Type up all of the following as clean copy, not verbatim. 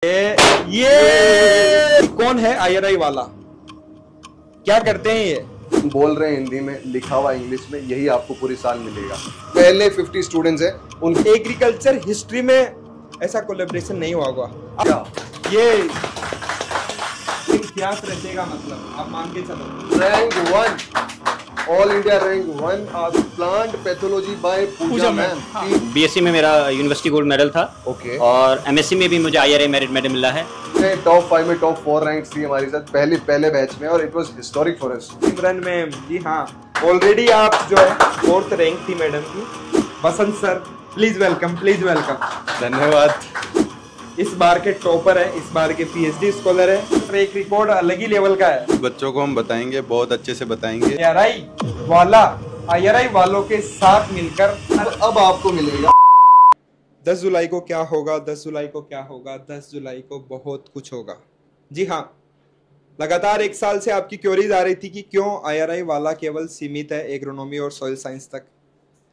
ये कौन है आईआरआई वाला? क्या करते हैं ये? बोल रहे हैं हिंदी में, लिखा हुआ इंग्लिश में, यही आपको पूरी साल मिलेगा। पहले 50 स्टूडेंट्स हैं, उन एग्रीकल्चर हिस्ट्री में ऐसा कोलैबोरेशन नहीं हुआ होगा क्या ये इतिहास रचेगा, मतलब आप मान के चलो। Rank 1 all India rank 1 of plant pathology by Pooja ma'am. BSc में मेरा यूनिवर्सिटी गोल्ड मेडल था। ओके। और एमएससी में भी मुझे आईआरआई मेरिट मेडल मिला है। टॉप 5 में टॉप 4 रैंक्स थी हमारे साथ पहले बैच में, और it was historic for us. Simran में जी हाँ, ऑलरेडी आप जो है 4th रैंक थी मैडम की। Basant sir please welcome, please welcome. धन्यवाद। इस बार के टॉपर है, इस बार के पीएचडी स्कॉलर है। ट्रैक रिकॉर्ड अलग ही लेवल का है। बच्चों को हम बताएंगे, बहुत अच्छे से बताएंगे। आईआरआई वालों के साथ मिलकर अब आपको मिलेगा 10 जुलाई को क्या होगा, 10 जुलाई को क्या होगा, 10 जुलाई को बहुत कुछ होगा। जी हाँ, लगातार 1 साल से आपकी क्वेरीज आ रही थी कि क्यों आईआरआई वाला केवल सीमित है एग्रोनॉमी और सॉइल साइंस तक।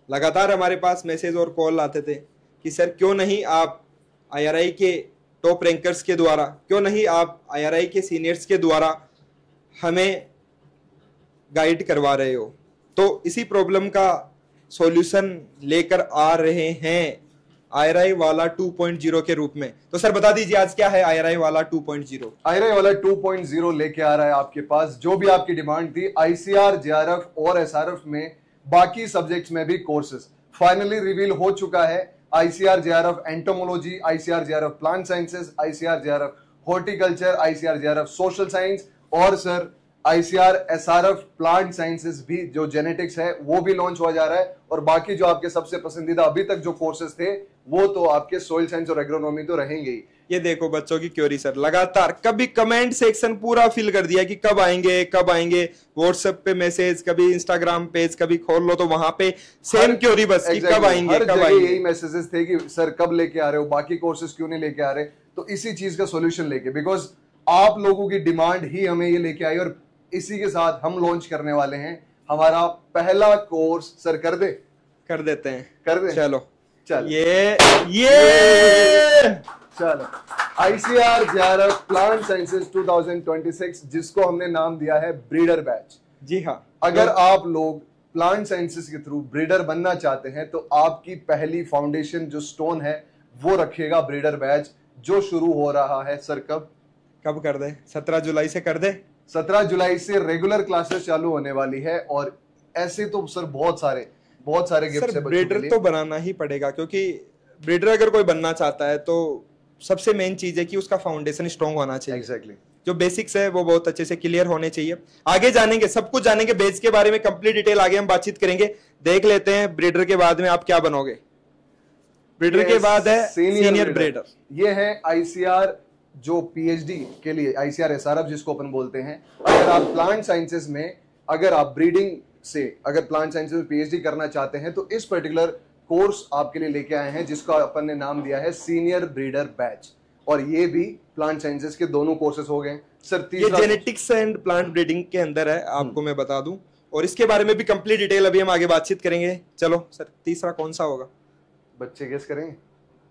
लगातार हमारे पास मैसेज और कॉल आते थे कि सर क्यों नहीं आप आईआरआई के टॉप रैंकर्स के द्वारा, क्यों नहीं आप आईआरआई के सीनियर्स के द्वारा हमें गाइड करवा रहे हो। तो इसी प्रॉब्लम का सॉल्यूशन लेकर आ रहे हैं आईआरआई वाला 2.0 के रूप में। तो सर बता दीजिए आज क्या है आईआरआई वाला 2.0? आईआरआई वाला 2.0 लेके आ रहा है आपके पास जो भी आपकी डिमांड थी, आईसीआर, जेआरएफ और एसआरएफ में, बाकी सब्जेक्ट्स में भी कोर्सेज फाइनली रिवील हो चुका है। ICR JRF entomology, ICR JRF plant sciences, ICR JRF horticulture, ICR JRF social science, और sir ICR SRF plant sciences भी जो जेनेटिक्स है वो भी लॉन्च हुआ जा रहा है। और बाकी जो आपके सबसे पसंदीदा अभी तक जो कोर्सेज थे वो तो आपके सोइल साइंस और एग्रोनॉमी तो रहेंगे ही। ये देखो बच्चों की क्वेरी सर, लगातार कभी कमेंट सेक्शन पूरा फिल कर दिया कि कब आएंगे कब आएंगे। व्हाट्सएप पे मैसेज, कभी इंस्टाग्राम पेज कभी खोल लो तो वहां पे सेम क्वेरी बस कि कब आएंगे कब आएंगे। यही मैसेजेस थे कि सर कब लेके आ रहे हो, बाकी कोर्सेज क्यों नहीं लेके आ रहे। तो इसी चीज का सोल्यूशन लेके, बिकॉज आप लोगों की डिमांड ही हमें ये लेके आई, और इसी के साथ हम लॉन्च करने वाले हैं हमारा पहला कोर्स। सर कर देते हैं, कर दे। चलो ये चलो आईसीआर जेआरएफ प्लांट साइंसेज 2026, जिसको हमने नाम दिया है ब्रीडर बैच। जी हाँ, अगर आप लोग प्लांट साइंसेज के थ्रू ब्रीडर बनना चाहते हैं तो आपकी पहली फाउंडेशन जो स्टोन है वो रखेगा ब्रीडर बैच, जो शुरू हो रहा है। सर कब कर दे? 17 जुलाई से कर दे। 17 जुलाई से रेगुलर क्लासेस चालू होने वाली है। और ऐसे तो सर बहुत सारे गिफ्ट्स हैं। ब्रीडर तो बनाना ही पड़ेगा, क्योंकि ब्रीडर अगर कोई बनना चाहता है तो सबसे मेन चीज है कि उसका फाउंडेशन स्ट्रॉन्ग होना चाहिए। एग्जैक्टली। जो बेसिक्स है वो बहुत अच्छे से क्लियर होने चाहिए। आगे जानेंगे, सब कुछ जानेंगे, बेच के बारे में कंप्लीट डिटेल आगे हम बातचीत करेंगे। देख लेते हैं ब्रीडर के बाद में आप क्या बनोगे। ब्रीडर के बाद है सीनियर ब्रीडर। ये है आईसीआर जो पीएचडी के लिए, आईसीआर एसआरएफ जिसको अपन बोलते हैं। अगर आप प्लांट साइंसेज में, अगर आप ब्रीडिंग से, अगर प्लांट साइंसेज में पीएचडी करना चाहते हैं तो इस पर्टिकुलर कोर्स आपके लिए लेके आए हैं, जिसका अपन ने नाम दिया है सीनियर ब्रीडर बैच। और ये भी प्लांट साइंसेज के दोनों कोर्सेज हो गए। सर ये जेनेटिक्स एंड प्लांट ब्रीडिंग के अंदर है, आपको मैं बता दूं, और इसके बारे में भी कंप्लीट डिटेल अभी हम आगे बातचीत करेंगे। चलो सर तीसरा कौन सा होगा? बच्चे गेस करेंगे।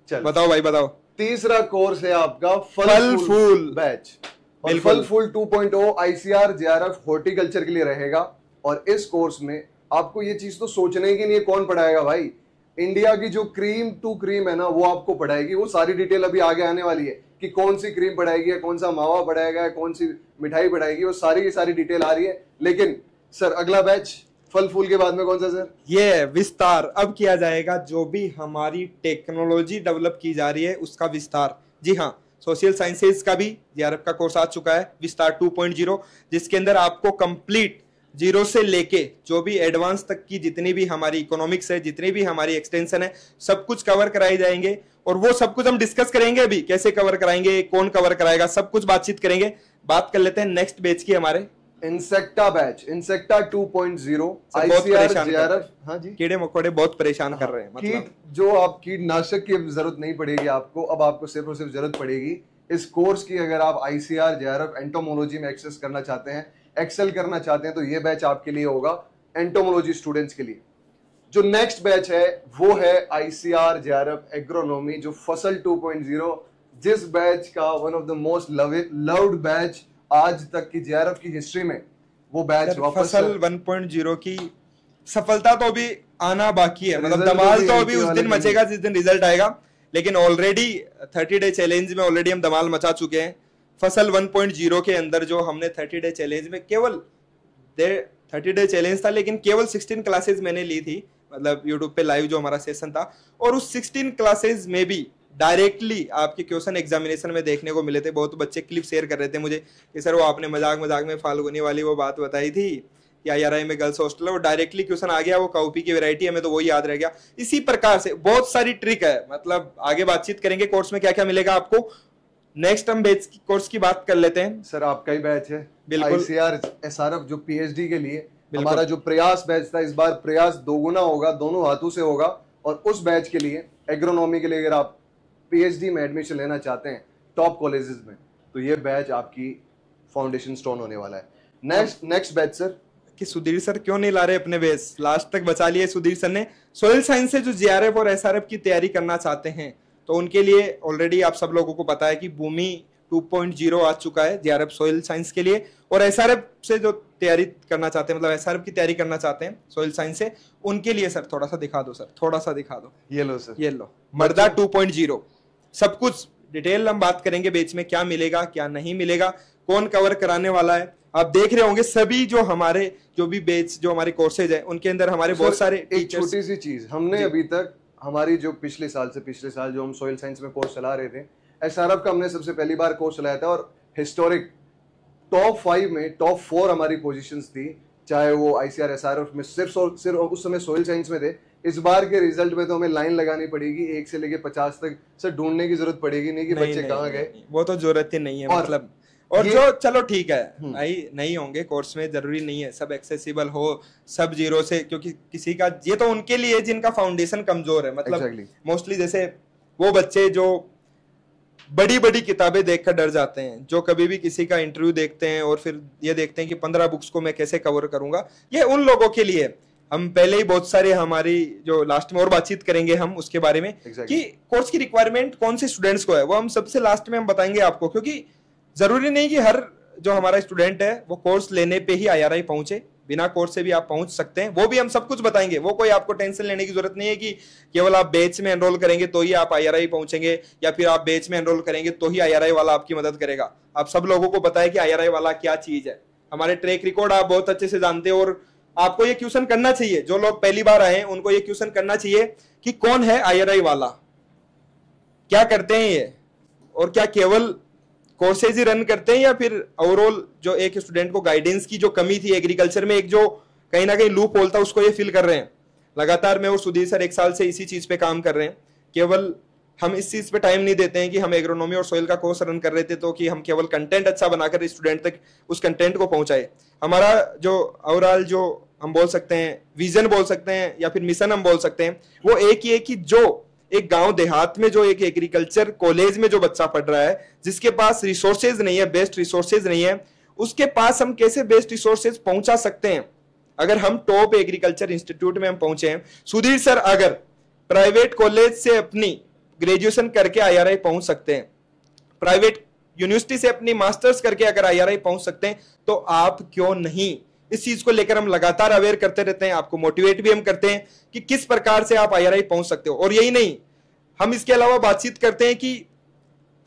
चल बताओ भाई बताओ। तीसरा कोर्स है आपका फल फूल बैच। और फल फूल 2.0 आईसीआर जेआरएफ हॉर्टिकल्चर के लिए रहेगा। और इस कोर्स में आपको ये चीज तो सोचने की नहीं है कौन पढ़ाएगा भाई। इंडिया की जो क्रीम टू क्रीम है ना वो आपको पढ़ाएगी। वो सारी डिटेल अभी आगे आने वाली है कि कौन सी क्रीम पढ़ाएगी, कौन सा मावा पढ़ाएगा, कौन सी मिठाई पढ़ाएगी, वो सारी की सारी डिटेल आ रही है। लेकिन सर अगला बैच फल फूल के बाद में कौन सा सर? ये विस्तार अब किया जाएगा। जो भी हमारी टेक्नोलॉजी डेवलप की जा रही है उसका विस्तार। जी हाँ, सोशल साइंसेज का भी जेआरएफ का कोर्स आ चुका है, विस्तार 2.0, जिसके अंदर आपको कंप्लीट जीरो से लेके जो भी एडवांस तक की जितनी भी हमारी इकोनॉमिक्स है, जितनी भी हमारी एक्सटेंशन है, सब कुछ कवर कराई जाएंगे। और वो सब कुछ हम डिस्कस करेंगे अभी, कैसे कवर कराएंगे, कौन कवर कराएगा, सब कुछ बातचीत करेंगे। बात कर लेते हैं नेक्स्ट बैच की, हमारे insecta batch, insecta 2.0 ICR JRF. हाँ जी, कीड़े मकोड़े बहुत परेशान कर रहे हैं। कीट जो आप कीटनाशक की जरूरत नहीं पड़ेगी आपको, अब आपको सिर्फ और सिर्फ जरूरत पड़ेगी इस कोर्स की। अगर आप आईसीआर जेआरएफ एंटोमोलॉजी में एक्सेस करना चाहते हैं, एक्सेल करना चाहते हैं, तो ये बैच आपके लिए होगा एंटोमोलॉजी स्टूडेंट्स के लिए। जो नेक्स्ट बैच है वो है आईसीआर जेआरएफ एग्रोनॉमी, जो फसल 2.0 जिस बैच का one of the most loved batch आज तक की जेआरएफ की हिस्ट्री में, वो बैच वापस फसल 1.0 की सफलता तो अभी आना बाकी है, मतलब Result धमाल भी तो एक अभी ही उस वाले दिन दिन मचेगा जिस दिन रिजल्ट आएगा, लेकिन ऑलरेडी 30 डे चैलेंज में ऑलरेडी हम धमाल मचा चुके हैं। फसल 1.0 के अंदर जो हमने 30 डे चैलेंज में केवल 30 डे चैलेंज था, लेकिन केवल 16 क्लासेस मैंने ली थी, मतलब यूट्यूब पे लाइव जो हमारा सेशन था, और उस 16 क्लासेस में भी डायरेक्टली आपके क्वेश्चन एग्जामिनेशन में देखने को मिले थे। बहुत बच्चे क्लिप शेयर कर रहे थे मुझे कि सर वो आपने मजाक मजाक में फाल्गुनी वाली वो बात बताई थी कि IRI में गर्ल्स हॉस्टल है, वो डायरेक्टली क्वेश्चन आ गया, वो कॉपी की वैरायटी है, हमें तो वही याद रह गया। इसी प्रकार से बहुत सारी ट्रिक है, मतलब आगे बातचीत करेंगे कोर्स में क्या क्या मिलेगा आपको। नेक्स्ट हम बैच की कोर्स की बात कर लेते हैं। सर आपका ही बैच है बिल्कुल। ICR SRF जो PhD के लिए हमारा जो प्रयास बैच था, इस बार प्रयास दोगुना होगा, दोनों हाथों से होगा। और उस बैच के लिए एग्रोनॉमी के लिए अगर आप PhD में एडमिशन लेना चाहते हैं टॉप कॉलेजेस में, तो ये बैच आपकी फाउंडेशन स्टोन होने वाला है। नेक्स्ट बैच सर कि सुधीर सर क्यों नहीं ला रहे अपने बेस, लास्ट तक बचा लिए सुधीर सर ने। सोइल साइंस से जो JRF और SRF की तैयारी करना चाहते हैं, तो उनके लिए ऑलरेडी आप सब लोगों को पता है कि भूमि 2.0 आ चुका है JRF सोइल साइंस के लिए, और SRF से जो तैयारी करना चाहते हैं, मतलब SRF की तैयारी करना चाहते हैं सोइल साइंस से, उनके लिए सर थोड़ा सा दिखा दो सर, थोड़ा सा दिखा दो। ये लो सर, ये लो मर्दा 2.0, सब कुछ डिटेल हम बात करेंगे बेच में क्या मिलेगा क्या नहीं मिलेगा, कौन कवर कराने वाला है। आप देख रहे होंगे सभी जो हमारे जो भी बेच जो हमारे कोर्सेज है उनके अंदर हमारे बहुत सारे एक छोटी सी चीज हमने अभी तक हमारी जो पिछले साल जो हम सोइल साइंस में कोर्स चला रहे थे, SRF का हमने सबसे पहली बार कोर्स चलाया था, और हिस्टोरिक टॉप 5 में टॉप 4 हमारी पोजीशंस थी, चाहे वो ICR SRF में सिर्फ उस समय सोइल साइंस में थे। इस बार के रिजल्ट में तो हमें लाइन लगानी पड़ेगी 1 से लेके 50 तक, सर ढूंढने की जरूरत पड़ेगी नहीं कि बच्चे कहाँ गए, वो तो जरूरत ही नहीं है। मतलब और जो चलो ठीक है नहीं होंगे कोर्स में, जरूरी नहीं है सब एक्सेसिबल हो, सब जीरो से, क्योंकि किसी का ये तो उनके लिए जिनका फाउंडेशन कमजोर है, मतलब मोस्टली जैसे वो बच्चे जो बड़ी बड़ी किताबें देखकर डर जाते हैं, जो कभी भी किसी का इंटरव्यू देखते हैं और फिर ये देखते हैं कि 15 बुक्स को मैं कैसे कवर करूंगा, ये उन लोगों के लिए। हम पहले ही बहुत सारे हमारी जो लास्ट में और बातचीत करेंगे हम उसके बारे में कि कोर्स की रिक्वायरमेंट कौन से स्टूडेंट्स को है, वो हम सबसे लास्ट में हम बताएंगे आपको, क्योंकि जरूरी नहीं कि हर जो हमारा स्टूडेंट है वो कोर्स लेने पे ही IRI पहुंचे, बिना कोर्स से भी आप पहुंच सकते हैं, वो भी हम सब कुछ बताएंगे। वो कोई आपको टेंशन लेने की जरूरत नहीं है कि केवल आप बैच में एनरोल करेंगे तो ही आप IRI पहुंचेंगे, या फिर आप बैच में एनरोल करेंगे तो ही IRI वाला आपकी मदद करेगा। आप सब लोगों को पता है कि IRI वाला क्या चीज है, हमारे ट्रैक रिकॉर्ड आप बहुत अच्छे से जानते हो, और आपको ये क्वेश्चन करना चाहिए, जो लोग पहली बार आए हैं उनको ये क्वेश्चन करना चाहिए कि कौन है IRI वाला, क्या करते हैं ये, और क्या केवल कोर्सेज ही रन करते हैं या फिर ओवरऑल जो एक स्टूडेंट को गाइडेंस की जो कमी थी एग्रीकल्चर में, एक जो कहीं ना कहीं लूप होल था, उसको ये फिल कर रहे हैं। लगातार मैं और सुधीर सर 1 साल से इसी चीज पे काम कर रहे हैं। केवल हम इस चीज पे टाइम नहीं देते हैं कि हम एग्रोनॉमी और सोइल का कोर्स रन कर रहे थे तो कि हम केवल कंटेंट अच्छा बनाकर स्टूडेंट तक उस कंटेंट को पहुंचाए। हमारा जो ओवरऑल जो हम बोल सकते हैं विजन बोल सकते हैं या फिर मिशन हम बोल सकते हैं, वो एक ही है कि जो एक गांव देहात में जो एक एग्रीकल्चर कॉलेज में जो बच्चा पढ़ रहा है, जिसके पास रिसोर्सेज नहीं है, बेस्ट रिसोर्सेज नहीं है, उसके पास हम कैसे बेस्ट रिसोर्सेज पहुंचा सकते हैं। अगर हम टॉप एग्रीकल्चर इंस्टीट्यूट में हम पहुंचे हैं, सुधीर सर अगर प्राइवेट कॉलेज से अपनी ग्रेजुएशन करके IRI पहुंच सकते हैं, प्राइवेट यूनिवर्सिटी से अपनी मास्टर्स करके अगर IRI पहुंच सकते हैं, तो आप क्यों नहीं। इस चीज को लेकर हम लगातार अवेयर करते रहते हैं, आपको मोटिवेट भी हम करते हैं कि किस प्रकार से आप IRI पहुंच सकते हो। और यही नहीं, हम इसके अलावा बातचीत करते हैं कि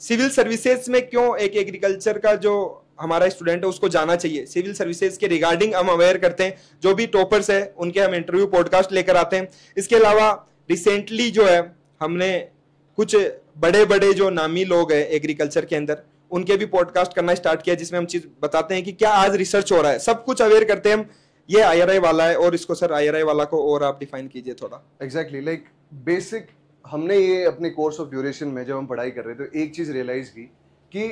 सिविल सर्विसेज में क्यों एक एग्रीकल्चर का जो हमारा स्टूडेंट है उसको जाना चाहिए, सिविल सर्विसेज के रिगार्डिंग हम अवेयर करते हैं। जो भी टॉपर्स है उनके हम इंटरव्यू पॉडकास्ट लेकर आते हैं। इसके अलावा रिसेंटली जो है हमने कुछ बड़े बड़े जो नामी लोग हैं एग्रीकल्चर के अंदर, उनके भी पॉडकास्ट करना स्टार्ट किया, जिसमें हम चीज बताते हैं कि क्या आज रिसर्च हो रहा है, सब कुछ अवेयर करते हैं हम। ये IRI वाला है, और इसको सर IRI वाला को और आप डिफाइन कीजिए थोड़ा। एग्जैक्टली लाइक बेसिक हमने ये अपने कोर्स ऑफ ड्यूरेशन में जब हम पढ़ाई कर रहे थे, तो एक चीज रियलाइज की कि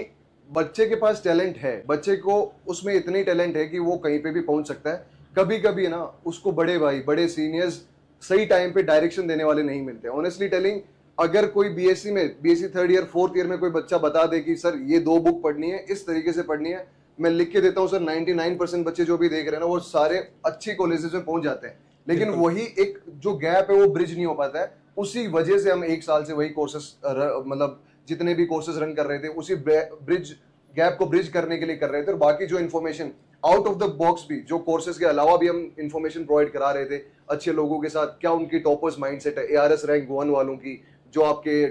बच्चे के पास टैलेंट है, बच्चे को उसमें इतनी टैलेंट है कि वो कहीं पे भी पहुंच सकता है। कभी कभी ना उसको बड़े भाई बड़े सीनियर्स सही टाइम पे डायरेक्शन देने वाले नहीं मिलते। ऑनेस्टली टेलिंग, अगर कोई BSc 3rd year 4th year में कोई बच्चा बता दे कि सर ये 2 बुक पढ़नी है, इस तरीके से पढ़नी है, मैं लिख के देता हूँ सर, 99% बच्चे जो भी देख रहे हैं ना वो सारे अच्छी कॉलेजेस में पहुंच जाते हैं। लेकिन वही एक जो गैप है वो ब्रिज नहीं हो पाता है। उसी वजह से हम 1 साल से वही कोर्सेस मतलब जितने भी कोर्सेज रन कर रहे थे उसी ब्रिज गैप को ब्रिज करने के लिए कर रहे थे, और बाकी जो information out of the box भी जो कोर्सेज के अलावा भी हम इन्फॉर्मेशन प्रोवाइड करा रहे थे अच्छे लोगों के साथ, क्या उनकी टॉपर्स माइंडसेट है, ARS रैंक 1 वालों की, जो आपके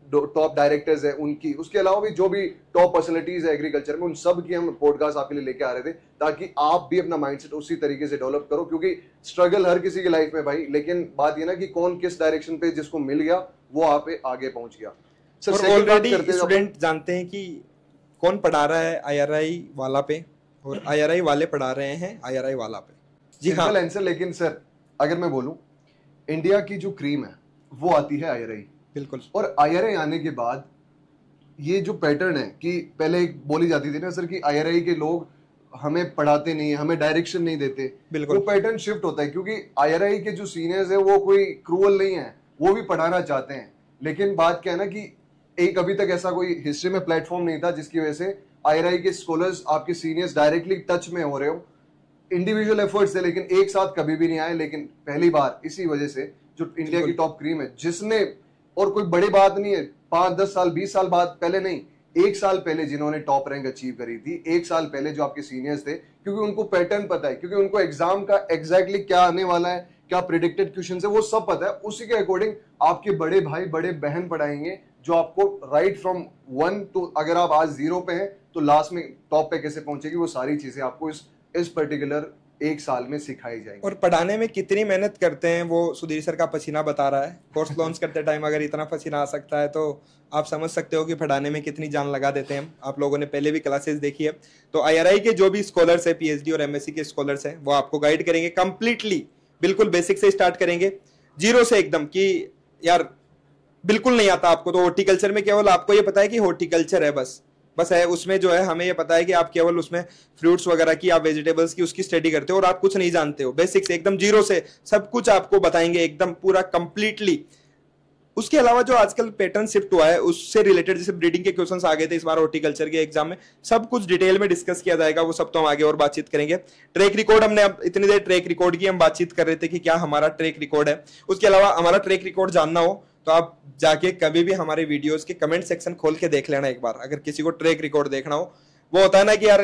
टॉप डायरेक्टर्स है उनकी, उसके अलावा भी जो भी टॉप पर्सनालिटीज है एग्रीकल्चर में, उन सब की हम पॉडकास्ट आपके लिए लेके आ रहे थे ताकि आप भी अपना माइंडसेट उसी तरीके से डेवलप करो, क्योंकि स्ट्रगल हर किसी की लाइफ में भाई, लेकिन बात ये ना कि कौन किस डायरेक्शन पे जिसको मिल गया वो आप आगे पहुंच गया। सर ऑलरेडी स्टूडेंट जानते हैं कि कौन पढ़ा रहा है IRI वाला पे, और IRI वाले पढ़ा रहे हैं IRI वाला पे। जी हाँ आंसर, लेकिन सर अगर मैं बोलूं इंडिया की जो क्रीम है वो आती है IRI, बिल्कुल, और IRI आने के बाद ये जो पैटर्न है कि पहले एक बोली जाती थी ना सर कि IRI के लोग हमें पढ़ाते नहीं है, हमें डायरेक्शन नहीं देते, वो पैटर्न शिफ्ट होता है क्योंकि IRI के जो सीनियर्स है वो कोई क्रूअल नहीं है, वो भी पढ़ाना चाहते हैं, लेकिन बात क्या है ना कि एक अभी तक ऐसा कोई हिस्ट्री में प्लेटफॉर्म नहीं था जिसकी वजह से IRI के स्कॉलर्स आपके सीनियर्स डायरेक्टली टच में हो रहे हो। इंडिविजुअल एफर्ट्स थे लेकिन एक साथ कभी भी नहीं आए, लेकिन पहली बार इसी वजह से जो इंडिया की टॉप क्रीम है जिसने, और कोई बड़ी बात नहीं है 5-10 साल 20 साल बाद पहले नहीं, 1 साल पहले जिन्होंने टॉप रैंक अचीव करी थी, 1 साल पहले जो आपके सीनियर्स थे, क्योंकि उनको पैटर्न पता है, क्योंकि उनको एग्जाम का एग्जैक्टली क्या आने वाला है, क्या प्रिडिक्टेड क्वेश्चन है वो सब पता है, उसी के अकॉर्डिंग आपके बड़े भाई बड़े बहन पढ़ाएंगे जो आपको राइट फ्रॉम 1 टू, अगर आप आज 0 पे हैं तो लास्ट में टॉप पे कैसे पहुंचेगी, वो सारी चीजें आपको इस पर्टिकुलर 1 साल में सिखाई जाएगी। और पढ़ाने में कितनी मेहनत करते हैं वो सुधीर सर का पसीना बता रहा है। कोर्स लॉन्च करते टाइम अगर इतना पसीना आ सकता है तो आप समझ सकते हो कि पढ़ाने में कितनी जान लगा देते हैं हम। आप लोगों ने पहले भी क्लासेस देखी है, तो IRI के जो भी स्कॉलर्स है, PhD और MSc के स्कॉलर्स हैं, वो आपको गाइड करेंगे कंप्लीटली, बिल्कुल बेसिक से स्टार्ट करेंगे, 0 से एकदम कि यार बिल्कुल नहीं आता आपको तो हॉर्टिकल्चर में केवल आपको ये पता है कि हॉर्टिकल्चर है, बस है, उसमें जो है हमें ये पता है कि आप केवल उसमें फ्रूट्स वगैरह की, आप वेजिटेबल्स की उसकी स्टडी करते हो और आप कुछ नहीं जानते हो, बेसिक से एकदम 0 से सब कुछ आपको बताएंगे एकदम पूरा कंप्लीटली। उसके अलावा जो आजकल पैटर्न शिफ्ट हुआ है उससे रिलेटेड, जैसे ब्रीडिंग के क्वेश्चंस आ गए थे इस बार हॉर्टिकल्चर के एग्जाम में, सब कुछ डिटेल में डिस्कस किया जाएगा, वो सब तो हम आगे और बातचीत करेंगे। ट्रैक रिकॉर्ड, हमने अब इतनी देर ट्रैक रिकॉर्ड की हम बातचीत कर रहे थे कि क्या हमारा ट्रैक रिकॉर्ड है। उसके अलावा हमारा ट्रैक रिकॉर्ड जानना हो तो आप जाके कभी भी हमारे वीडियोस के कमेंट सेक्शन खोल के देख लेना एक बार, अगर किसी को ट्रैक रिकॉर्ड देखना हो। वो होता है ना कि यार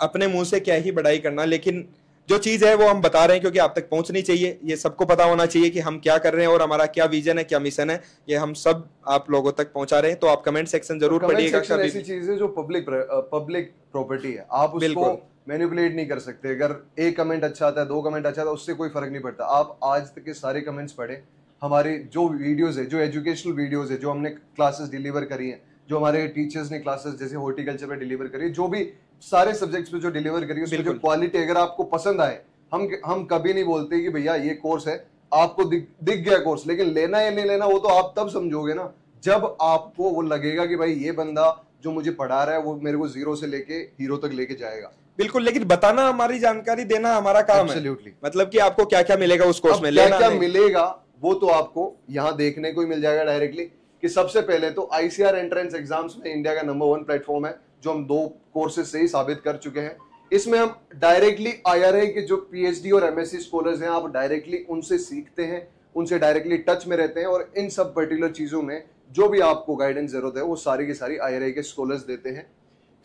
अपने मुंह से क्या ही बड़ाई करना, लेकिन जो चीज है वो हम बता रहे हैं क्योंकि आप तक पहुंचनी चाहिए, ये सबको पता होना चाहिए कि हम क्या कर रहे हैं और हमारा क्या विजन है, क्या मिशन है, ये हम सब आप लोगों तक पहुंचा रहे हैं। तो आप कमेंट सेक्शन जरूर पढ़िएगा। ऐसी चीज है जो पब्लिक प्रॉपर्टी है, आप उसको मैनिपुलेट नहीं कर सकते। अगर एक कमेंट अच्छा आता है, 2 कमेंट अच्छा आता है, उससे कोई फर्क नहीं पड़ता। आप आज तक के सारे कमेंट्स पढ़े, हमारे जो वीडियोस है, जो एजुकेशनल वीडियोस है, जो हमने क्लासेस डिलीवर करी है, जो हमारे टीचर्स ने क्लासेस जैसे हॉर्टिकल्चर में डिलीवर करी है, जो भी सारे सब्जेक्ट्स पे जो डिलीवर करी है उसमें जो क्वालिटी अगर आपको पसंद आए, हम कभी नहीं बोलते कि भैया ये कोर्स है, आपको दिख गया कोर्स, लेकिन लेना या नहीं लेना वो तो आप तब समझोगे ना जब आपको वो लगेगा कि भाई ये बंदा जो मुझे पढ़ा रहा है वो मेरे को 0 से लेके हीरो तक लेके जाएगा। बिल्कुल, लेकिन बताना हमारी जानकारी देना हमारा काम है। मतलब कि आपको क्या क्या मिलेगा उस कोर्स में, लेना क्या मिलेगा वो तो आपको यहाँ देखने को ही मिल जाएगा डायरेक्टली। कि सबसे पहले तो ICAR एंट्रेंस एग्जाम्स में इंडिया का नंबर 1 प्लेटफॉर्म है, जो हम 2 कोर्सेज से ही साबित कर चुके हैं। इसमें हम डायरेक्टली IRI के जो PhD और MSc स्कॉलर्स हैं, आप डायरेक्टली उनसे सीखते हैं, उनसे डायरेक्टली टच में रहते हैं, और इन सब पर्टिकुलर चीजों में जो भी आपको गाइडेंस जरूरत है वो सारी की सारी IRI के स्कॉलर्स देते हैं।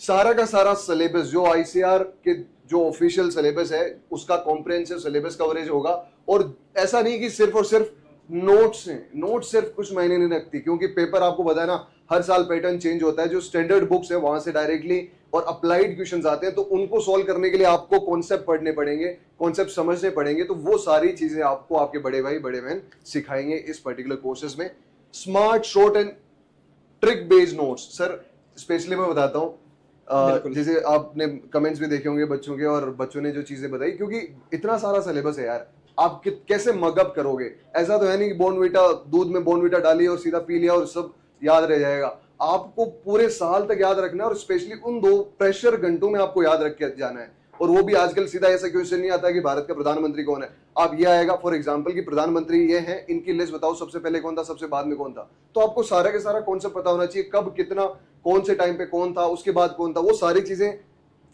सारा का सारा सिलेबस जो ICAR के जो ऑफिशियल सिलेबस है उसका कॉम्प्रिहेंसिव सिलेबस कवरेज होगा। और ऐसा नहीं कि सिर्फ और सिर्फ नोट्स हैं, नोट्स सिर्फ कुछ मायने नहीं रखती, क्योंकि पेपर आपको पता है ना हर साल पैटर्न चेंज होता है। जो स्टैंडर्ड बुक्स है वहां से डायरेक्टली और अप्लाइड क्वेश्चंस आते हैं, तो उनको सॉल्व करने के लिए आपको कॉन्सेप्ट पढ़ने पड़ेंगे, कॉन्सेप्ट समझने पड़ेंगे। तो वो सारी चीजें आपको आपके बड़े भाई बड़े बहन सिखाएंगे इस पर्टिकुलर कोर्सेज में। Smart, short and trick based notes. Sir specially मैं बताता हूँ, जैसे आपने कमेंट्स भी देखे होंगे बच्चों के, और बच्चों ने जो चीजें बताई, क्योंकि इतना सारा सिलेबस है यार, आप कैसे मगअप करोगे। ऐसा तो है नहीं कि बॉर्नवीटा, दूध में बॉर्नवीटा डाली और सीधा पी लिया और सब याद रह जाएगा। आपको पूरे साल तक याद रखना है, और स्पेशली उन 2 प्रेशर घंटों में आपको याद रख के जाना है। और वो भी आजकल सीधा ऐसा क्वेश्चन नहीं आता कि भारत का प्रधानमंत्री कौन है। आप ये आएगा फॉर एग्जांपल कि प्रधानमंत्री ये हैं, इनकी लिस्ट बताओ, सबसे पहले कौन था, सबसे बाद में कौन था। तो आपको सारा के सारा कॉन्सेप्ट पता होना चाहिए, कब कितना, कौन से टाइम पे कौन था, उसके बाद कौन था, वो सारी चीजें।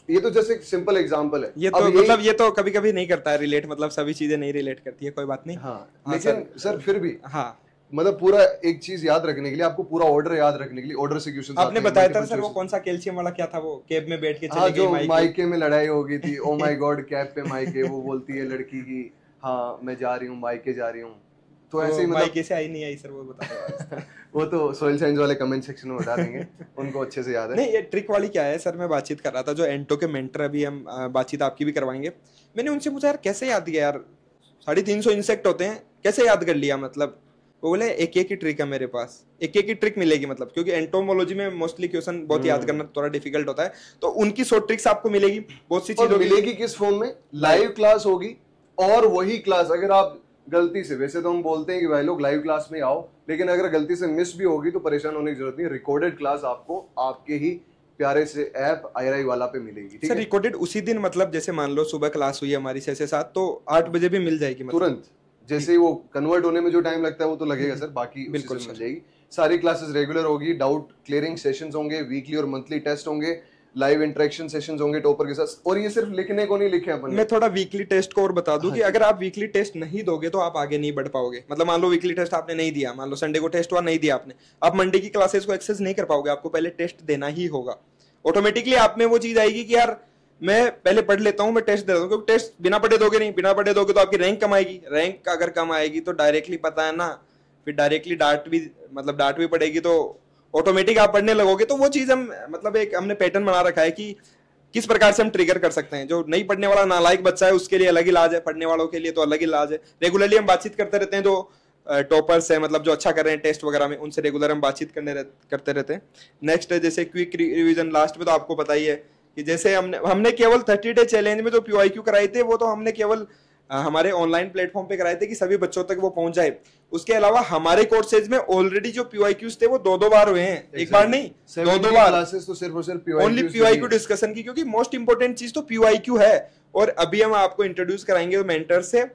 ये तो जैसे एक सिंपल एग्जांपल है। ये तो मतलब ये तो कभी-कभी नहीं करता है रिलेट, मतलब सभी चीजें नहीं रिलेट करती है, कोई बात नहीं। हाँ, लेकिन सर फिर भी हाँ मतलब पूरा एक चीज याद रखने के लिए आपको पूरा ऑर्डर याद रखने के लिए ऑर्डर से क्वेश्चन आपने बताया था सर वो कौन सा कैल्शियम वाला क्या था, वो कैब में बैठ के हाँ, चली जो गई मायके में लड़ाई हो गई थी, ओ माय गॉड कैब पे मायके, वो बोलती है लड़की की हाँ मैं जा रही हूँ मायके जा रही हूँ, तो ऐसे ही मतलब मायके से आई नहीं आई सर वो बता वो तो सोइल साइंस वाले कमेंट सेक्शन में बता देंगे, उनको अच्छे से याद है। नहीं ये ट्रिक वाली क्या है सर, मैं बातचीत कर रहा था जो एंटो के मेंटर, अभी हम बातचीत आपकी भी करवाएंगे, मैंने उनसे पूछा यार कैसे याद किया यार, 350 इंसेक्ट होते हैं कैसे याद कर लिया, मतलब वो बोले एक एक ही ट्रिक है मेरे पास, एक एक ही ट्रिक मिलेगी, मतलब क्योंकि एंटोमोलॉजी में मोस्टली क्वेश्चन बहुत याद करना थोड़ा डिफिकल्ट होता है, तो उनकी 100 ट्रिक्स आपको मिलेगी, बहुत सी चीजों मिलेगी किस फॉर्म में, लाइव क्लास होगी, और वही क्लास अगर आप गलती से, वैसे तो हम बोलते हैं कि भाई लोग लाइव क्लास में आओ, लेकिन अगर गलती से मिस भी होगी तो परेशान होने की जरूरत नहीं, रिकॉर्डेड क्लास आपको आपके ही प्यारे से ऐप IRI वाला पे मिलेगी, ठीक सर है। रिकॉर्डेड उसी दिन, मतलब जैसे मान लो सुबह क्लास हुई हमारी 6 से 7 तो 8 बजे भी मिल जाएगी, मतलब तुरंत, जैसे ही वो कन्वर्ट होने में जो टाइम लगता है वो तो लगेगा सर, बाकी बिल्कुल उसी से मिल जाएगी। सारी क्लासेस रेगुलर होगी, डाउट क्लियरिंग सेशंस होंगे, वीकली और मंथली टेस्ट होंगे, लाइव इंटरेक्शन सेशंस होंगे टॉपर के साथ, और ये सिर्फ लिखने को नहीं लिखे अपन। मैं थोड़ा वीकली टेस्ट को और बता दूं कि अगर आप वीकली टेस्ट नहीं दोगे तो आप आगे नहीं बढ़ पाओगे, मतलब मान लो वीकली टेस्ट आपने नहीं दिया, मान लो संडे को टेस्ट हुआ नहीं दिया आपने, आप मंडे की क्लासेस को एक्सेस नहीं कर पाओगे, आपको पहले टेस्ट देना ही होगा, ऑटोमेटिकली आप में वो चीज आएगी कि यार मैं पहले पढ़ लेता हूँ, मैं टेस्ट दे देता हूँ, क्योंकि टेस्ट बिना पढ़े दोगे नहीं, बिना पढ़े दोगे तो आपकी रैंक कम आएगी, रैंक अगर कम आएगी तो डायरेक्टली पता है ना, फिर डायरेक्टली डांट भी पड़ेगी, तो ऑटोमेटिक आप पढ़ने लगोगे, तो वो चीज हम मतलब एक हमने पैटर्न बना रखा है कि किस प्रकार से हम ट्रिगर कर सकते हैं, जो नहीं पढ़ने वाला नालायक बच्चा है उसके लिए अलग इलाज है, पढ़ने वालों के लिए तो अलग इलाज है, रेगुलरली हम बातचीत करते रहते हैं, जो टॉपर्स है मतलब जो अच्छा कर रहे हैं टेस्ट वगैरह में, उनसे रेगुलर हम बातचीत करते रहते हैं। नेक्स्ट है जैसे क्विक रिवीजन, लास्ट में तो आपको पता ही है कि जैसे हमने केवल 30 डे चैलेंज में जो PYQ कराए थे वो तो हमने केवल हमारे ऑनलाइन प्लेटफॉर्म पे कराए थे कि सभी बच्चों तक वो पहुंच जाए, उसके अलावा हमारे कोर्सेज में ऑलरेडी जो PYQs थे वो 2-2 बार हुए हैं, एक बार नहीं 2-2 बार क्लासेस तो सिर्फ और सिर्फ ओनली PYQ डिस्कशन की, क्योंकि मोस्ट इंपोर्टेंट चीज तो PYQ है। और अभी हम आपको इंट्रोड्यूस कराएंगे मेंटर से,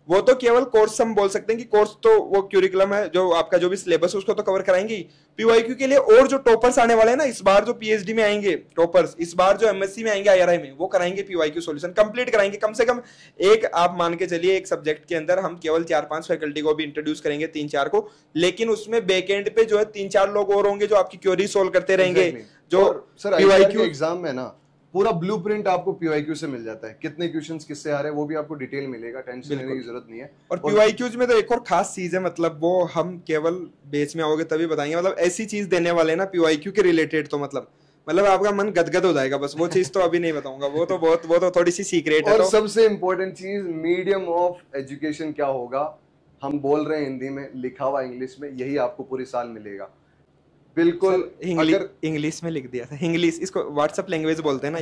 वो तो केवल कोर्स हम बोल सकते हैं कि कोर्स तो वो क्यूरिकुलम है, जो आपका जो भी सिलेबस है उसको तो कवर कराएंगे ही, PYQ के लिए और जो टॉपर्स आने वाले हैं ना, इस बार जो PhD में आएंगे टॉपर्स, इस बार जो MSc में आएंगे IRI में, वो कराएंगे PYQ सॉल्यूशन कंप्लीट कराएंगे, कम से कम एक आप मान के चलिए एक सब्जेक्ट के अंदर हम केवल 4-5 फैकल्टी को भी इंट्रोड्यूस करेंगे, 3-4 को, लेकिन उसमें बैकएंड पे जो है 3-4 लोग और होंगे जो आपकी क्वेरी सोल्व करते रहेंगे, जो PYQ एग्जाम में ना पूरा ब्लूप्रिंट आपको PYQ से मिल जाता है, कितने क्वेश्चंस किससे आ रहे हैं वो भी आपको डिटेल मिलेगा, टेंशन लेने की जरूरत नहीं है। और PYQs में तो एक और खास चीज है, मतलब वो हम केवल बेच में आओगे तभी बताएंगे, मतलब ऐसी चीज देने वाले ना PYQ के रिलेटेड, तो मतलब आपका मन गदगद हो जाएगा, बस वो चीज तो अभी नहीं बताऊंगा, वो तो थोड़ी सी सीक्रेट है। और सबसे इंपॉर्टेंट चीज मीडियम ऑफ एजुकेशन क्या होगा, हम बोल रहे हैं हिंदी में, लिखा हुआ इंग्लिश में, यही आपको पूरे साल मिलेगा। बिल्कुल इंग्लिश में लिख दिया था, इंग्लिश इसको व्हाट्सएप लैंग्वेज बोलते हैं ना,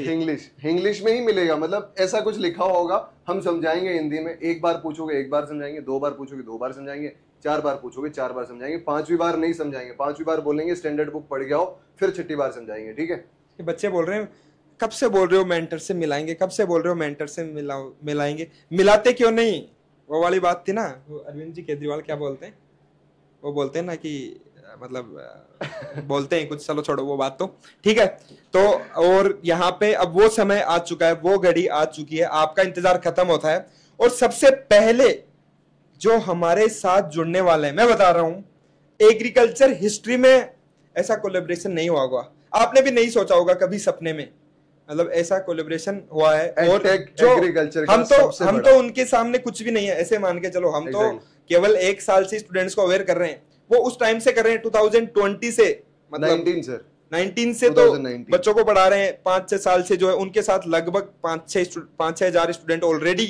इंग्लिश में ही मिलेगा, मतलब ऐसा कुछ लिखा होगा, हम समझाएंगे हिंदी में, एक बार पूछोगे एक बार समझाएंगे, 2 बार पूछोगे 2 बार समझाएंगे, 4 बार पूछोगे 4 बार समझाएंगे, 5वीं बार नहीं समझाएंगे, 5वीं बार बोलेंगे स्टैंडर्ड बुक पढ़ के आओ, फिर 6ठी बार समझाएंगे, ठीक है। ये बच्चे बोल रहे हैं कब से बोल रहे हो मेंटर से मिलाएंगे, कब से बोल रहे हो मेंटर से मिलाएंगे, मिलाते क्यों नहीं, वो वाली बात थी ना, वो अरविंद जी केजरीवाल क्या बोलते हैं, वो बोलते हैं ना कि मतलब बोलते हैं कुछ, चलो छोड़ो वो बात, तो ठीक है। तो और यहाँ पे अब वो समय आ चुका है, वो घड़ी आ चुकी है, आपका इंतजार खत्म होता है, और सबसे पहले जो हमारे साथ जुड़ने वाले हैं, मैं बता रहा हूं एग्रीकल्चर हिस्ट्री में ऐसा कोलैबोरेशन नहीं हुआ होगा, आपने भी नहीं सोचा होगा कभी सपने में, मतलब ऐसा कोलैबोरेशन हुआ है। और जो हम तो उनके सामने कुछ भी नहीं है, ऐसे मान के चलो, हम तो केवल 1 साल से स्टूडेंट्स को अवेयर कर रहे हैं, वो उस टाइम से कर रहे हैं 2020 से, मतलब 19 से तो बच्चों को पढ़ा रहे हैं, 5-6 साल से जो है उनके साथ लगभग 5-6 हजार स्टूडेंट ऑलरेडी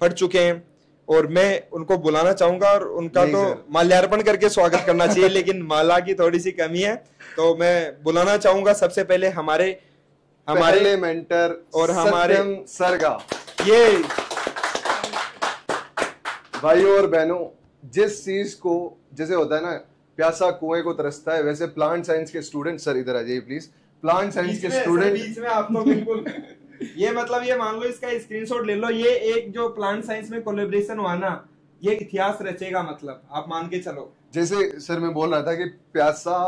पढ़ चुके हैं, और मैं उनको बुलाना चाहूंगा और उनका तो माल्यार्पण करके स्वागत करना चाहिए, लेकिन माला की थोड़ी सी कमी है, तो मैं बुलाना चाहूंगा सबसे पहले हमारे मेंटर और हमारे सर का। ये भाइयों और बहनों, जिस चीज को जैसे होता है ना, प्यासा कुएं को तरसता है, वैसे प्लांट साइंस के स्टूडेंट, सर इधर आ जाइए प्लीज, प्लांट साइंस के स्टूडेंट बीच में आप तो बिल्कुल ये मतलब ये मान लो, इसका स्क्रीनशॉट ले लो, ये एक जो प्लांट साइंस में कोलैबोरेशन हुआ ना, ये इतिहास रचेगा, मतलब आप मान के चलो। जैसे सर मैं बोल रहा था कि प्यासा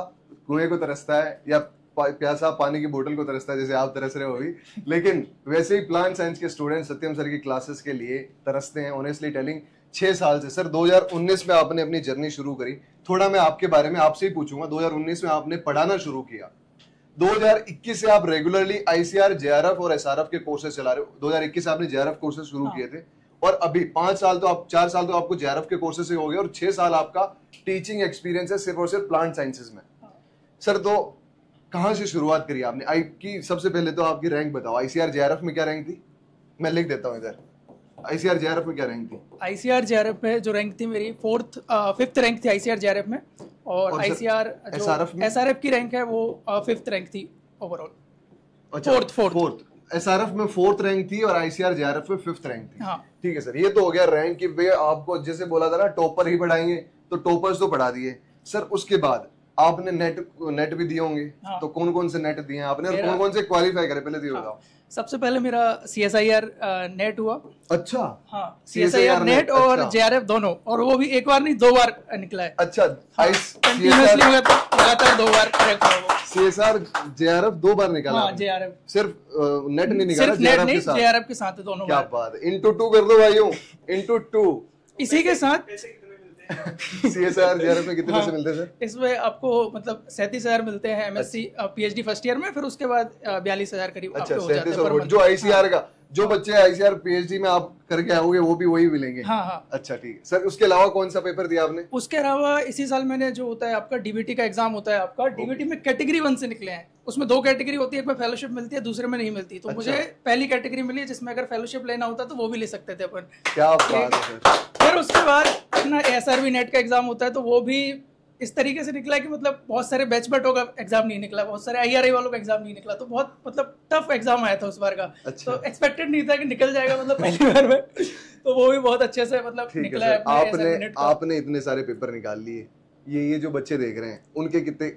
कुएं को तरसता है, या प्यासा पानी की बोतल को तरसता है, जैसे आप तरस रहे हो अभी, लेकिन वैसे ही प्लांट साइंस के स्टूडेंट सत्यम सर की क्लासेस के लिए तरसते हैं, ऑनेस्टली टेलिंग। 6 साल से। सर 2019 में आपने अपनी जर्नी शुरू करी, थोड़ा मैं आपके बारे में आपसे ही पूछूंगा। 2019 में आपने पढ़ाना शुरू किया, 2021 से आप रेगुलरली आईसीआर, जेआरएफ और एसआरएफ के कोर्सेज चला रहे हो। 2021 से आपने जेआरएफ कोर्सेज शुरू किए थे और अभी 4 साल तो आपको जेआरएफ के कोर्सेज से हो गए और 6 साल आपका टीचिंग एक्सपीरियंस है सिर्फ और सिर्फ प्लांट साइंसेज में। सर तो कहां से शुरुआत करी आपने? की सबसे पहले तो आपकी रैंक बताओ। आईसीआर जेआरएफ में क्या रैंक थी? मैं लिख देता हूं इधर। आईसीआर जेआरएफ में क्या रैंक थी? आईसीआर जेआरएफ में जो रैंक थी मेरी 5th रैंक थी आईसीआर जेआरएफ में, और आईसीआर एसआरएफ की रैंक है वो 5th रैंक थी ओवरऑल। अच्छा, 4th एसआरएफ में 4th रैंक थी और आईसीआर जेआरएफ में 5th रैंक थी। हाँ ठीक है सर, ये तो हो गया रैंक की। वे आपको जैसे बोला था ना टॉपर ही पढ़ाएंगे, तो टॉपर्स तो पढ़ा दिए। सर उसके बाद आपने नेट भी दिए होंगे। हाँ। तो कौन कौन से नेट दिए हैं आपने और कौन कौन से क्वालिफाई करे पहले बताओ। हाँ। सबसे पहले मेरा सीएसआईआर नेट हुआ। अच्छा हाँ, सीएसआईआर नेट और अच्छा। जेआरएफ दोनों, और वो भी एक बार नहीं 2 बार निकला है। अच्छा, कंटिन्यूअसली लगातार 2 बार क्रैक हुआ वो। सीएसआर जेआरएफ 2 बार निकाला। हाँ, जेआरएफ सिर्फ नेट नहीं निकाला, जेआरएफ के साथ दोनों। क्या बात है, into 2 कर दो भाइयों, into 2 इसी के साथ। सीएसआर जेआरएफ में कितने पैसे मिलते हैं सर? इसमें आपको मतलब 37,000 मिलते हैं एमएससी पीएचडी फर्स्ट ईयर में, फिर उसके बाद 42,000 करीब अच्छा, हो जाते हैं। जो आईसीआर का जो बच्चे आईसीआर पीएचडी में आप करके आओगे वो भी वही मिलेंगे। हाँ हाँ। अच्छा ठीक है सर। उसके अलावा कौन सा पेपर दिया आपने? उसके अलावा इसी साल मैंने जो होता है आपका डीबीटी का एग्जाम होता है आपका, डीबीटी में कैटेगरी 1 से निकले हैं। उसमें 2 कैटेगरी होती है, एक में फेलोशिप मिलती है, दूसरे में नहीं मिलती। तो मुझे पहली कैटेगरी मिली है जिसमें अगर फेलोशिप लेना होता तो वो भी ले सकते थे अपन। क्या बात है सर। फिर उसके बाद अपना एसआरबी नेट का एग्जाम होता है, तो वो भी इस तरीके से निकला कि मतलब बहुत सारे बैचमेटों का एग्जाम नहीं निकला, बहुत सारे आईआरआई वालों का एग्जाम नहीं निकला। तो बहुत मतलब टफ एग्जाम आया था उस बार का। अच्छा। तो एक्सपेक्टेड नहीं था कि निकल जाएगा मतलब पहली बार में। तो वो भी बहुत अच्छे से मतलब निकला है। आपने इतने सारे पेपर निकाल लिए, ये जो बच्चे देख रहे हैं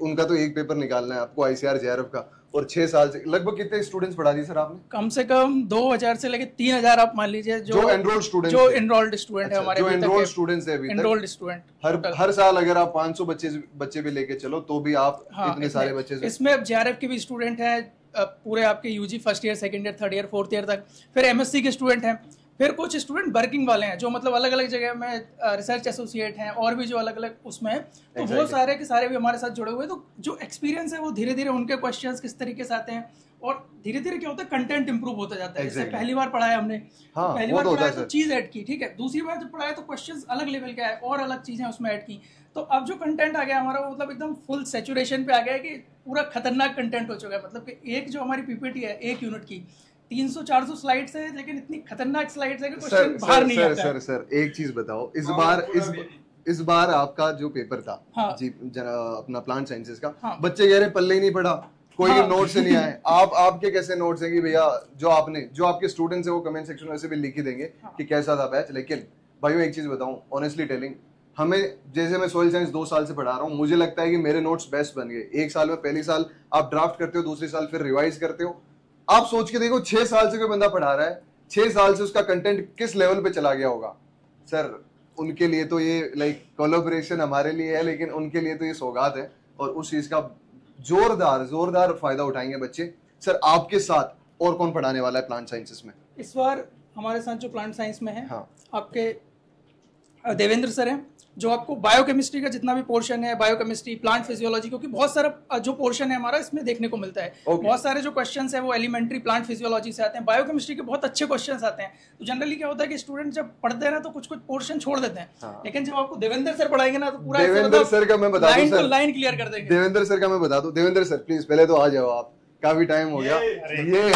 उनका तो एक पेपर निकालना है आपको आईसीआर जेआरएफ का, और 6 साल से लगभग कितने स्टूडेंट्स पढ़ा दिए सर आपने? कम से कम 2000 से लेके 3000 आप मान लीजिए जो एनरोल्ड स्टूडेंट है हमारे। जो एनरोल्ड स्टूडेंट्स है अभी तक, एनरोल्ड स्टूडेंट हर साल अगर आप 500 बच्चे भी लेके चलो तो भी आप इतने सारे बच्चे। इसमें अब जेआरएफ के भी स्टूडेंट हैं पूरे आपके UG first year, second year, third year, fourth year तक। फिर एमएससी के स्टूडेंट हैं, फिर कुछ स्टूडेंट वर्किंग वाले हैं जो मतलब अलग अलग जगह में रिसर्च एसोसिएट हैं और भी जो अलग अलग उसमें हैं। तो वो सारे के सारे भी हमारे साथ जुड़े हुए हैं। तो जो एक्सपीरियंस है वो धीरे धीरे उनके क्वेश्चंस किस तरीके से आते हैं और धीरे धीरे क्या होता है कंटेंट इंप्रूव होता जाता है। जैसे पहली बार पढ़ाया हमने, पहली बार पढ़ाया तो चीज ऐड की, ठीक है। दूसरी बार जब पढ़ाया तो क्वेश्चंस अलग लेवल के आए और अलग चीजें उसमें ऐड की। तो अब जो कंटेंट आ गया हमारा वो मतलब एकदम फुल सैचुरेशन पे आ गया है कि पूरा खतरनाक कंटेंट हो चुका है। मतलब कि एक जो हमारी पीपीटी है 1 यूनिट की 300-400 स्लाइड्स है, लेकिन इतनी खतरनाक स्लाइड्स है कि क्वेश्चन बाहर नहीं आता है। सर एक चीज बताओ, इस बार आपका जो पेपर था जी अपना प्लांट साइंसेस का, बच्चे कह रहे पल्ले ही नहीं पड़ा, कोई नोट से नहीं आए। आपके कैसे नोट्स हैं कि भैया जो आपके स्टूडेंट्स हैं वो कमेंट सेक्शन में से भी लिख ही देंगे कि कैसा था बैच। लेकिन भाइयों एक चीज बताऊं ऑनेस्टली टेलिंग, हमें जैसे मैं सोइल साइंस 2 साल से पढ़ा रहा हूँ, मुझे लगता है कि मेरे नोट्स बेस्ट बन गए। 1 साल में पहली साल आप ड्राफ्ट करते हो, दूसरी साल फिर रिवाइज करते हो। आप सोच के देखो 6 साल से कोई बंदा पढ़ा रहा है, 6 साल से उसका कंटेंट किस लेवल पे चला गया होगा। सर उनके लिए तो ये लाइक कोलैबोरेशन हमारे लिए है, लेकिन उनके लिए तो ये सौगात है और उस चीज का जोरदार फायदा उठाएंगे बच्चे। सर आपके साथ और कौन पढ़ाने वाला है प्लांट साइंसेस में? इस बार हमारे साथ जो प्लांट साइंस में है आपके देवेंद्र सर हैं, जो आपको बायोकेमिस्ट्री का जितना भी पोर्शन है, बायोकेमिस्ट्री, प्लांट फिजियोलॉजी, क्योंकि बहुत सारा जो पोर्शन है हमारा इसमें देखने को मिलता है। बहुत सारे जो क्वेश्चंस है वो एलिमेंट्री प्लांट फिजियोलॉजी से आते हैं, बायोकेमिस्ट्री के बहुत अच्छे क्वेश्चंस आते हैं। तो जनरली क्या होता है कि स्टूडेंट जब पढ़ते हैं ना तो कुछ पोर्शन छोड़ देते हैं, लेकिन जब आपको देवेंद्र सर पढ़ाएंगे ना तो पूरा देवेंद्र सर का मैं बता दूं, लाइन क्लियर कर देंगे। देवेंद्र सर का मैं बता दूं, देवेंद्र सर प्लीज पहले तो आ जाओ, आप काफी टाइम हो गया। ये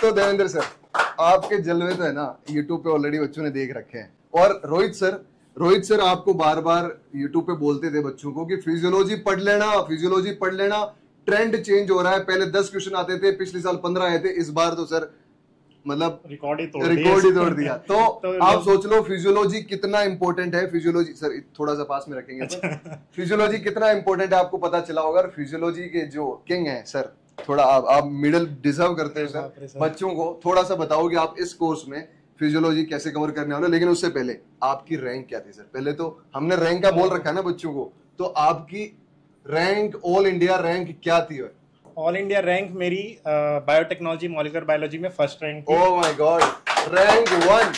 तो देवेंद्र सर आपके जलवे तो है ना यूट्यूब पे ऑलरेडी बच्चों ने देख रखे हैं। और रोहित सर आपको बार बार यूट्यूब पे बोलते थे बच्चों को कि फिजियोलॉजी पढ़ लेना, ट्रेंड चेंज हो रहा है। पहले 10 क्वेश्चन आते थे, पिछले साल 15 आए थे, इस बार तो सर मतलब रिकॉर्ड ही तोड़ दिया। तो आप सोच लो फिजियोलॉजी कितना इंपॉर्टेंट है। फिजियोलॉजी सर थोड़ा सा पास में रखेंगे तो फिजियोलॉजी कितना इंपॉर्टेंट है आपको पता चला होगा। फिजियोलॉजी के जो किंग है सर, थोड़ा आप मिडिल डिजर्व करते हैं सर। बच्चों को थोड़ा सा बताओ कि आप इस कोर्स में फिजियोलॉजी कैसे कवर करने वाले। लेकिन उससे पहले आपकी रैंक क्या थी सर? पहले तो हमने रैंक का बोल रखा है ना बच्चों को, तो आपकी रैंक ऑल इंडिया रैंक क्या थी? ऑल इंडिया रैंक मेरी बायोटेक्नोलॉजी मॉलिक्यूलर बायोलॉजी में फर्स्ट रैंक थी। Oh my God, rank 1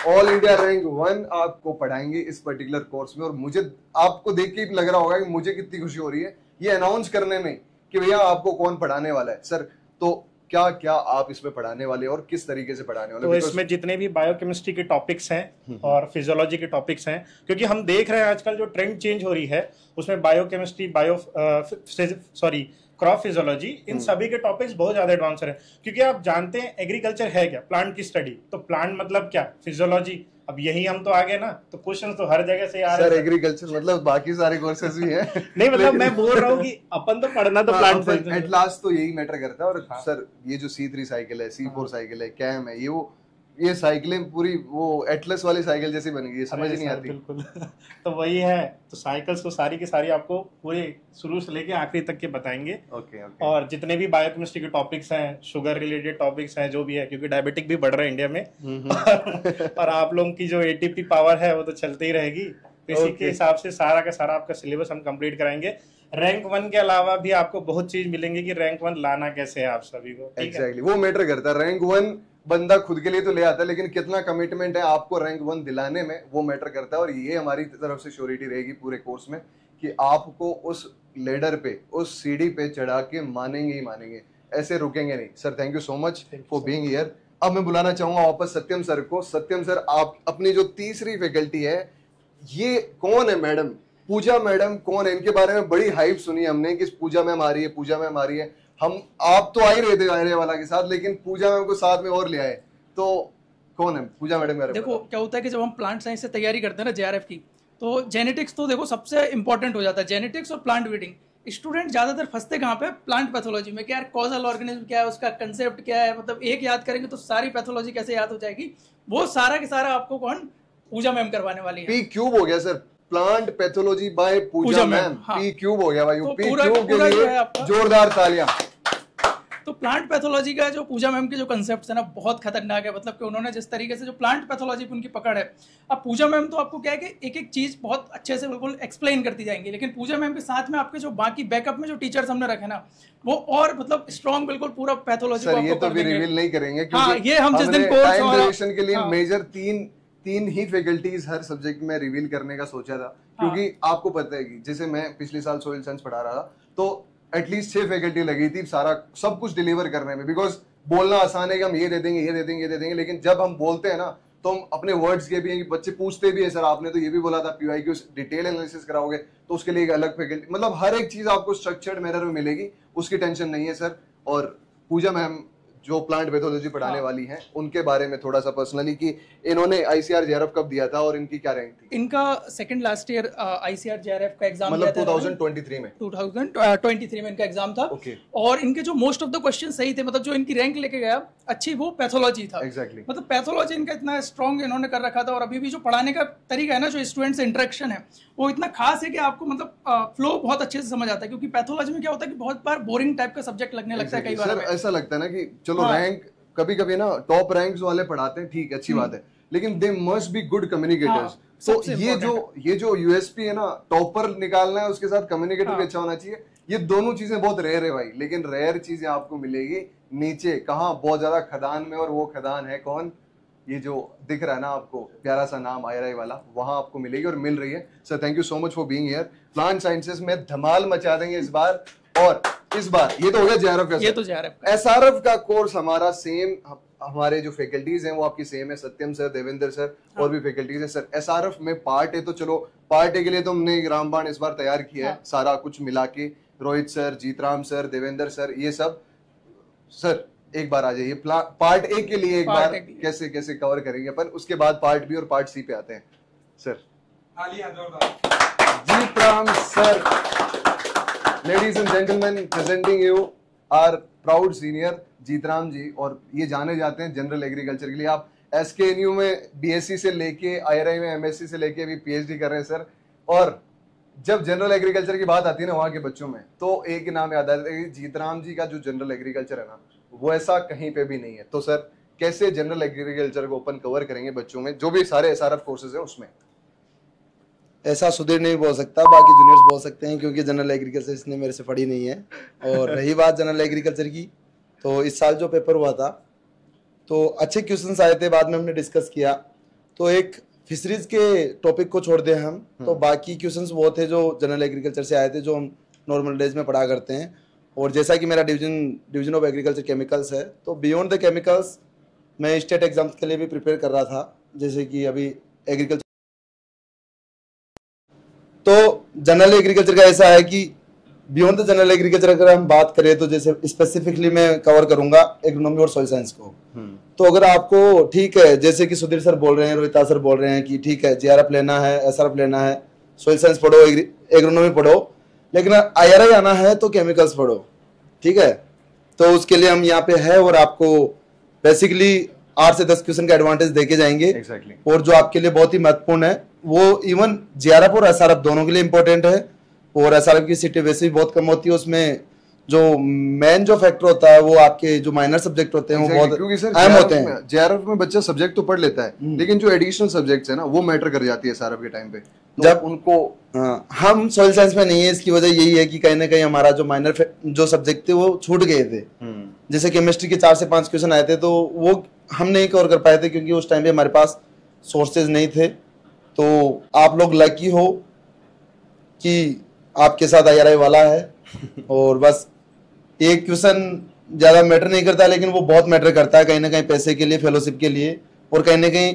all India rank 1 आपको पढ़ाएंगे इस पर्टिकुलर कोर्स में। और मुझे आपको देख के लग रहा होगा कि मुझे कितनी खुशी हो रही है ये अनाउंस करने में कि भैया आपको कौन पढ़ाने वाला है। सर तो क्या क्या आप इसमें पढ़ाने वाले और किस तरीके से पढ़ाने वाले? तो इसमें जितने भी बायोकेमिस्ट्री के टॉपिक्स हैं और फिजियोलॉजी के टॉपिक्स हैं, क्योंकि हम देख रहे हैं आजकल जो ट्रेंड चेंज हो रही है उसमें बायोकेमिस्ट्री, क्रॉप फिजियोलॉजी, इन सभी के टॉपिक्स बहुत ज्यादा एडवांस है। क्योंकि आप जानते हैं एग्रीकल्चर है क्या, प्लांट की स्टडी। तो प्लांट मतलब क्या, फिजियोलॉजी। अब यही हम तो आगे ना, तो क्वेश्चन तो हर जगह से आ रहे हैं। सर एग्रीकल्चर मतलब बाकी सारे कोर्सेज भी हैं। नहीं मतलब मैं बोल रहा हूँ कि अपन तो पढ़ना तो प्लांट से एट लास्ट तो यही मैटर करता है। और सर ये जो C3 साइकिल है, C4 साइकिल है, कैम है, ये साइकिलें पूरी वो एटलस वाली साइकिल जैसी बन गई है, समझ नहीं आती। बिल्कुल। तो वही है, तो साइकिल्स तो सारी की सारी आपको पूरे शुरू से लेके आखिरी तक के बताएंगे। ओके। और जितने भी बायोकेमिस्ट्री के टॉपिक्स हैं, शुगर रिलेटेड टॉपिक्स हैं, जो भी है, क्योंकि डायबिटिक भी बढ़ रहा है इंडिया में। और आप लोगों की जो ATP पावर है वो तो चलती ही रहेगी। इसी के हिसाब से सारा का सारा आपका सिलेबस हम कंप्लीट कराएंगे। रैंक 1 के अलावा भी आपको बहुत चीज मिलेंगी कि रैंक 1 लाना कैसे है आप सभी को। एग्जैक्टली वो मैटर करता है। रैंक 1 बंदा खुद के लिए तो ले आता है, लेकिन कितना कमिटमेंट है आपको रैंक 1 दिलाने में, वो मैटर करता है। और ये हमारी तरफ से श्योरिटी रहेगी पूरे कोर्स में कि आपको उस लेडर पे, उस सीढ़ी पे चढ़ा के मानेंगे ही मानेंगे, ऐसे रुकेंगे नहीं। Sir thank you so much for being here. अब मैं बुलाना चाहूंगा वापस सत्यम सर को। सत्यम सर, आप अपनी जो तीसरी फैकल्टी है, ये कौन है मैडम? पूजा मैडम कौन है? इनके बारे में बड़ी हाइप सुनी हमने कि पूजा मैम आ रही है, पूजा मैम आ रही है। आप तो आ ही रहे थे आयरे वाला के साथ, लेकिन पूजा मैम को साथ में और ले आए, तो कौन है पूजा मैडम? देखो क्या होता है कि जब हम प्लांट साइंस से तैयारी करते हैं ना JRF की, तो जेनेटिक्स तो देखो सबसे इंपॉर्टेंट हो जाता है, जेनेटिक्स और प्लांट ब्रीडिंग। स्टूडेंट ज्यादातर फंसते कहाँ पे? प्लांट पैथोलॉजी में। क्या यार कॉजल ऑर्गेनिज्म क्या है, उसका कंसेप्ट क्या है, मतलब एक याद करेंगे तो सारी पैथोलॉजी कैसे याद हो जाएगी। वो सारा के सारा आपको कौन? पूजा मैम करवाने वाली है। पी क्यूब हो गया sir, plant pathology by Pooja ma'am. P cube हो गया भाई। तो पी क्यूब के लिए जोरदार तालियां। तो प्लांट पैथोलॉजी का जो पूजा मैम के जो कंसेप्ट है ना, बहुत खतरनाक है। मतलब कि उन्होंने जिस तरीके से जो प्लांट पैथोलॉजी पे उनकी पकड़ है, अब पूजा मैम तो आपको क्या है कि एक एक चीज बहुत अच्छे से बिल्कुल एक्सप्लेन करती जाएंगी, लेकिन पूजा मैम के साथ में आपके जो बाकी बैकअप में जो टीचर्स हमने रखे ना, वो और मतलब स्ट्रॉन्ग बिल्कुल पूरा पैथोलॉजी को ये तो भी रिवील नहीं करेंगे, हाँ, ये हम जिस दिन कोर्स टाइम ड्यूरेशन के लिए मेजर तीन ही फैकल्टीज हर सब्जेक्ट में रिवील करने का सोचा था। क्योंकि आपको पता है कि जैसे मैं पिछले साल सोइल साइंस पढ़ा रहा था, तो एटलीस्ट 6 फैकल्टी लगी थी सारा सब कुछ डिलीवर करने में। बिकॉज बोलना आसान है कि हम ये दे देंगे, ये दे देंगे, ये दे देंगे, लेकिन जब हम बोलते हैं ना तो हम अपने वर्ड्स के भी, बच्चे पूछते भी है सर आपने तो ये भी बोला था PYQ डिटेल एनालिसिस कराओगे, तो उसके लिए एक अलग फैकल्टी, मतलब हर एक चीज आपको स्ट्रक्चर्ड मैनर में मिलेगी, उसकी टेंशन नहीं है सर। और पूजा मैम जो प्लांट पैथोलॉजी पढ़ाने वाली हैं, उनके बारे में थोड़ा सा पर्सनली कि इन्होंने ICR JRF कब दिया था और इनकी क्या रैंक थी? इनका second last year ICR JRF का एग्जाम मतलब 2023 में 2023 में इनका एग्जाम था। और इनके जो मोस्ट ऑफ द क्वेश्चन सही थे, मतलब जो इनकी रैंक लेके गया अच्छी, वो पैथोलॉजी था। एग्जैक्टली मतलब पैथोलॉजी इनका इतना स्ट्रॉन्ग इन्होंने कर रखा था। और अभी भी जो पढ़ाने का तरीका है ना, जो स्टूडेंट से इंटरेक्शन है, वो इतना खास है कि आपको मतलब फ्लो बहुत अच्छे से समझ आता है। क्योंकि पैथोलॉजी में क्या होता है कि बहुत बार बोरिंग टाइप का सब्जेक्ट लगने लगता है कई बार। सर ऐसा लगता है ना कि चलो रैंक कभी कभी ना टॉप रैंक्स वाले पढ़ाते हैं, ठीक अच्छी बात है, लेकिन they must be good communicators. तो ये जो USP है ना, टॉपर निकालना है, उसके साथ कम्युनिकेटर भी अच्छा होना चाहिए। ये दोनों चीजें बहुत रेयर है भाई, लेकिन रेयर चीजें आपको मिलेगी नीचे, कहाँ? बहुत ज्यादा खदान में। और वो खदान है कौन? ये जो दिख रहा है ना आपको प्यारा सा नाम IRI वाला, वहां आपको मिलेगी और मिल रही है। Sir thank you so much for being here. Plant sciences में धमाल मचा देंगे इस बार। और इस बार ये तो हो गया JRF का, ये तो JRF SRF का कोर्स हमारा सेम, हमारे जो फैकल्टीज हैं वो आपकी सेम है, सत्यम सर, देवेंद्र सर और भी फैकल्टीज है। सर SRF में पार्ट है, तो चलो पार्ट ए के लिए तो हमने रामबाण इस बार तैयार किया है, सारा कुछ मिला के। Rohit sir, Jeetram sir, Devendra sir, ये सब। सर एक बार आ जाइए पार्ट ए के लिए, एक बार कैसे कैसे कवर करेंगे अपन, उसके बाद पार्ट बी और पार्ट सी पे आते हैं। Sir Jeetram sir, ladies and gentleman, presenting you our proud senior Jeetram ji. और ये जाने जाते हैं जनरल एग्रीकल्चर के लिए। आप SKNU में BSc से लेके IRI में MSc से लेके अभी PhD कर रहे हैं सर। और जब जनरल एग्रीकल्चर की बात आती है ना वहाँ के बच्चों में, तो एक ही नाम याद आता है कि जीतराम जी का जो जनरल एग्रीकल्चर है ना, वो ऐसा कहीं पे भी नहीं है। तो सर कैसे जनरल एग्रीकल्चर को ओपन कवर करेंगे बच्चों में, जो भी सारे SRF कोर्सेज हैं उसमें? ऐसा सुधीर नहीं बोल सकता, बाकी जूनियर्स बोल सकते हैं, क्योंकि जनरल एग्रीकल्चर इसने मेरे से पढ़ी नहीं है। और रही बात जनरल एग्रीकल्चर की, तो इस साल जो पेपर हुआ था तो अच्छे क्वेश्चंस आए थे, बाद में हमने डिस्कस किया तो एक फिशरीज के टॉपिक को छोड़ दें हम, तो बाकी क्वेश्चंस वो थे जो जनरल एग्रीकल्चर से आए थे, जो हम नॉर्मल डेज में पढ़ा करते हैं। और जैसा कि मेरा डिवीजन ऑफ एग्रीकल्चर केमिकल्स है, तो बियॉन्ड द केमिकल्स मैं स्टेट एग्जाम्स के लिए भी प्रिपेयर कर रहा था, जैसे कि अभी एग्रीकल्चर। तो जनरल एग्रीकल्चर का ऐसा है कि बियॉन्ड द जनरल एग्रीकल्चर अगर हम बात करें तो जैसे स्पेसिफिकली मैं कवर करूंगा एग्रोनॉमी और सॉइल साइंस को। तो अगर आपको ठीक है, जैसे कि सुधीर सर बोल रहे हैं, रोहिता सर बोल रहे हैं कि ठीक है जीआरएफ लेना है, एसआरएफ लेना है, सॉइल साइंस पढ़ो, एग्रोनॉमी पढ़ो, लेकिन आईआरआई आना है तो केमिकल्स पढ़ो, ठीक है। तो उसके लिए हम यहाँ पे है और आपको बेसिकली 8 से 10 क्वेश्चन का एडवांटेज देके जाएंगे। और जो आपके लिए बहुत ही महत्वपूर्ण है वो इवन जीआरएफ और एसआरएफ दोनों के लिए इंपॉर्टेंट है। और एसआरएफ की सीटें वैसे भी बहुत कम होती है, उसमें जो मेन जो फैक्टर होता है वो आपके जो माइनर सब्जेक्ट होते हैं वो बहुत अहम होते हैं। जेआरएफ में बच्चा सब्जेक्ट तो पढ़ लेता है, लेकिन जो एडिशनल सब्जेक्ट्स है ना वो मैटर कर जाती है एसआरएफ के टाइम पे, तो जब उनको हम सॉइल साइंस में नहीं है। इसकी वजह यही है कि कहीं ना कहीं हमारा जो माइनर जो सब्जेक्ट थे वो छूट गए थे। जैसे केमिस्ट्री के 4 से 5 क्वेश्चन आए थे तो वो हम नहीं कवर कर पाए थे क्योंकि उस टाइम पे हमारे पास सोर्सेज नहीं थे। तो आप लोग लकी हो कि आपके साथ आईआरआई वाला है। और बस एक क्वेश्चन ज्यादा मैटर नहीं करता, लेकिन वो बहुत मैटर करता है कहीं ना कहीं पैसे के लिए, फेलोशिप के लिए और कहीं ना कहीं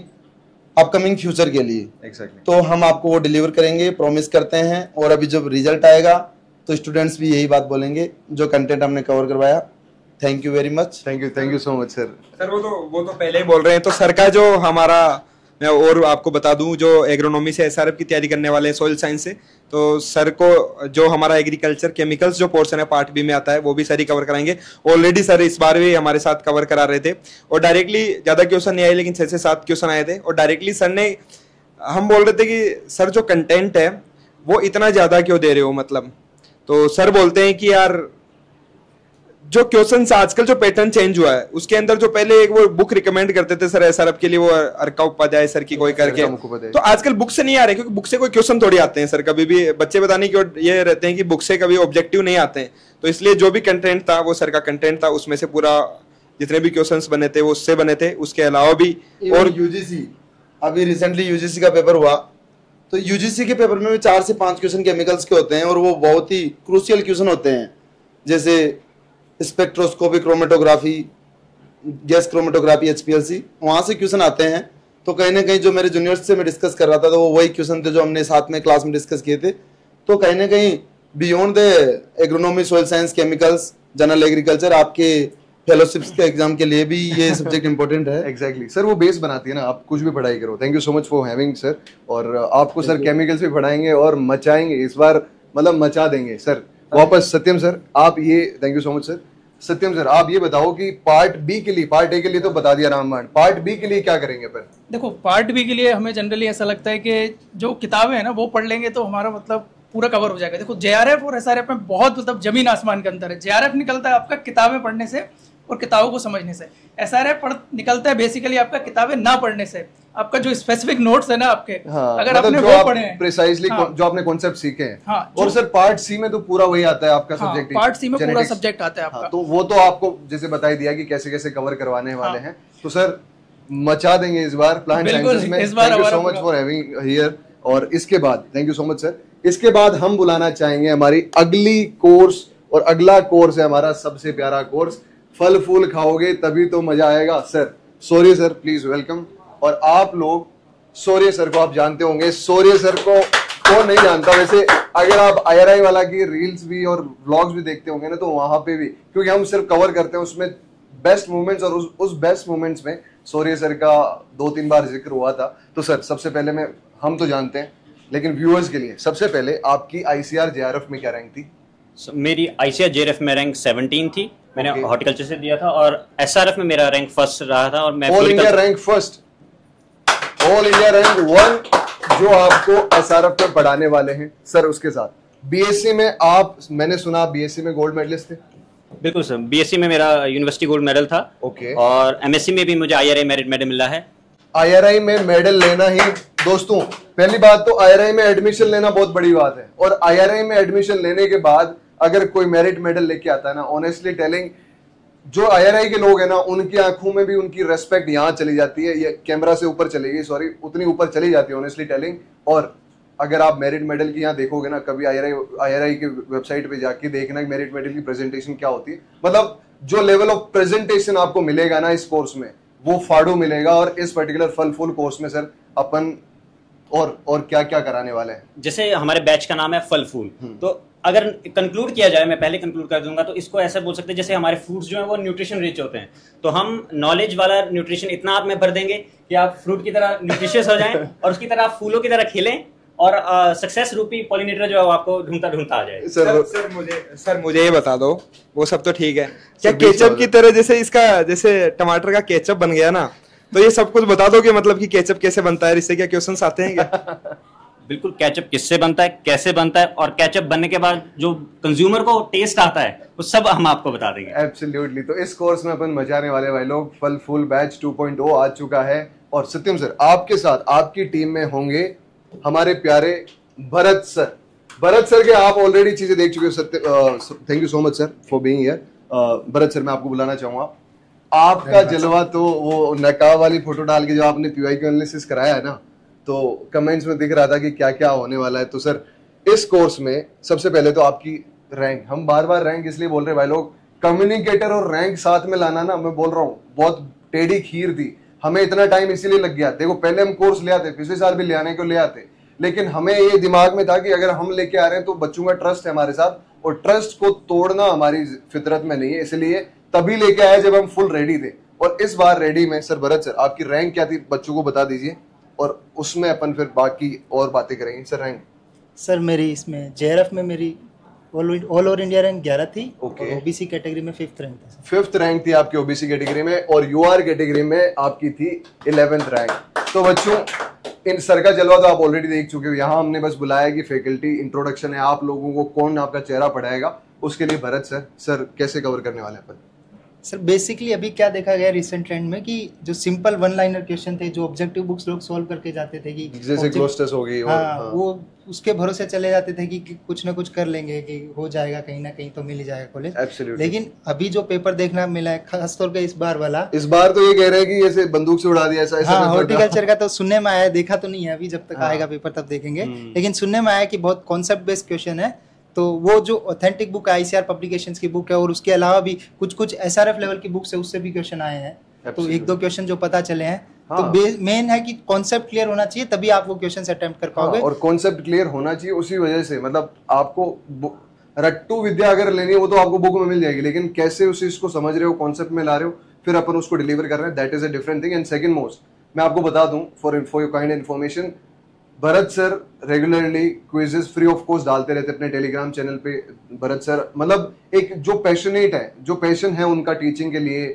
अपकमिंग फ्यूचर के लिए। तो हम आपको वो डिलीवर करेंगे, प्रॉमिस करते हैं। और अभी जब रिजल्ट आएगा तो स्टूडेंट्स भी यही बात बोलेंगे जो कंटेंट हमने कवर करवाया। Thank you very much. Thank you so much sir. Sir वो तो पहले ही बोल रहे हैं। तो सर का जो हमारा, मैं और आपको बता दूं, जो एग्रोनॉमी से एसआरएफ की तैयारी करने वाले हैं सॉइल साइंस से, तो सर को जो हमारा एग्रीकल्चर केमिकल्स जो पोर्शन है पार्ट बी में आता है वो भी सर ही कवर कराएंगे। ऑलरेडी सर इस बार भी हमारे साथ कवर करा रहे थे और डायरेक्टली ज्यादा क्वेश्चन नहीं आए, लेकिन 6 से 7 क्वेश्चन आए थे। और डायरेक्टली सर ने, हम बोल रहे थे कि सर जो कंटेंट है वो इतना ज्यादा क्यों दे रहे हो, मतलब। तो सर बोलते हैं कि यार जो क्वेश्चंस आजकल जो पैटर्न चेंज हुआ है उसके अंदर जो पहले एक वो बुक रिकमेंड करते थे सर एसआरएफ के लिए, वो अर्का उपाध्याय सर की कोई करके, तो आजकल बुक से नहीं आ रहे क्योंकि बुक से कोई क्वेश्चन थोड़ी आते हैं सर। कभी भी बच्चे बताने की ये रहते हैं कि बुक से कभी ऑब्जेक्टिव नहीं आते हैं। तो इसलिए जो भी कंटेंट था वो सर का कंटेंट था, उसमें से पूरा जितने भी क्वेश्चंस बने थे वो उससे बने थे। उसके अलावा भी और यूजीसी, अभी रिसेंटली यूजीसी का पेपर हुआ, तो यूजीसी के पेपर में भी 4 से 5 क्वेश्चन केमिकल्स के होते हैं और वो बहुत ही क्रूशियल क्वेश्चन होते हैं। जैसे spectroscopy, chromatography, gas chromatography, HPLC, वहां से क्वेश्चन आते हैं। तो कहीं ना कहीं जो मेरे जूनियर्स से मैं डिस्कस कर रहा था तो वो वही क्वेश्चन थे जो हमने साथ में क्लास में डिस्कस किए थे। तो कहीं ना कहीं beyond the agronomy, soil science, chemicals, general agriculture, आपके फेलोशिप्स के एग्जाम के लिए भी ये सब्जेक्ट इंपॉर्टेंट है। एग्जैक्टली सर, वो बेस बनाती है ना, आप कुछ भी पढ़ाई करो। Thank you so much for having sir. और आपको सर केमिकल्स भी पढ़ाएंगे और मचाएंगे इस बार, मतलब मचा देंगे सर। वापस सत्यम सर, आप ये, thank you so much sir. Satyam sir, आप ये बताओ कि पार्ट बी के लिए, पार्ट ए के लिए तो बता दिया रामबाण, पार्ट बी के लिए क्या करेंगे? पर देखो, पार्ट बी के लिए हमें जनरली ऐसा लगता है कि जो किताबें हैं ना वो पढ़ लेंगे तो हमारा मतलब पूरा कवर हो जाएगा। देखो, जेआरएफ और एसआरएफ में बहुत मतलब जमीन आसमान का अंतर है। जेआरएफ निकलता है आपका किताबें पढ़ने से और किताबों को समझने से, एसआरएफ निकलता है बेसिकली आपका किताबें ना पढ़ने से। आपका जो स्पेसिफिक नोट्स है ना आपके, अगर मतलब आपने वो पढ़े हैं प्रिसाइजली, जो आपने कॉन्सेप्ट सीखे हैं। हाँ, और सर पार्ट सी में तो पूरा वही आता है आपका सब्जेक्ट। पार्ट सी में पूरा सब्जेक्ट आता है आपका। तो वो तो आपको जैसे बताई दिया कि कैसे कैसे कवर करवाने वाले हैं। तो सर मचा देंगे इस बार प्लांट साइंसेस में। Thank you so much for having here. और इसके बाद thank you so much sir. इसके बाद हम बुलाना चाहेंगे हमारी अगली कोर्स, और अगला कोर्स है हमारा सबसे प्यारा कोर्स, फल फूल खाओगे तभी तो मजा आएगा। सर सौर्य सर, प्लीज वेलकम। और आप लोग सौर्य सर को आप जानते होंगे। सौर्य सर को कौन नहीं जानता? वैसे अगर आप आईआरआई वाला की रील्स भी और व्लॉग्स भी देखते होंगे ना, तो वहां पे भी, क्योंकि हम सिर्फ कवर करते हैं उसमें बेस्ट मोमेंट्स, और उस बेस्ट मोमेंट्स में सौर्य सर का 2-3 बार जिक्र हुआ था। तो सर सबसे पहले मैं, हम तो जानते हैं लेकिन व्यूअर्स के लिए सबसे पहले आपकी आईसीआर जेआरएफ में क्या रैंक थी? मेरी आईसीआर जेआरएफ में रैंक 17 थी। मैंने हॉर्टिकल्चर से दिया था। और एसआरएफ में मेरा रैंक फर्स्ट रहा था। और मैं all India rank first, all India rank 1 जो आपको एसआरएफ में पढ़ाने वाले हैं। सर उसके साथ बीएससी में आप, मैंने सुना बीएससी में गोल्ड मेडलिस्ट थे? बिल्कुल सर, बीएससी में मेरा यूनिवर्सिटी गोल्ड मेडल था। ओके। और एमएससी में भी मुझे आईआरआई मेरिट मेडल मिला है। आईआरआई में मेडल लेना ही, दोस्तों पहली बात तो आईआरआई में एडमिशन लेना बहुत बड़ी बात है। और आईआरआई में एडमिशन लेने के बाद अगर कोई मेरिट मेडल लेके आता है ना, ऑनेस्टली टेलिंग, जो IRI के लोग हैं ना, उनकी आंखों में भी उनकी रेस्पेक्ट यहाँ चली जाती है, ये कैमरा से ऊपर चली गई, सॉरी, उतनी ऊपर चली जाती है ऑनेस्टली टेलिंग। और अगर आप मेरिट मेडल की यहाँ देखोगे ना, कभी IRI के वेबसाइट पे जाके देखना मेरिट मेडल की प्रेजेंटेशन क्या होती है, मतलब जो लेवल ऑफ प्रेजेंटेशन आपको मिलेगा ना इस कोर्स में, वो फाड़ू मिलेगा। और इस पर्टिकुलर फुल कोर्स में सर अपन और क्या क्या कराने वाले हैं? जैसे हमारे बैच का नाम है फल फूल, तो अगर कंक्लूड किया जाए, मैं पहले कंक्लूड कर दूंगा, तो इसको ऐसा बोल सकते हैं जैसे हमारे फूड्स जो हैं वो न्यूट्रिशन रिच होते हैं, तो हम नॉलेज वाला न्यूट्रिशन इतना आप में भर देंगे कि आप फ्रूट की तरह न्यूट्रिशियस हो जाएं और उसकी तरह आप फूलों की तरह खिलें और सक्सेस रूपी पॉलिनेटर जो है वो आपको ढूंढता आ जाए। सर मुझे ये बता दो, वो सब तो ठीक है, क्या केचप की तरह जैसे इसका जैसे टमाटर का केचप बन गया ना, तो ये सब कुछ बता दो कि मतलब कि केचप कैसे बनता है, इससे क्या क्वेश्चंस आते हैं क्या? बिल्कुल, केचप किससे बनता है, कैसे बनता है, और केचप बनने के बाद जो कंज्यूमर को टेस्ट आता है वो सब हम आपको बता देंगे। एब्सोल्युटली। तो इस कोर्स में अपन मचाने वाले भाई लोग, फल फूल बैच 2.0 आ चुका है। और सत्यम सर आपके साथ आपकी टीम में होंगे हमारे प्यारे भरत सर। भरत सर के आप ऑलरेडी चीजें देख चुके हो। सत्य, thank you so much sir for being here. Bharat sir मैं आपको बुलाना चाहूंगा। आपका जलवा तो वो नकाब वाली फोटो डाल के जो आपने PYQ एनालिसिस कराया है ना, तो कमेंट्स में दिख रहा था कि क्या क्या होने वाला है। तो सर इस कोर्स में सबसे पहले तो आपकी रैंक, हम बार बार रैंक इसलिए बोल रहे हैं भाई लोग, कम्युनिकेटर और रैंक साथ में लाना ना, मैं बोल रहा हूँ बहुत टेढ़ी खीर थी। हमें इतना टाइम इसीलिए लग गया, देखो पहले हम कोर्स ले आते, पिछले साल भी ले आने को ले आते, लेकिन हमें ये दिमाग में था कि अगर हम लेके आ रहे हैं तो बच्चों का ट्रस्ट है हमारे साथ, और ट्रस्ट को तोड़ना हमारी फितरत में नहीं है, इसलिए तभी लेके आए जब हम फुल रेडी थे। और इस बार रेडी में सर भरत सर आपकी रैंक क्या थी बच्चों को बता दीजिए, और उसमें अपन फिर बाकी और बातें करेंगे। सर रैंक सर मेरी इसमें JRF में मेरी ऑल ओवर इंडिया रैंक 11 थी। ओके। OBC कैटेगरी में 5th रैंक था। 5th रैंक थी आपकी OBC कैटेगरी में, और UR कैटेगरी में आपकी थी 11th रैंक। तो बच्चों इन सर का जलवा तो आप ऑलरेडी देख चुके हो। यहाँ हमने बस बुलाया कि फैकल्टी इंट्रोडक्शन है, आप लोगों को कौन आपका चेहरा पढ़ाएगा, उसके लिए भरत सर कैसे कवर करने वाले हैं अपन? सर बेसिकली अभी क्या देखा गया रिसेंट ट्रेंड में कि जो सिंपल वन लाइनर क्वेश्चन थे, जो ऑब्जेक्टिव बुक्स लोग सॉल्व करके जाते थे कि जैसे क्लोस्टस हो गई, हाँ, वो उसके भरोसे चले जाते थे कि कुछ ना कुछ कर लेंगे, कि हो जाएगा कहीं ना कहीं तो मिल ही जाएगा कॉलेज। लेकिन अभी जो पेपर देखना मिला है, खासतौर पे इस बार वाला, इस बार तो ये कह रहे हैं कि ऐसे बंदूक से उड़ा दिया ऐसा। हाँ, हॉर्टिकल्चर का तो सुनने में आया, देखा तो नहीं है अभी, जब तक आएगा पेपर तब देखेंगे, लेकिन सुनने में आया कि बहुत कॉन्सेप्ट बेस्ड क्वेश्चन है। तो वो जो ऑथेंटिक बुक है ICR पब्लिकेशंस की बुक है, और उसके अलावा भी कुछ SRF लेवल की बुक्स है, उससे भी क्वेश्चन आए हैं। तो एक दो क्वेश्चन जो पता चले हैं। हाँ। तो मेन है कि कॉन्सेप्ट क्लियर होना चाहिए, तभी आप वो क्वेश्चन अटेम्प्ट कर पाओगे। और कॉन्सेप्ट क्लियर होना चाहिए, उसी वजह से मतलब आपको रट्टू विद्या अगर लेनी है वो तो आपको बुक में मिल जाएगी, लेकिन कैसे उस चीज को समझ रहे हो, कॉन्सेप्ट में ला रहे हो, फिर अपन उसको डिलीवर कर रहे हैं, that is a different thing. And second most मैं आपको बता दूं for your kind information, Bharat sir regularly quizzes free of cost डालते रहते अपने टेलीग्राम चैनल पे। भरत सर मतलब एक जो पैशनेट है, जो पैशन है उनका टीचिंग के लिए,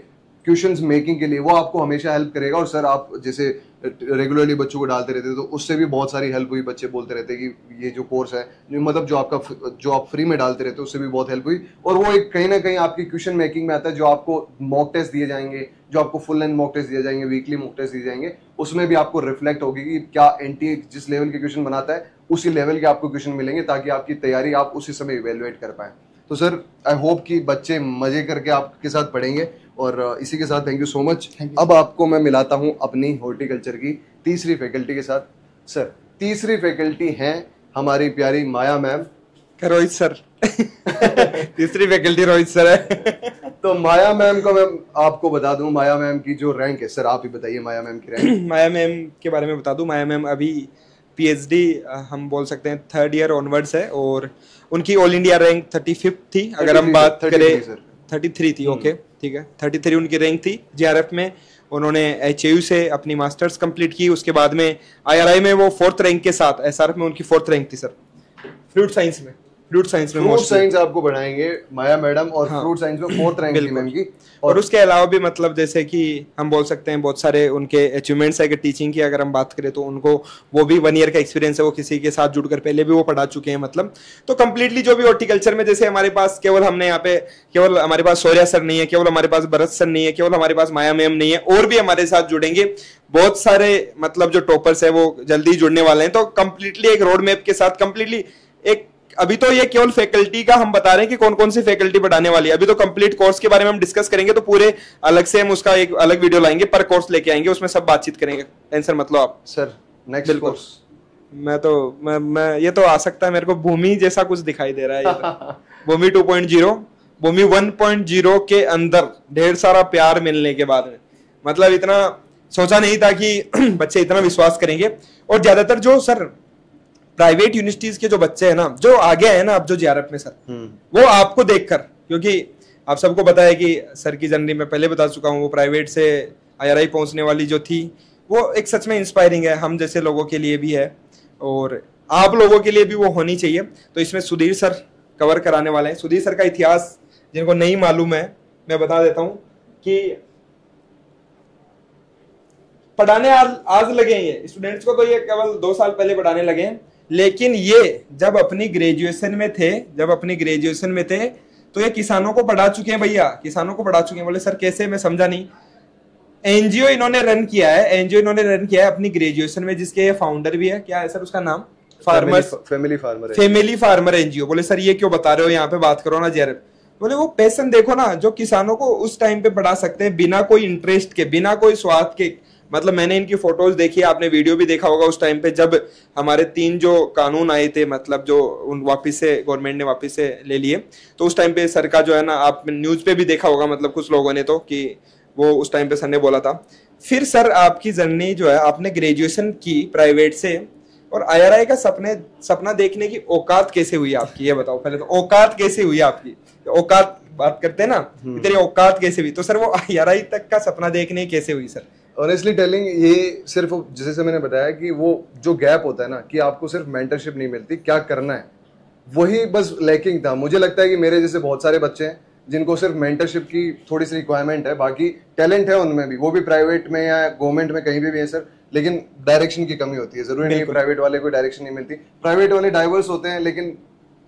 क्वेश्चंस मेकिंग के लिए, वो आपको हमेशा हेल्प करेगा। और सर आप जैसे रेगुलरली बच्चों को डालते रहते तो उससे भी बहुत सारी हेल्प हुई। बच्चे बोलते रहते कि ये जो कोर्स है, मतलब जो आप फ्री में डालते रहते उससे भी बहुत हेल्प हुई। और वो एक कहीं ना कहीं आपकी क्वेश्चन मेकिंग में आता है, जो आपको मॉक टेस्ट दिए जाएंगे, जो आपको फुल लेंथ मॉक टेस्ट दिए जाएंगे, वीकली मॉक टेस्ट दिए जाएंगे, उसमें भी आपको रिफ्लेक्ट होगी कि क्या NTA जिस लेवल के क्वेश्चन बनाता है उसी लेवल के आपको क्वेश्चन मिलेंगे, ताकि आपकी तैयारी आप उसी समय इवेलुएट कर पाए। तो सर आई होप कि बच्चे मजे करके आपके साथ पढ़ेंगे। और इसी के साथ थैंक यू सो मच। अब आपको मैं मिलाता हूं अपनी हॉर्टिकल्चर की तीसरी फैकल्टी के साथ। सर तीसरी फैकल्टी हैं हमारी प्यारी माया मैम। रोहित सर तीसरी फैकल्टी रोहित सर है। तो माया मैम को मैं आपको बता दूं, माया मैम की जो रैंक है, सर आप ही बताइए माया मैम की रैंक। माया मैम के बारे में बता दूं, माया मैम अभी PhD हम बोल सकते हैं 3rd ईयर ऑनवर्ड्स है, और उनकी ऑल इंडिया रैंक 35 थी। अगर हम बात करें 33 थी, ओके ठीक है, 33 उनकी रैंक थी JRF में। उन्होंने HAU से अपनी मास्टर्स कंप्लीट की, उसके बाद में IRI में वो 4th रैंक के साथ, SRF में उनकी 4th रैंक थी सर। फ्रूट साइंस में फ्रूट साइंस आपको बढ़ाएंगे माया मैडम, और फ्रूट साइंस में 4th रैंक थी मैम की। और उसके अलावा भी मतलब जैसे कि हम बोल सकते हैं बहुत सारे उनके अचीवमेंट्स है कि टीचिंग की अगर हम बात करें तो उनको वो भी 1 ईयर का एक्सपीरियंस है, वो किसी के साथ जुड़कर पहले भी वो पढ़ा चुके हैं मतलब। तो कंप्लीटली जो भी हॉर्टिकल्चर में, जैसे हमारे पास केवल हमने यहाँ पे केवल हमारे पास शौर्या सर नहीं है, केवल हमारे पास भरत सर नहीं है, केवल हमारे पास माया मैम नहीं है, और भी हमारे साथ जुड़ेंगे बहुत सारे मतलब जो टॉपर्स है वो जल्दी जुड़ने वाले हैं। तो कंप्लीटली एक रोड मैप के साथ, कंप्लीटली एक अभी तो ये केवल फैकल्टी का हम बता रहे हैं कि कौन कौन सी फैकल्टी पढ़ाने वाली है। अभी तो कंप्लीट कोर्स के बारे में हम डिस्कस करेंगे, तो पूरे अलग से हम उसका एक अलग वीडियो लाएंगे, पर कोर्स लेके आएंगे, उसमें सब बातचीत करेंगे। टेंशन मत लो आप सर। नेक्स्ट कोर्स मैं ये तो आ सकता है, मेरे को भूमि जैसा कुछ दिखाई दे रहा है ये तो। भूमि 2.0, भूमि 1.0 के अंदर ढेर सारा प्यार मिलने के बाद में, मतलब इतना सोचा नहीं था कि बच्चे इतना विश्वास करेंगे। और ज्यादातर जो सर प्राइवेट यूनिवर्सिटीज के जो बच्चे हैं ना, जो आगे हैं ना अब जो जेआरएफ में सर, वो आपको देखकर, क्योंकि आप सबको पता है कि सर की जर्नी मैं पहले बता चुका हूँ, वो प्राइवेट से आईआरआई पहुंचने वाली जो थी वो एक सच में इंस्पायरिंग है, हम जैसे लोगों के लिए भी है और आप लोगों के लिए भी वो होनी चाहिए। तो इसमें सुधीर सर कवर कराने वाले हैं। सुधीर सर का इतिहास जिनको नहीं मालूम है मैं बता देता हूँ कि पढ़ाने आज लगे हैं ये स्टूडेंट्स को, तो ये केवल 2 साल पहले पढ़ाने लगे हैं, लेकिन ये जब अपनी ग्रेजुएशन में थे तो ये किसानों को पढ़ा चुके हैं भैया, किसानों को पढ़ा चुके हैं। बोले सर कैसे, मैं समझा नहीं। एनजीओ इन्होंने रन किया है अपनी ग्रेजुएशन में, जिसके ये फाउंडर भी है, क्या है सर उसका नाम, फैमिली फार्मर एनजीओ। बोले सर ये क्यों बता रहे हो, यहाँ पे बात करो ना जेआरएफ। बोले वो पैशन देखो ना, जो किसानों को उस टाइम पे पढ़ा सकते हैं बिना कोई इंटरेस्ट के, बिना कोई स्वार्थ के। मतलब मैंने इनकी फोटोज देखी, आपने वीडियो भी देखा होगा उस टाइम पे जब हमारे 3 जो कानून आए थे, मतलब जो उन वापिस से गवर्नमेंट ने वापिस से ले लिए, तो उस टाइम पे सर का जो है ना, आप न्यूज पे भी देखा होगा, मतलब कुछ लोगों ने तो, कि वो उस टाइम पे सर ने बोला था। फिर सर आपकी जर्नी जो है, आपने ग्रेजुएशन की प्राइवेट से और आईआरआई का सपना देखने की औकात कैसे हुई आपकी, ये बताओ पहले तो। औकात कैसे हुई आपकी, औकात बात करते हैं ना, तेरी औकात कैसे हुई, तो सर वो आईआरआई तक का सपना देखने कैसे हुई सर? ऑनेस्टली टेलिंग, ये सिर्फ जैसे मैंने बताया कि वो जो गैप होता है ना, कि आपको सिर्फ मेंटरशिप नहीं मिलती, क्या करना है, वही बस लैकिंग था। मुझे लगता है कि मेरे जैसे बहुत सारे बच्चे हैं जिनको सिर्फ मेंटरशिप की थोड़ी सी रिक्वायरमेंट है, बाकी टैलेंट है उनमें भी, वो भी प्राइवेट में या गवर्नमेंट में कहीं भी है सर, लेकिन डायरेक्शन की कमी होती है। जरूरी नहीं प्राइवेट वाले को डायरेक्शन नहीं मिलती, प्राइवेट वाले डाइवर्स होते हैं लेकिन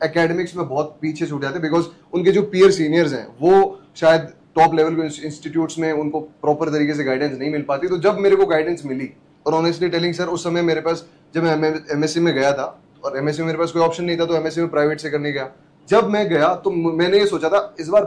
एकेडमिक्स में बहुत पीछे छूट जाते हैं, बिकॉज उनके जो पीयर सीनियर्स हैं वो शायद टॉप लेवल के इंस्टीट्यूट्स में उनको प्रॉपर तरीके से गाइडेंस नहीं मिल पाती। तो जब मेरे को गाइडेंस मिली, और ऑनेस्टली टेलिंग सर, उस समय मेरे पास, जब मैं एमएससी में गया था, और एमएससी में मेरे पास कोई ऑप्शन नहीं था, तो एमएससी में प्राइवेट से करने गया। जब मैं गया तो मैंने ये सोचा था इस बार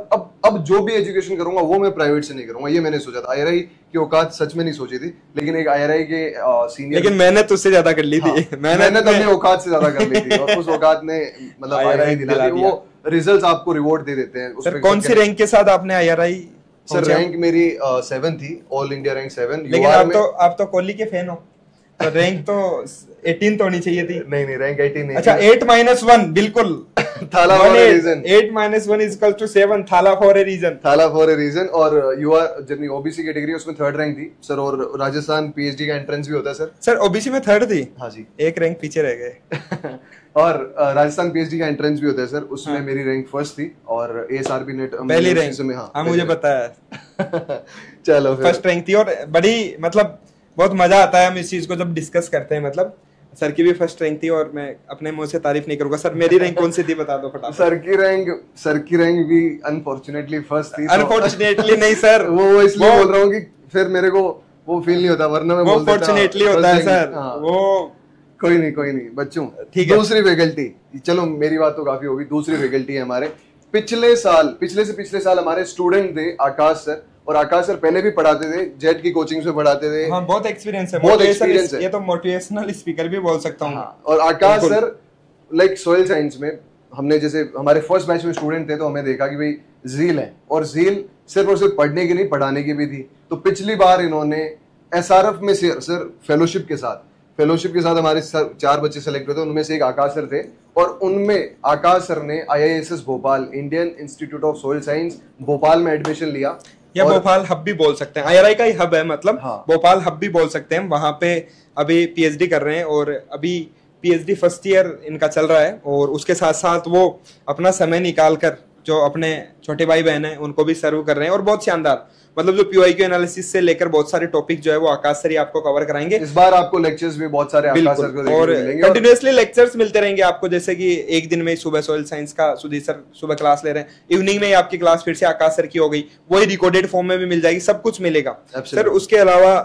अब जो भी एजुकेशन करूंगा वो मैं प्राइवेट से नहीं करूंगा, ये मैंने सोचा था। आईआरआई की औकात सच में नहीं सोची थी, लेकिन एक आईआरआई के सीनियर, लेकिन मैंने तुझसे ज्यादा कर ली थी। हाँ, मैंने तो अपनी औकात से ज्यादा कर ली थी, और उस औकात ने मतलब आईआरआई दिला दी। वो रिजल्ट्स आपको रिवॉर्ड दे देते हैं। सर कौन सी रैंक के साथ आपने आईआरआई? सर रैंक मेरी 7 थी, ऑल इंडिया रैंक 7। लेकिन आप तो कोहली के फैन हो, तो रैंक तो 18 तो होनी चाहिए थी। नहीं रैंक 18 नहीं। अच्छा 8-1 बिल्कुल। Thala for a reason. 8-1 is equal to 7, Thala for a reason. Thala for a reason. और यूआर जितनी ओबीसी कैटेगरी उसमें 3rd रैंक थी सर, और राजस्थान पीएचडी का एंट्रेंस भी होता है सर। सर ओबीसी में 3rd थी? हाँ जी, 1 रैंक पीछे रह गए। और राजस्थान पीएचडी का एंट्रेंस भी होता है सर, उसमें मेरी रैंक 1st थी, और एएसआरबी नेट पहली रैंक में। हाँ मुझे पता है। चलो 1st रैंक थी, और बड़ी मतलब बहुत मजा आता है हम इस चीज को जब डिस्कस करते हैं। मतलब सर की भी 1st रैंक थी, और मैं अपने मुंह से तारीफ नहीं करूंगा। सर मेरी रैंक कौन सी थी बता दो फटाफट। सर की रैंक भी अनफॉर्चुनेटली 1st थी। अनफॉर्चुनेटली नहीं सर, वो इसलिए बोल रहा हूँ कि फिर मेरे को वो फील नहीं होता, वरना मैं बोल देता। फॉर्चुनेटली होता है सर। वो कोई नहीं बच्चों, ठीक है। दूसरी फैकल्टी, चलो मेरी बात तो काफी होगी। दूसरी फैकल्टी है हमारे पिछले साल हमारे स्टूडेंट थे आकाश सर, और आकाश सर पहले भी पढ़ाते थे, जेट की कोचिंग में पढ़ाते थे। हाँ, बहुत एक्सपीरियंस है। ये तो मोटिवेशनल स्पीकर भी बोल सकता हूँ। हाँ, और आकाश सर लाइक सॉइल साइंस में हमने, जैसे हमारे फर्स्ट बैच में स्टूडेंट थे, तो हमें देखा कि भाई ज़ील है, और ज़ील सिर्फ और सिर्फ पढ़ने की नहीं, पढ़ाने की भी थी। तो पिछली बार इन्होंने एसआरएफ में सर फेलोशिप के साथ हमारे 4 बच्चे सेलेक्ट हुए थे, उनमें से एक आकाश सर थे, और उनमें आकाश सर ने IISS Bhopal, Indian institute of soil science Bhopal में एडमिशन लिया। या भोपाल हब भी बोल सकते हैं, आईआरआई का ही हब है, मतलब हाँ। भोपाल हब भी बोल सकते हैं। वहां पे अभी पीएचडी कर रहे हैं, और अभी पीएचडी 1st ईयर इनका चल रहा है, और उसके साथ साथ वो अपना समय निकाल कर जो अपने छोटे भाई बहन हैं उनको भी सर्व कर रहे हैं। और बहुत शानदार, मतलब जो पीवाईक्यू एनालिसिस से लेकर बहुत सारे टॉपिक जो है वो आकाश सर ही आपको कवर कराएंगे। इस बार आपको लेक्चर्स भी बहुत सारे आकाश सर को देखने और मिलेंगे, कंटिन्यूअसली लेक्चर्स मिलते रहेंगे आपको। जैसे कि एक दिन में सुबह सोइल साइंस का सुधीर सर सुबह क्लास ले रहे हैं, इवनिंग में आपकी क्लास फिर से आकाश सर की हो गई, वही रिकॉर्डेड फॉर्म में भी मिल जाएगी, सब कुछ मिलेगा सर। उसके अलावा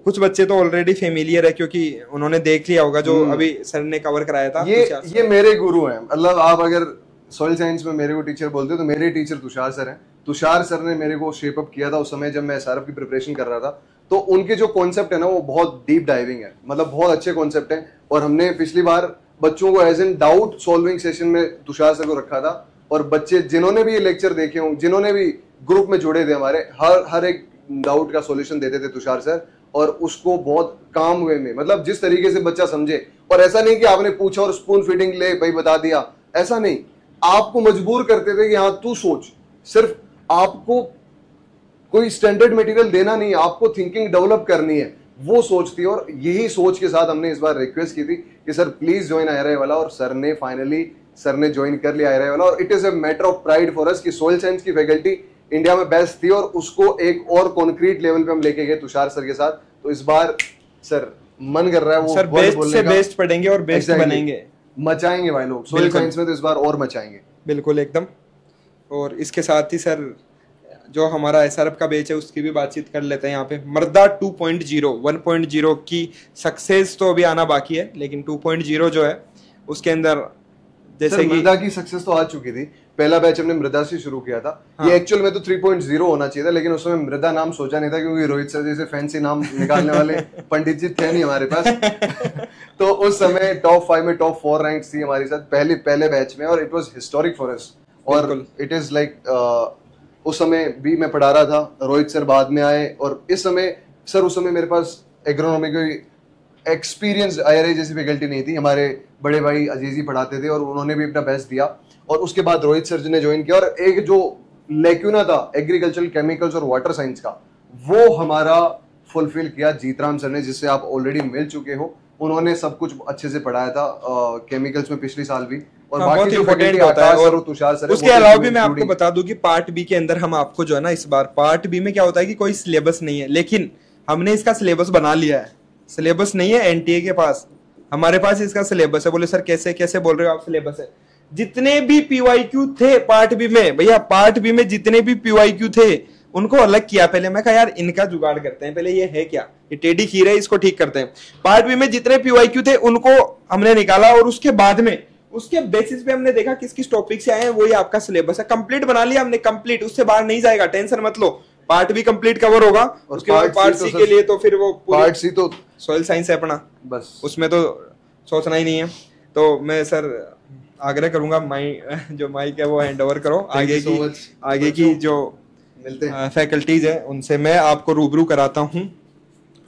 कुछ बच्चे तो ऑलरेडी फेमिलियर है क्योंकि उन्होंने देख लिया होगा जो अभी सर ने कवर कराया था। ये मेरे गुरु हैं, मतलब आप अगर सॉइल साइंस में मेरे को टीचर बोलते हो तो मेरे टीचर तुषार सर हैं। तुषार सर ने मेरे को शेप अप किया था उस समय जब मैं एसआरएफ की प्रिपरेशन कर रहा था। तो उनके जो कॉन्सेप्ट है ना वो बहुत डीप डाइविंग है, मतलब बहुत अच्छे कॉन्सेप्ट हैं। और हमने पिछली बार बच्चों को as an doubt solving session में तुषार सर को रखा था, और बच्चे जिन्होंने भी ये लेक्चर देखे हों, जिन्होंने भी ग्रुप में जुड़े थे हमारे, हर एक डाउट का सॉल्यूशन देते थे तुषार सर, और उसको बहुत काम वे में, मतलब जिस तरीके से बच्चा समझे। और ऐसा नहीं कि आपने पूछा और स्पून फीडिंग ले भाई बता दिया, ऐसा नहीं, आपको मजबूर करते थे कि हाँ तू सोच। सिर्फ आपको कोई स्टैंडर्ड मटेरियल देना नहीं, आपको थिंकिंग डेवलप करनी है, वो सोच थी। और यही सोच के साथ हमने इस बार रिक्वेस्ट की थी कि सर प्लीज ज्वाइन आईआरआई वाला, और सर ने फाइनली ज्वाइन कर लिया आईआरआई वाला। और it is a matter of pride for us कि सोइल साइंस की फैकल्टी इंडिया में बेस्ट थी, और उसको एक और कॉन्क्रीट लेवल पे हम लेके गए तुषार सर के साथ। तो इस बार सर मन कर रहा है वो सर बेस्ट से बेस्ट पढ़ेंगे और बेस्ट बनेंगे, मचाएंगे भाई लोग सोइल साइंस में, तो इस बार और मचाएंगे बिल्कुल एकदम। और इसके साथ ही सर जो हमारा एसआरएफ का बैच है उसकी भी बातचीत कर लेते हैं। यहाँ पे मर्दा 2.0 1.0 की सक्सेस तो अभी आना बाकी है, लेकिन 2.0 जो है उसके अंदर जैसे कि मृदा की सक्सेस तो आ चुकी थी। पहला बैच हमने मृदा से शुरू किया था। हाँ। ये एक्चुअल में तो 3.0 होना चाहिए था, लेकिन उसमें मृदा नाम सोचा नहीं था क्योंकि रोहित सर जैसे फैंसी नाम निकालने वाले पंडित जी थे नहीं हमारे पास। तो उस समय टॉप 5 में टॉप 4 रैंक्स थी हमारे साथ पहले बैच में, और इट वाज हिस्टोरिक फॉर अस। और इट इज लाइक उस समय भी मैं पढ़ा रहा था, रोहित सर बाद में आए, और इस समय सर उस समय मेरे पास एग्रोनॉमी की एक्सपीरियंस आईआरआई जैसी फैकल्टी नहीं थी। हमारे बड़े भाई अजीजी पढ़ाते थे और उन्होंने भी अपना बेस्ट दिया। और उसके बाद रोहित सर जी ने ज्वाइन किया, और एक जो लेक्यूना था एग्रीकल्चरल केमिकल्स और वाटर साइंस का, वो हमारा फुलफिल किया जीतराम सर ने, जिससे आप ऑलरेडी मिल चुके हो। उन्होंने सब कुछ अच्छे से पढ़ाया था केमिकल्स में पिछले साल भी। और बाकी जो फैकल्टी होता है, और तुषार सर, उसके अलावा भी मैं आपको बता दूं कि पार्ट बी के अंदर हम आपको जो है ना, इस बार पार्ट बी में क्या होता है कि कोई सिलेबस नहीं है, लेकिन हमने इसका सिलेबस बना लिया है। सिलेबस नहीं है एनटीए के पास, हमारे पास इसका सिलेबस है। बोले सर कैसे कैसे बोल रहे हो आप, सिलेबस है। जितने भी पीवाईक्यू थे पार्ट बी में, भैया पार्ट बी में जितने भी पीवाईक्यू थे उनको अलग किया। पहले मैं कहा यार इनका जुगाड़ करते हैं, पहले ये है क्या, ये टेढ़ी खीर है, इसको ठीक करते हैं। पार्ट बी में जितने पीवाईक्यू थे उनको हमने निकाला, और उसके बाद में उसके बेसिस पे हमने देखा किस किस टॉपिक से आए हैं, वही आपका सिलेबस है। कंप्लीट बना लिया हमने, कंप्लीट, उससे बाहर नहीं जाएगा, टेंशन मत लो। पार्ट बी कंप्लीट कवर होगा, उसके बाद पार्ट सी के लिए तो फिर वो पार्ट सी तो सॉइल साइंस है अपना, बस उसमें तो सोचना ही नहीं है। तो मैं सर आग्रह करूंगा जो माइक है वो हैंड ओवर करो। आगे की जो मिलते हैं फैकल्टीज है उनसे मैं आपको रूबरू कराता हूँ।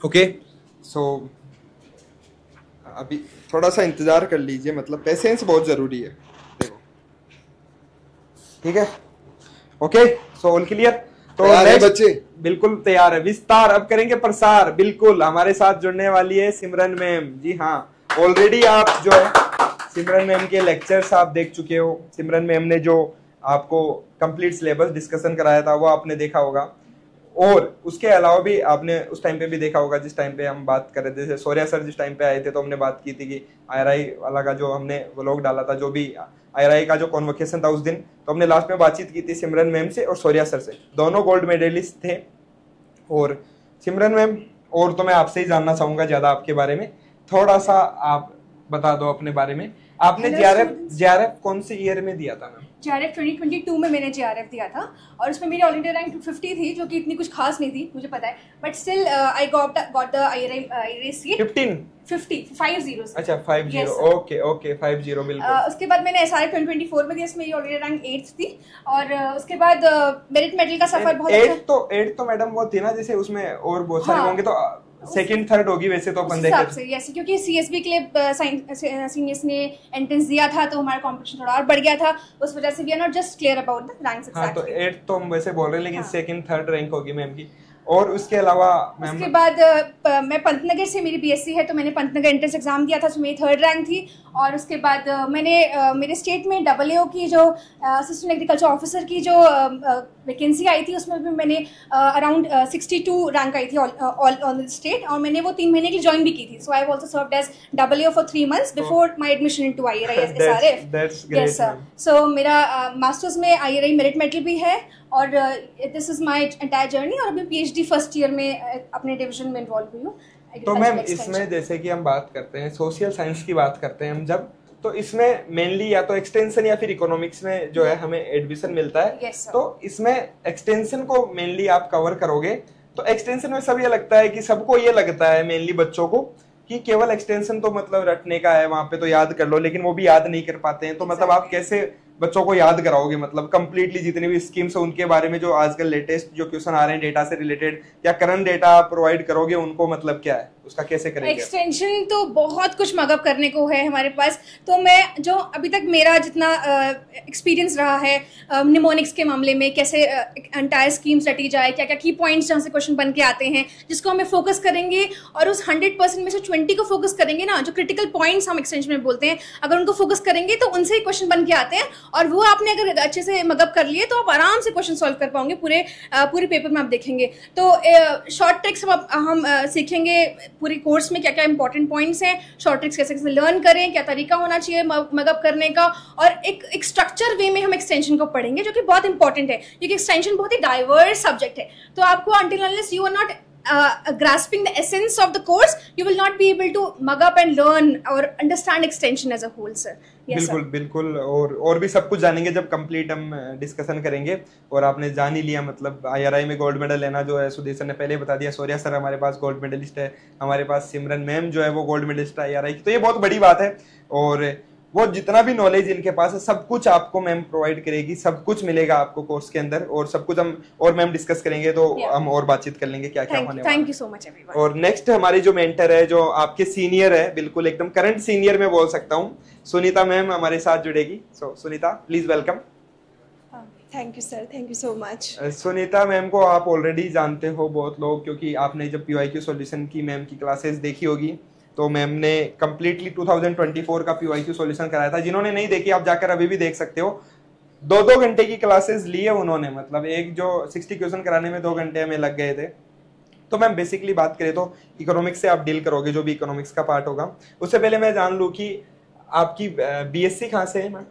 ओके, सो अभी थोड़ा सा इंतजार कर लीजिए, मतलब पेशेंस बहुत जरूरी है, देखो ठीक है। Okay, so all clear. तो बच्चे बिल्कुल तैयार है, विस्तार अब करेंगे प्रसार। बिल्कुल हमारे साथ जुड़ने वाली है सिमरन मैम। जी हाँ, ऑलरेडी आप जो है सिमरन मैम के लेक्चर्स आप देख चुके हो। सिमरन मैम ने जो आपको कंप्लीट सिलेबस डिस्कशन कराया था वो आपने देखा होगा, और उसके अलावा भी आपने उस टाइम पे भी देखा होगा जिस टाइम पे हम बात कर रहे थे। जैसे सौर्या सर जिस टाइम पे आए थे तो हमने बात की थी कि आईआरआई वाला का जो हमने व्लॉग डाला था, जो भी आईआरआई का जो कॉन्वोकेशन था उस दिन, तो हमने लास्ट में बातचीत की थी सिमरन मैम से और सौर्या सर से, दोनों गोल्ड मेडलिस्ट थे। और सिमरन मैम, और तो मैं आपसे ही जानना चाहूंगा ज्यादा आपके बारे में, थोड़ा सा आप बता दो अपने बारे में। आपने जेआरएफ कौन से ईयर में दिया था मैम? जेआरएफ 2022 में मैंने जेआरएफ दिया था, और उसमें मेरी ऑल इंडिया रैंक 250 थी, जो कि इतनी कुछ खास नहीं थी, मुझे पता है, but still I got the IRI seat 50 अच्छा 50 ओके 50 बिल्कुल। उसके बाद मैंने एसआरएफ 2024 में दिया, इसमें मेरी ऑल इंडिया रैंक 8th थी। और उसके बाद मेरिट मेडल का सफर बहुत अच्छा। 8 तो मैडम वो थी ना, जैसे उसमें और बहुत सारे होंगे तो सेकंड थर्ड होगी वैसे तो अपन देखें यस, क्योंकि सीएसबी के लिए सीनियर्स ने एंट्रेंस दिया था तो हमारा कंपटीशन थोड़ा और बढ़ गया था, उस वजह से we are not just clear about the ranks actually. हां, तो 8 तो हम वैसे बोल रहे हैं, लेकिन सेकंड थर्ड रैंक होगी मैम की। और उसके अलावा मैम, उसके बाद मैं पंतनगर से, मेरी बीएससी है तो मैंने पंतनगर एंट्रेंस एग्जाम दिया था, उसमें मेरी 3rd रैंक थी। और उसके बाद मैंने मेरे स्टेट में AAO की जो असिस्टेंट एग्रीकल्चर ऑफिसर की जो वैकेंसी आई थी, उसमें भी मैंने अराउंड 62 रैंक आई थी ऑन द स्टेट, और मैंने वो 3 महीने के लिए ज्वाइन भी की थी। So I have also served as AAO for 3 months before my admission into IRI SRF. Yes sir. So मेरा मास्टर्स में आईआरआई मेरिट मेडल भी है, और this is my entire journey. और अभी PhD फर्स्ट ईयर में अपने डिवीजन में इन्वॉल्व हुई हूँ। तो मैम इसमें जैसे कि हम बात करते हैं सोशल साइंस की बात करते हैं हम जब, तो इसमें मेनली या तो एक्सटेंशन या फिर इकोनॉमिक्स में जो है हमें एडमिशन मिलता है। Yes, sir. तो इसमें एक्सटेंशन को मेनली आप कवर करोगे, तो एक्सटेंशन में सब ये लगता है कि सबको ये लगता है मेनली बच्चों को कि केवल एक्सटेंशन तो मतलब रटने का है, वहां पे तो याद कर लो, लेकिन वो भी याद नहीं कर पाते हैं। तो मतलब आप कैसे बच्चों को याद कराओगे, मतलब कंप्लीटली जितने भी स्कीम्स है उनके बारे में जो आजकल लेटेस्ट जो क्वेश्चन आ रहे हैं डेटा से रिलेटेड या करंट डेटा आप प्रोवाइड करोगे उनको, मतलब क्या है उसका कैसे करेंगे? एक्सटेंशन तो बहुत कुछ मगअप करने को है हमारे पास। तो मैं जो अभी तक मेरा जितना एक्सपीरियंस रहा है निमोनिक्स के मामले में, कैसे एंटायर स्कीम्स रटी जाए, क्या क्या की पॉइंट्स जहाँ से क्वेश्चन बन के आते हैं जिसको हमें फोकस करेंगे, और उस 100% में से 20 को फोकस करेंगे ना, जो क्रिटिकल पॉइंट्स हम एक्सटेंशन में बोलते हैं, अगर उनको फोकस करेंगे तो उनसे ही क्वेश्चन बन के आते हैं। और वो आपने अगर अच्छे से मगअप कर लिए तो आप आराम से क्वेश्चन सॉल्व कर पाओगे पूरे पेपर में आप देखेंगे। तो शॉर्ट ट्रिक्स हम सीखेंगे पूरी कोर्स में, क्या क्या इंपॉर्टेंट पॉइंट्स हैं, शॉर्ट ट्रिक्स कैसे कैसे लर्न करें, क्या तरीका होना चाहिए मगअप करने का, और एक स्ट्रक्चर वे में हम एक्सटेंशन को पढ़ेंगे जो कि बहुत इंपॉर्टेंट है, क्योंकि एक्सटेंशन बहुत ही डाइवर्स सब्जेक्ट है। तो आपको until unless you are not grasping the essence of the course, you will not be able to mug up and learn or understand extension as a whole, sir. Yes, बिल्कुल बिल्कुल, और भी सब कुछ जानेंगे जब कंप्लीट हम डिस्कशन करेंगे। और आपने जान ही लिया मतलब IRI में गोल्ड मेडल लेना जो है, सुधीर सर ने पहले बता दिया, सौर्या सर हमारे पास गोल्ड मेडलिस्ट है, हमारे पास सिमरन मैम जो है वो गोल्ड मेडलिस्ट है IRI की, तो ये बहुत बड़ी बात है। और वो जितना भी नॉलेज इनके पास है सब कुछ आपको मैम प्रोवाइड करेगी, सब कुछ मिलेगा आपको कोर्स के अंदर, और सब कुछ हम और मैम डिस्कस करेंगे तो हम और बातचीत कर लेंगे क्या क्या होने वाला है। Thank you so much everyone. और नेक्स्ट हमारी जो मेंटर है, जो आपके सीनियर है, बिल्कुल एकदम करंट सीनियर में बोल सकता हूँ, सुनीता मैम हमारे साथ जुड़ेगी। So Sunita please welcome. Thank you sir, thank you so much. Sunita ma'am को आप ऑलरेडी जानते हो बहुत लोग, क्योंकि आपने जब PYQ सॉल्यूशन की मैम की क्लासेस देखी होगी, तो मैम ने कम्प्लीटली 2024 का PYQ सॉल्यूशन कराया था। जिन्होंने नहीं देखी आप जाकर अभी भी देख सकते हो। 2-2 घंटे की क्लासेस लिए उन्होंने, मतलब एक जो 60 क्वेश्चन कराने में 2 घंटे हमें लग गए थे। तो मैम बेसिकली बात करें तो इकोनॉमिक्स से आप डील करोगे, जो भी इकोनॉमिक्स का पार्ट होगा। उससे पहले मैं जान लूँ कि आपकी BSc कहाँ से है मैम?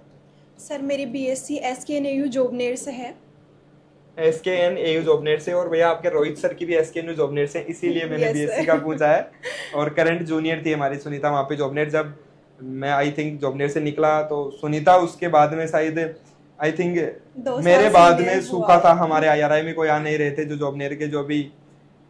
सर मेरी BSc SKNAU जोबनेर से है। SKNAU जोबनेर से, और भैया आपके रोहित सर की भी SKNAU जोबनेर से, इसीलिए मैंने BSc का पूछा है। और करंट जूनियर थी हमारी सुनीता वहाँ पे जोबनेर। जब मैं आई थिंक जोबनेर से निकला तो सुनीता उसके बाद में शायद आई थिंक मेरे बाद में सूखा था। हमारे IRI में कोई आ नहीं रहे थे जो जोबनेर के, जो भी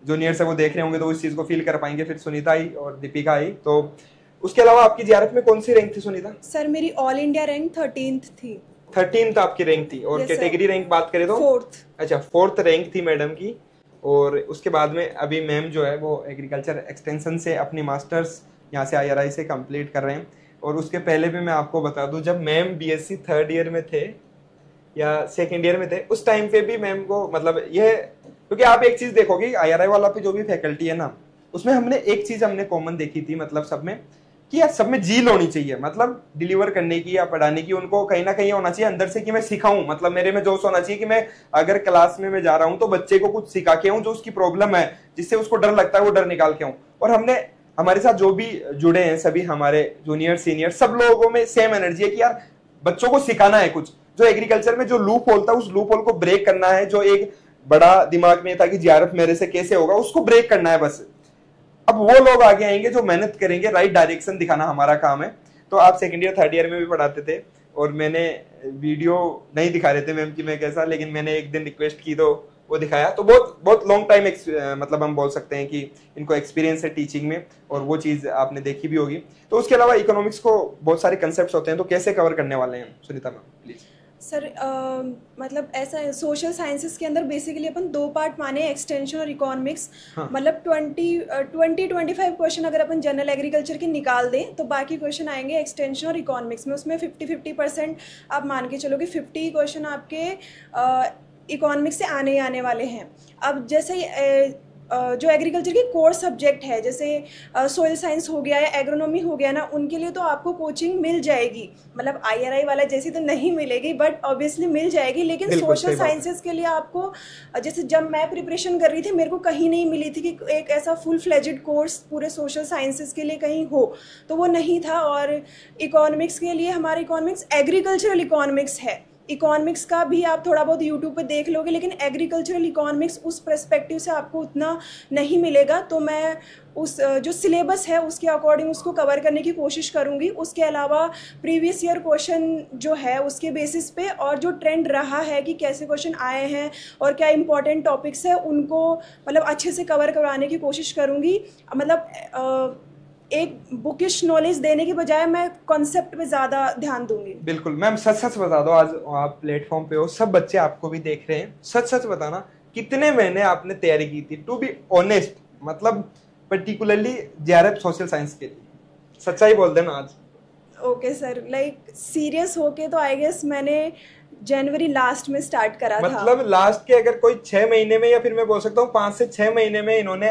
जूनियर से वो देख रहे होंगे तो उस चीज को फील कर पाएंगे। फिर सुनीता आई और दीपिका आई। तो उसके अलावा आपकी JRF में कौन सी रैंक थी सुनीता? सर मेरी ऑल इंडिया रैंक 13th थी। 13th आपकी रैंक थी। और कैटेगरी रैंक बात करें तो 4th। अच्छा 4th रैंक थी मैडम की। और उसके बाद में अभी मैम जो है वो एग्रीकल्चर एक्सटेंशन से अपनी मास्टर्स यहाँ से IRI से कंप्लीट कर रहे हैं। और उसके पहले भी मैं आपको बता दूं, जब मैम BSc 3rd ईयर में थे या 2nd ईयर में थे, उस टाइम पे भी मैम को मतलब ये, क्योंकि आप एक चीज देखोगे IRI वाला पे जो भी फैकल्टी है ना, उसमें हमने एक चीज हमने कॉमन देखी थी, मतलब सब में, कि यार सब में जील होनी चाहिए, मतलब डिलीवर करने की या पढ़ाने की। उनको कहीं ना कहीं होना चाहिए अंदर से कि मैं सिखाऊं, मतलब मेरे में जोश होना चाहिए कि मैं अगर क्लास में मैं जा रहा हूं तो बच्चे को कुछ सिखा के आऊं, जो उसकी प्रॉब्लम है, जिससे उसको डर लगता है वो डर निकाल के आऊं। और हमने हमारे साथ जो भी जुड़े हैं सभी हमारे जूनियर सीनियर, सब लोगों में सेम एनर्जी है कि यार बच्चों को सिखाना है कुछ। जो एग्रीकल्चर में जो लूप होल था, उस लूप होल को ब्रेक करना है। जो एक बड़ा दिमाग में था कि JRF मेरे से कैसे होगा, उसको ब्रेक करना है बस। अब वो लोग आगे आएंगे जो मेहनत करेंगे, राइट डायरेक्शन दिखाना हमारा काम है। तो आप 2nd ईयर 3rd ईयर में भी पढ़ाते थे, और मैंने वीडियो नहीं दिखा रहे थे मैम की मैं कैसा, लेकिन मैंने एक दिन रिक्वेस्ट की तो वो दिखाया। तो बहुत लॉन्ग टाइम मतलब हम बोल सकते हैं कि इनको एक्सपीरियंस है टीचिंग में, और वो चीज़ आपने देखी भी होगी। तो उसके अलावा इकोनॉमिक्स को बहुत सारे कंसेप्ट होते हैं, तो कैसे कवर करने वाले हैं सुनीता मैम प्लीज? सर मतलब ऐसा है, सोशल साइंसेस के अंदर बेसिकली अपन 2 पार्ट माने, एक्सटेंशन और इकोनॉमिक्स। मतलब 20-25 क्वेश्चन अगर अपन जनरल एग्रीकल्चर के निकाल दें तो बाकी क्वेश्चन आएंगे एक्सटेंशन और इकोनॉमिक्स में। उसमें 50-50% आप मान के चलो कि 50 क्वेश्चन आपके इकोनॉमिक्स से आने ही आने वाले हैं। अब जैसे जो एग्रीकल्चर की कोर सब्जेक्ट है, जैसे सोइल साइंस हो गया या एग्रोनॉमी हो गया ना, उनके लिए तो आपको कोचिंग मिल जाएगी। मतलब IRI वाला जैसी तो नहीं मिलेगी, बट ऑब्वियसली मिल जाएगी। लेकिन सोशल साइंसेस के लिए आपको, जैसे जब मैं प्रिपरेशन कर रही थी, मेरे को कहीं नहीं मिली थी कि एक ऐसा फुल फ्लेजेड कोर्स पूरे सोशल साइंसेस के लिए कहीं हो, तो वो नहीं था। और इकोनॉमिक्स के लिए हमारा इकोनॉमिक्स एग्रीकल्चरल इकोनॉमिक्स है, इकोनॉमिक्स का भी आप थोड़ा बहुत यूट्यूब पे देख लोगे, लेकिन एग्रीकल्चरल इकोनॉमिक्स उस पर्सपेक्टिव से आपको उतना नहीं मिलेगा। तो मैं उस जो सिलेबस है उसके अकॉर्डिंग उसको कवर करने की कोशिश करूँगी। उसके अलावा प्रीवियस ईयर क्वेश्चन जो है उसके बेसिस पे और जो ट्रेंड रहा है कि कैसे क्वेश्चन आए हैं और क्या इंपॉर्टेंट टॉपिक्स है उनको मतलब अच्छे से कवर करवाने की कोशिश करूँगी। मतलब एक बुकिश नॉलेज देने की बजाय मैं कॉन्सेप्ट पे ज़्यादा ध्यान दूंगी। बिल्कुल मैम, सच सच बता दो, आज आप प्लेटफॉर्म पे हो, सब बच्चे आपको भी देख रहे हैं, सच सच बताना कितने महीने आपने तैयारी की थी, टू बी ऑनेस्ट, मतलब पर्टिकुलरली जेआरएफ सोशल साइंस के लिए, सच्चाई बोल देना आज। ओके सर, लाइक सीरियस होके तो आई गेस मैंने जनवरी लास्ट में स्टार्ट करा था। मतलब लास्ट के अगर कोई 6 महीने में, या फिर मैं बोल सकता हूँ 5 से 6 महीने में इन्होंने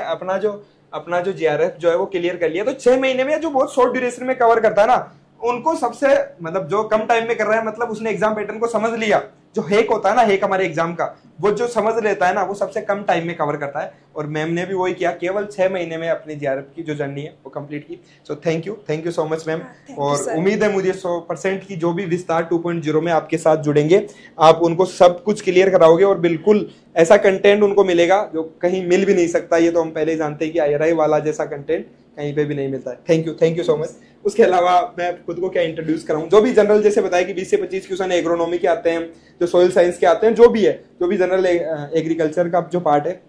अपना जो जेआरएफ जो है वो क्लियर कर लिया। तो 6 महीने में जो बहुत शॉर्ट ड्यूरेशन में कवर करता है ना, उनको सबसे मतलब जो कम टाइम में कर रहा है, मतलब उसने एग्जाम पैटर्न को समझ लिया। जो हेक होता है ना, हेक हमारे एग्जाम का, वो जो समझ लेता है ना, वो सबसे कम टाइम में कवर करता है। और मैम ने भी वही किया, केवल 6 महीने में अपनी जेआरएफ की जो जर्नी है वो कंप्लीट की। सो thank you so much ma'am. और उम्मीद है मुझे 100% की जो भी विस्तार 2.0 में आपके साथ जुड़ेंगे, आप उनको सब कुछ क्लियर कराओगे और बिल्कुल ऐसा कंटेंट उनको मिलेगा जो कहीं मिल भी नहीं सकता। ये तो हम पहले ही जानते हैं कि IRI वाला जैसा कंटेंट कहीं पे भी नहीं मिलता है। Thank you so much. उसके अलावा मैं खुद को क्या इंट्रोड्यूस कराऊं, जो भी जनरल जैसे बताया कि 20 से 25 क्वेश्चन एग्रोनॉमी के आते हैं, जो सोयल साइंस के आते हैं, जो भी है, जो भी जनरल एग्रीकल्चर का जो पार्ट है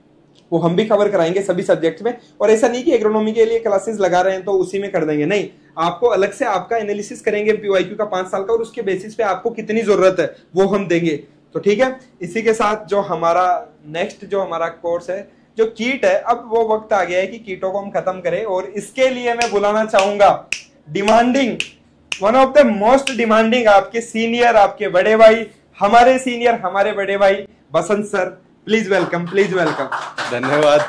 वो हम भी कवर कराएंगे सभी सब्जेक्ट में। और ऐसा नहीं कि एग्रोनॉमी के लिए क्लासेस लगा रहे हैं तो उसी में कर देंगे, नहीं, आपको अलग से आपका एनालिसिस करेंगे PYQ का 5 साल का, और उसके बेसिस पे आपको कितनी जरूरत है वो हम देंगे। तो ठीक है, इसी के साथ जो हमारा नेक्स्ट जो हमारा कोर्स है जो कीट है, अब वो वक्त आ गया है कि कीटों को हम खत्म करें। और इसके लिए मैं बुलाना चाहूंगा demanding, one of the most demanding, आपके सीनियर, आपके बड़े भाई, हमारे सीनियर, हमारे बड़े भाई Basant sir. Please welcome, please welcome. धन्यवाद।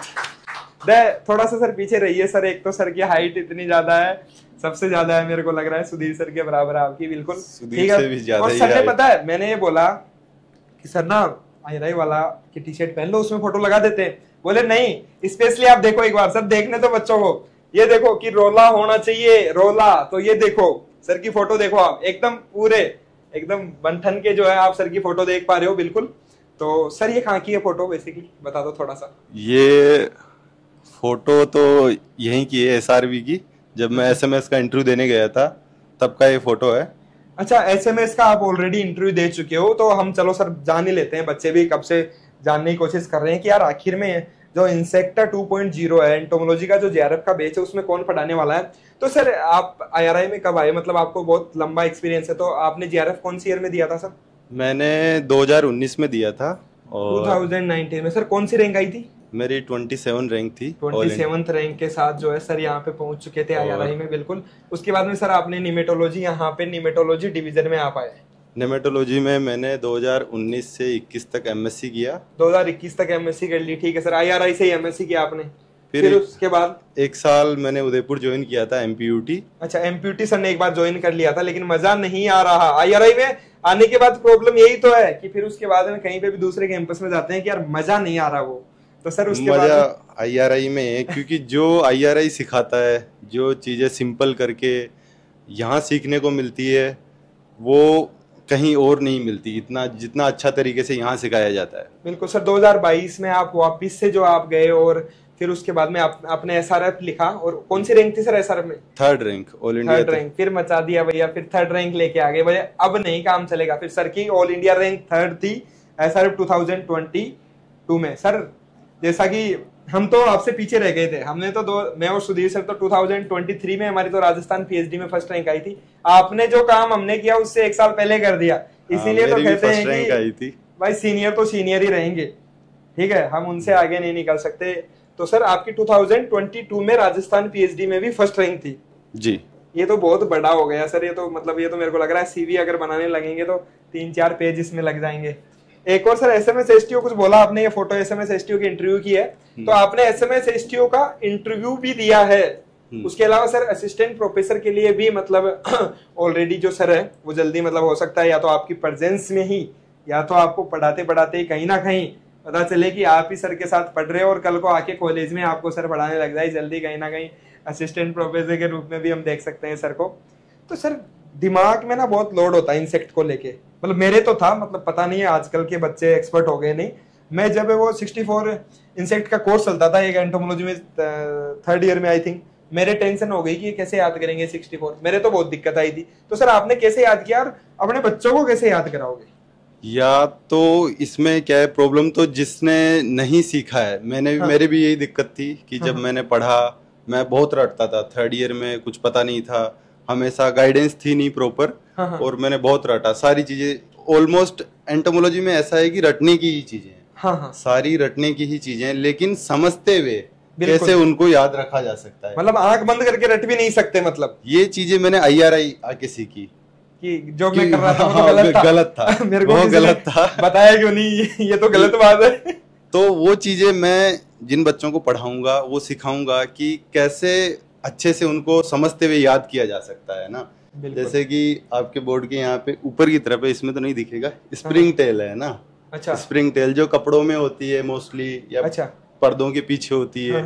थोड़ा सा सर पीछे रहिए सर, एक तो सर की हाइट इतनी ज्यादा है, सबसे ज्यादा है, मेरे को लग रहा है सुधीर सर के बराबर है आपकी, बिल्कुल ठीक है। और सर ने पता है, मैंने ये बोला कि सर ना IRI वाला की टी-शर्ट पहन लो, उसमें फोटो लगा देते हैं। बोले नहीं, स्पेशली आप देखो एक बार सर, देखने तो बच्चों को, ये देखो कि रोला होना चाहिए, रोला, तो ये देखो सर की फोटो, देखो आप एकदम पूरे एकदम बंठन के जो है आप सर की फोटो देख पा रहे हो, बिल्कुल। तो सर ये कहाँ की है फोटो, बेसिकली बता दो थोड़ा सा। ये फोटो तो यहीं की है, SRV की, जब मैं SMS का इंटरव्यू देने गया था तब का ये फोटो है। अच्छा, SMS का आप ऑलरेडी इंटरव्यू दे चुके हो, तो हम चलो सर जान ही लेते हैं, बच्चे भी कब से जानने की कोशिश कर रहे हैं कि यार आखिर में जो इंसेक्टा 2.0 है, एंटोमोलॉजी का जो जेआरएफ का बेच है, उसमें कौन पढ़ाने वाला है। तो सर आप IRI में कब आए, मतलब आपको बहुत लंबा एक्सपीरियंस है, तो आपने जेआरएफ कौन सी ईयर में दिया था सर? मैंने 2019 में दिया था। और 2019 में सर कौन सी रैंक आई थी? मेरी 27 रैंक थी। 27th रैंक के साथ जो है सर यहाँ पे पहुंच चुके थे IRI में, बिल्कुल। उसके बाद में सर आपने निमेटोलॉजी, यहाँ पे निमेटोलॉजी डिवीजन में आप आए। निमेटोलॉजी में मैंने 2019 से 21 तक MSc किया। 2021 तक MSc कर ली, ठीक है सर। IRI से ही MSc किया आपने, फिर उसके बाद 1 साल मैंने उदयपुर ज्वाइन किया था, MPUT। अच्छा, MPUT सर ने एक बार ज्वाइन कर लिया था, लेकिन मजा नहीं आ रहा। IRI में आने के बाद प्रॉब्लम यही तो है कि फिर उसके बाद में कहीं पे भी दूसरे कैंपस में जाते हैं कि यार मजा नहीं आ रहा वो, तो सर उसके मजा बाद IRI में है, क्योंकि जो IRI सिखाता है, जो चीजें सिंपल करके यहाँ सीखने को मिलती है, वो कहीं और नहीं मिलती, इतना जितना अच्छा तरीके से यहाँ सिखाया जाता है। बिल्कुल सर। 2022 में आप वापिस से जो आप गए, और फिर उसके बाद में आपने SRF लिखा, और कौन सी रैंक थी सर SRF में? 3rd rank, all India 3rd rank. फिर मचा दिया भैया, फिर 3rd रैंक लेके आ गए भैया, अब नहीं काम चलेगा। फिर सर की ऑल इंडिया रैंक 3rd थी SRF 2022 में। सर जैसा कि हम तो आपसे पीछे रह गए थे, हमने तो मैं और सुधीर सर तो 2023 में हमारी तो राजस्थान PhD में फर्स्ट रैंक आई थी। आपने जो काम हमने किया उससे 1 साल पहले कर दिया, इसीलिए तो कहते हैं कि भाई सीनियर तो सीनियर ही रहेंगे, ठीक है, हम उनसे आगे नहीं निकल सकते। तो सर आपकी 2022 में राजस्थान PhD में भी फर्स्ट रैंक थी जी। ये तो बहुत बड़ा हो गया सर, ये तो मतलब ये तो मेरे को लग रहा है CV अगर बनाने लगेंगे तो 3-4 पेज इसमें लग जाएंगे। एक और सर SMS STO कुछ बोला आपने, ये फोटो SMS STO की इंटरव्यू की है, तो आपने SMS STO का इंटरव्यू भी दिया है। उसके अलावा सर असिस्टेंट प्रोफेसर के लिए भी मतलब ऑलरेडी जो सर है वो जल्दी मतलब हो सकता है, या तो आपकी प्रेजेंस में ही, या तो आपको पढ़ाते पढ़ाते ही कहीं ना कहीं पता चले कि आप ही सर के साथ पढ़ रहे हो, और कल को आके कॉलेज में आपको सर पढ़ाने लग जाए जल्दी, कहीं ना कहीं असिस्टेंट प्रोफेसर के रूप में भी हम देख सकते हैं सर को। तो सर दिमाग में ना बहुत लोड होता है इंसेक्ट को लेके, मतलब मेरे तो था, मतलब पता नहीं है आजकल के बच्चे एक्सपर्ट हो गए नहीं। मैं जब वो 64 इंसेक्ट का कोर्स चलता था एक एंटोमोलॉजी में 3rd ईयर में आई थिंक, मेरे टेंशन हो गई कि कैसे याद करेंगे 64, मेरे तो बहुत दिक्कत आई थी। तो सर आपने कैसे याद किया और अपने बच्चों को कैसे याद कराओगे? या तो इसमें क्या है प्रॉब्लम, तो जिसने नहीं सीखा है, मेरे भी यही दिक्कत थी कि जब मैंने पढ़ा मैं बहुत रटता था। 3rd ईयर में कुछ पता नहीं था, हमेशा गाइडेंस थी नहीं प्रॉपर, और मैंने बहुत रटा सारी चीजें। ऑलमोस्ट एंटोमोलॉजी में ऐसा है कि रटने की ही चीजें हैं, सारी रटने की ही चीजें हैं, लेकिन समझते हुए कैसे उनको याद रखा जा सकता है। मतलब आंख बंद करके रट भी नहीं सकते, मतलब ये चीजें मैंने IRI आके सीखी कि जो मैं कर रहा था वो तो गलत था मेरे को गलत था, बताया क्यों नहीं, ये तो गलत बात है। तो वो चीजें मैं जिन बच्चों को पढ़ाऊंगा वो सिखाऊंगा कि कैसे अच्छे से उनको समझते हुए याद किया जा सकता है ना। जैसे कि आपके बोर्ड के यहाँ पे ऊपर की तरफ है, इसमें तो नहीं दिखेगा, स्प्रिंग टेल है ना। अच्छा, स्प्रिंग टेल जो कपड़ों में होती है मोस्टली, या पर्दों के पीछे होती है,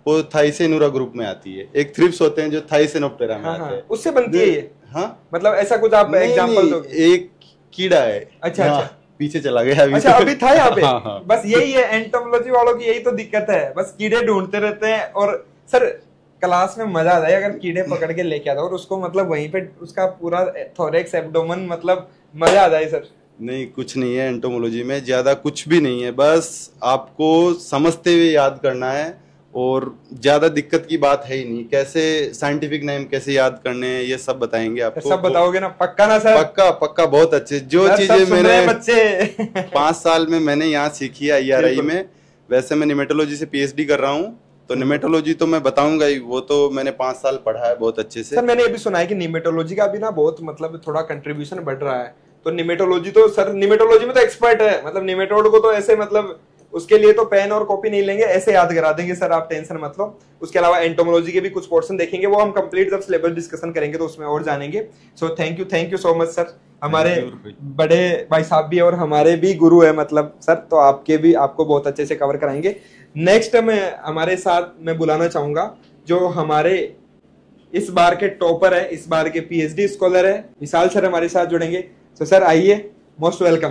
वो थाइसेनुरा ग्रुप में आती है। एक थ्रिप्स होते हैं जो थाइसेनोप्टेरा में आते हैं, उससे बनती है ये। हाँ, मतलब ऐसा कुछ आप एग्जांपल दो। एक कीड़ा है। अच्छा, पीछे चला गया अभी। अच्छा, अभी था यहाँ पे। बस यही है एंटोमोलॉजी वालों की, यही तो दिक्कत है, बस कीड़े ढूंढते रहते हैं। और सर क्लास में मजा आता है अगर कीड़े पकड़ के लेके आता और उसको मतलब वहीं पे उसका पूरा थोरेक्स एब्डोमेन, मतलब मजा आ जाए सर। नहीं, कुछ नहीं है एंटोमोलॉजी में, ज्यादा कुछ भी नहीं है, बस आपको समझते हुए याद करना है और ज्यादा दिक्कत की बात है ही नहीं। कैसे साइंटिफिक नेम कैसे याद करने हैं ये सब बताएंगे आपको। सब बताओगे ना? पक्का ना सर? पक्का पक्का, बहुत अच्छे। जो चीजें मैंने बच्चे 5 साल में मैंने यहाँ सीखी है IRI में। वैसे मैं निमेटोलॉजी से PhD कर रहा हूँ, तो निमेटोलॉजी तो मैं बताऊंगा ही, वो तो मैंने 5 साल पढ़ा है बहुत अच्छे से। सर मैंने ये भी सुना है कि निमेटोलॉजी का भी ना बहुत मतलब थोड़ा कंट्रीब्यूशन बढ़ रहा है। तो निमेटोलॉजी तो सर, निमेटोलॉजी में तो एक्सपर्ट है, मतलब निमेटोड को तो ऐसे मतलब उसके लिए तो पेन और कॉपी नहीं लेंगे, ऐसे याद करा देंगे सर, आप टेंशन मत लो। उसके अलावा एंटोमोलॉजी के भी कुछ पोर्शन देखेंगे, वो हम कंप्लीट जब सिलेबस डिस्कशन करेंगे तो उसमें और जानेंगे। सो thank you so much sir. हमारे बड़े भाई साहब भी और हमारे भी गुरु है मतलब सर, तो आपके भी आपको बहुत अच्छे से कवर कराएंगे। नेक्स्ट मैं हमारे साथ मैं बुलाना चाहूंगा जो हमारे इस बार के टॉपर है, इस बार के PhD स्कॉलर है, विशाल सर हमारे साथ जुड़ेंगे। तो सर आइए, most welcome.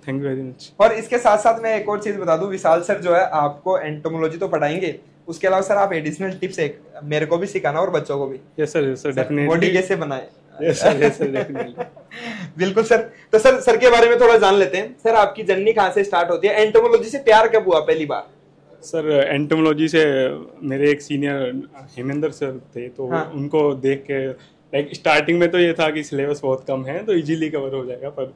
Thank you very much. और इसके साथ साथ मैं एक और चीज बता दूं, विशाल सर जो है आपको एंटोमोलॉजी तो पढ़ाएंगे, उसके अलावा सर आप एडिशनल टिप्स एक मेरे को भी सिखाना और बच्चों को भी। Yes sir definitely. बॉडी कैसे बनाए। Yes sir definitely. बिल्कुल सर। तो सर के बारे में थोड़ा जान लेते हैं। सर आपकी जर्नी कहाँ से स्टार्ट होती है, एंटोमोलॉजी से प्यार कब हुआ पहली बार? सर एंटोमोलॉजी से मेरे एक सीनियर हेमेंद्र सर थे, तो उनको देख के लाइक स्टार्टिंग में तो ये था कि सिलेबस बहुत कम है तो इजीली कवर हो जाएगा, पर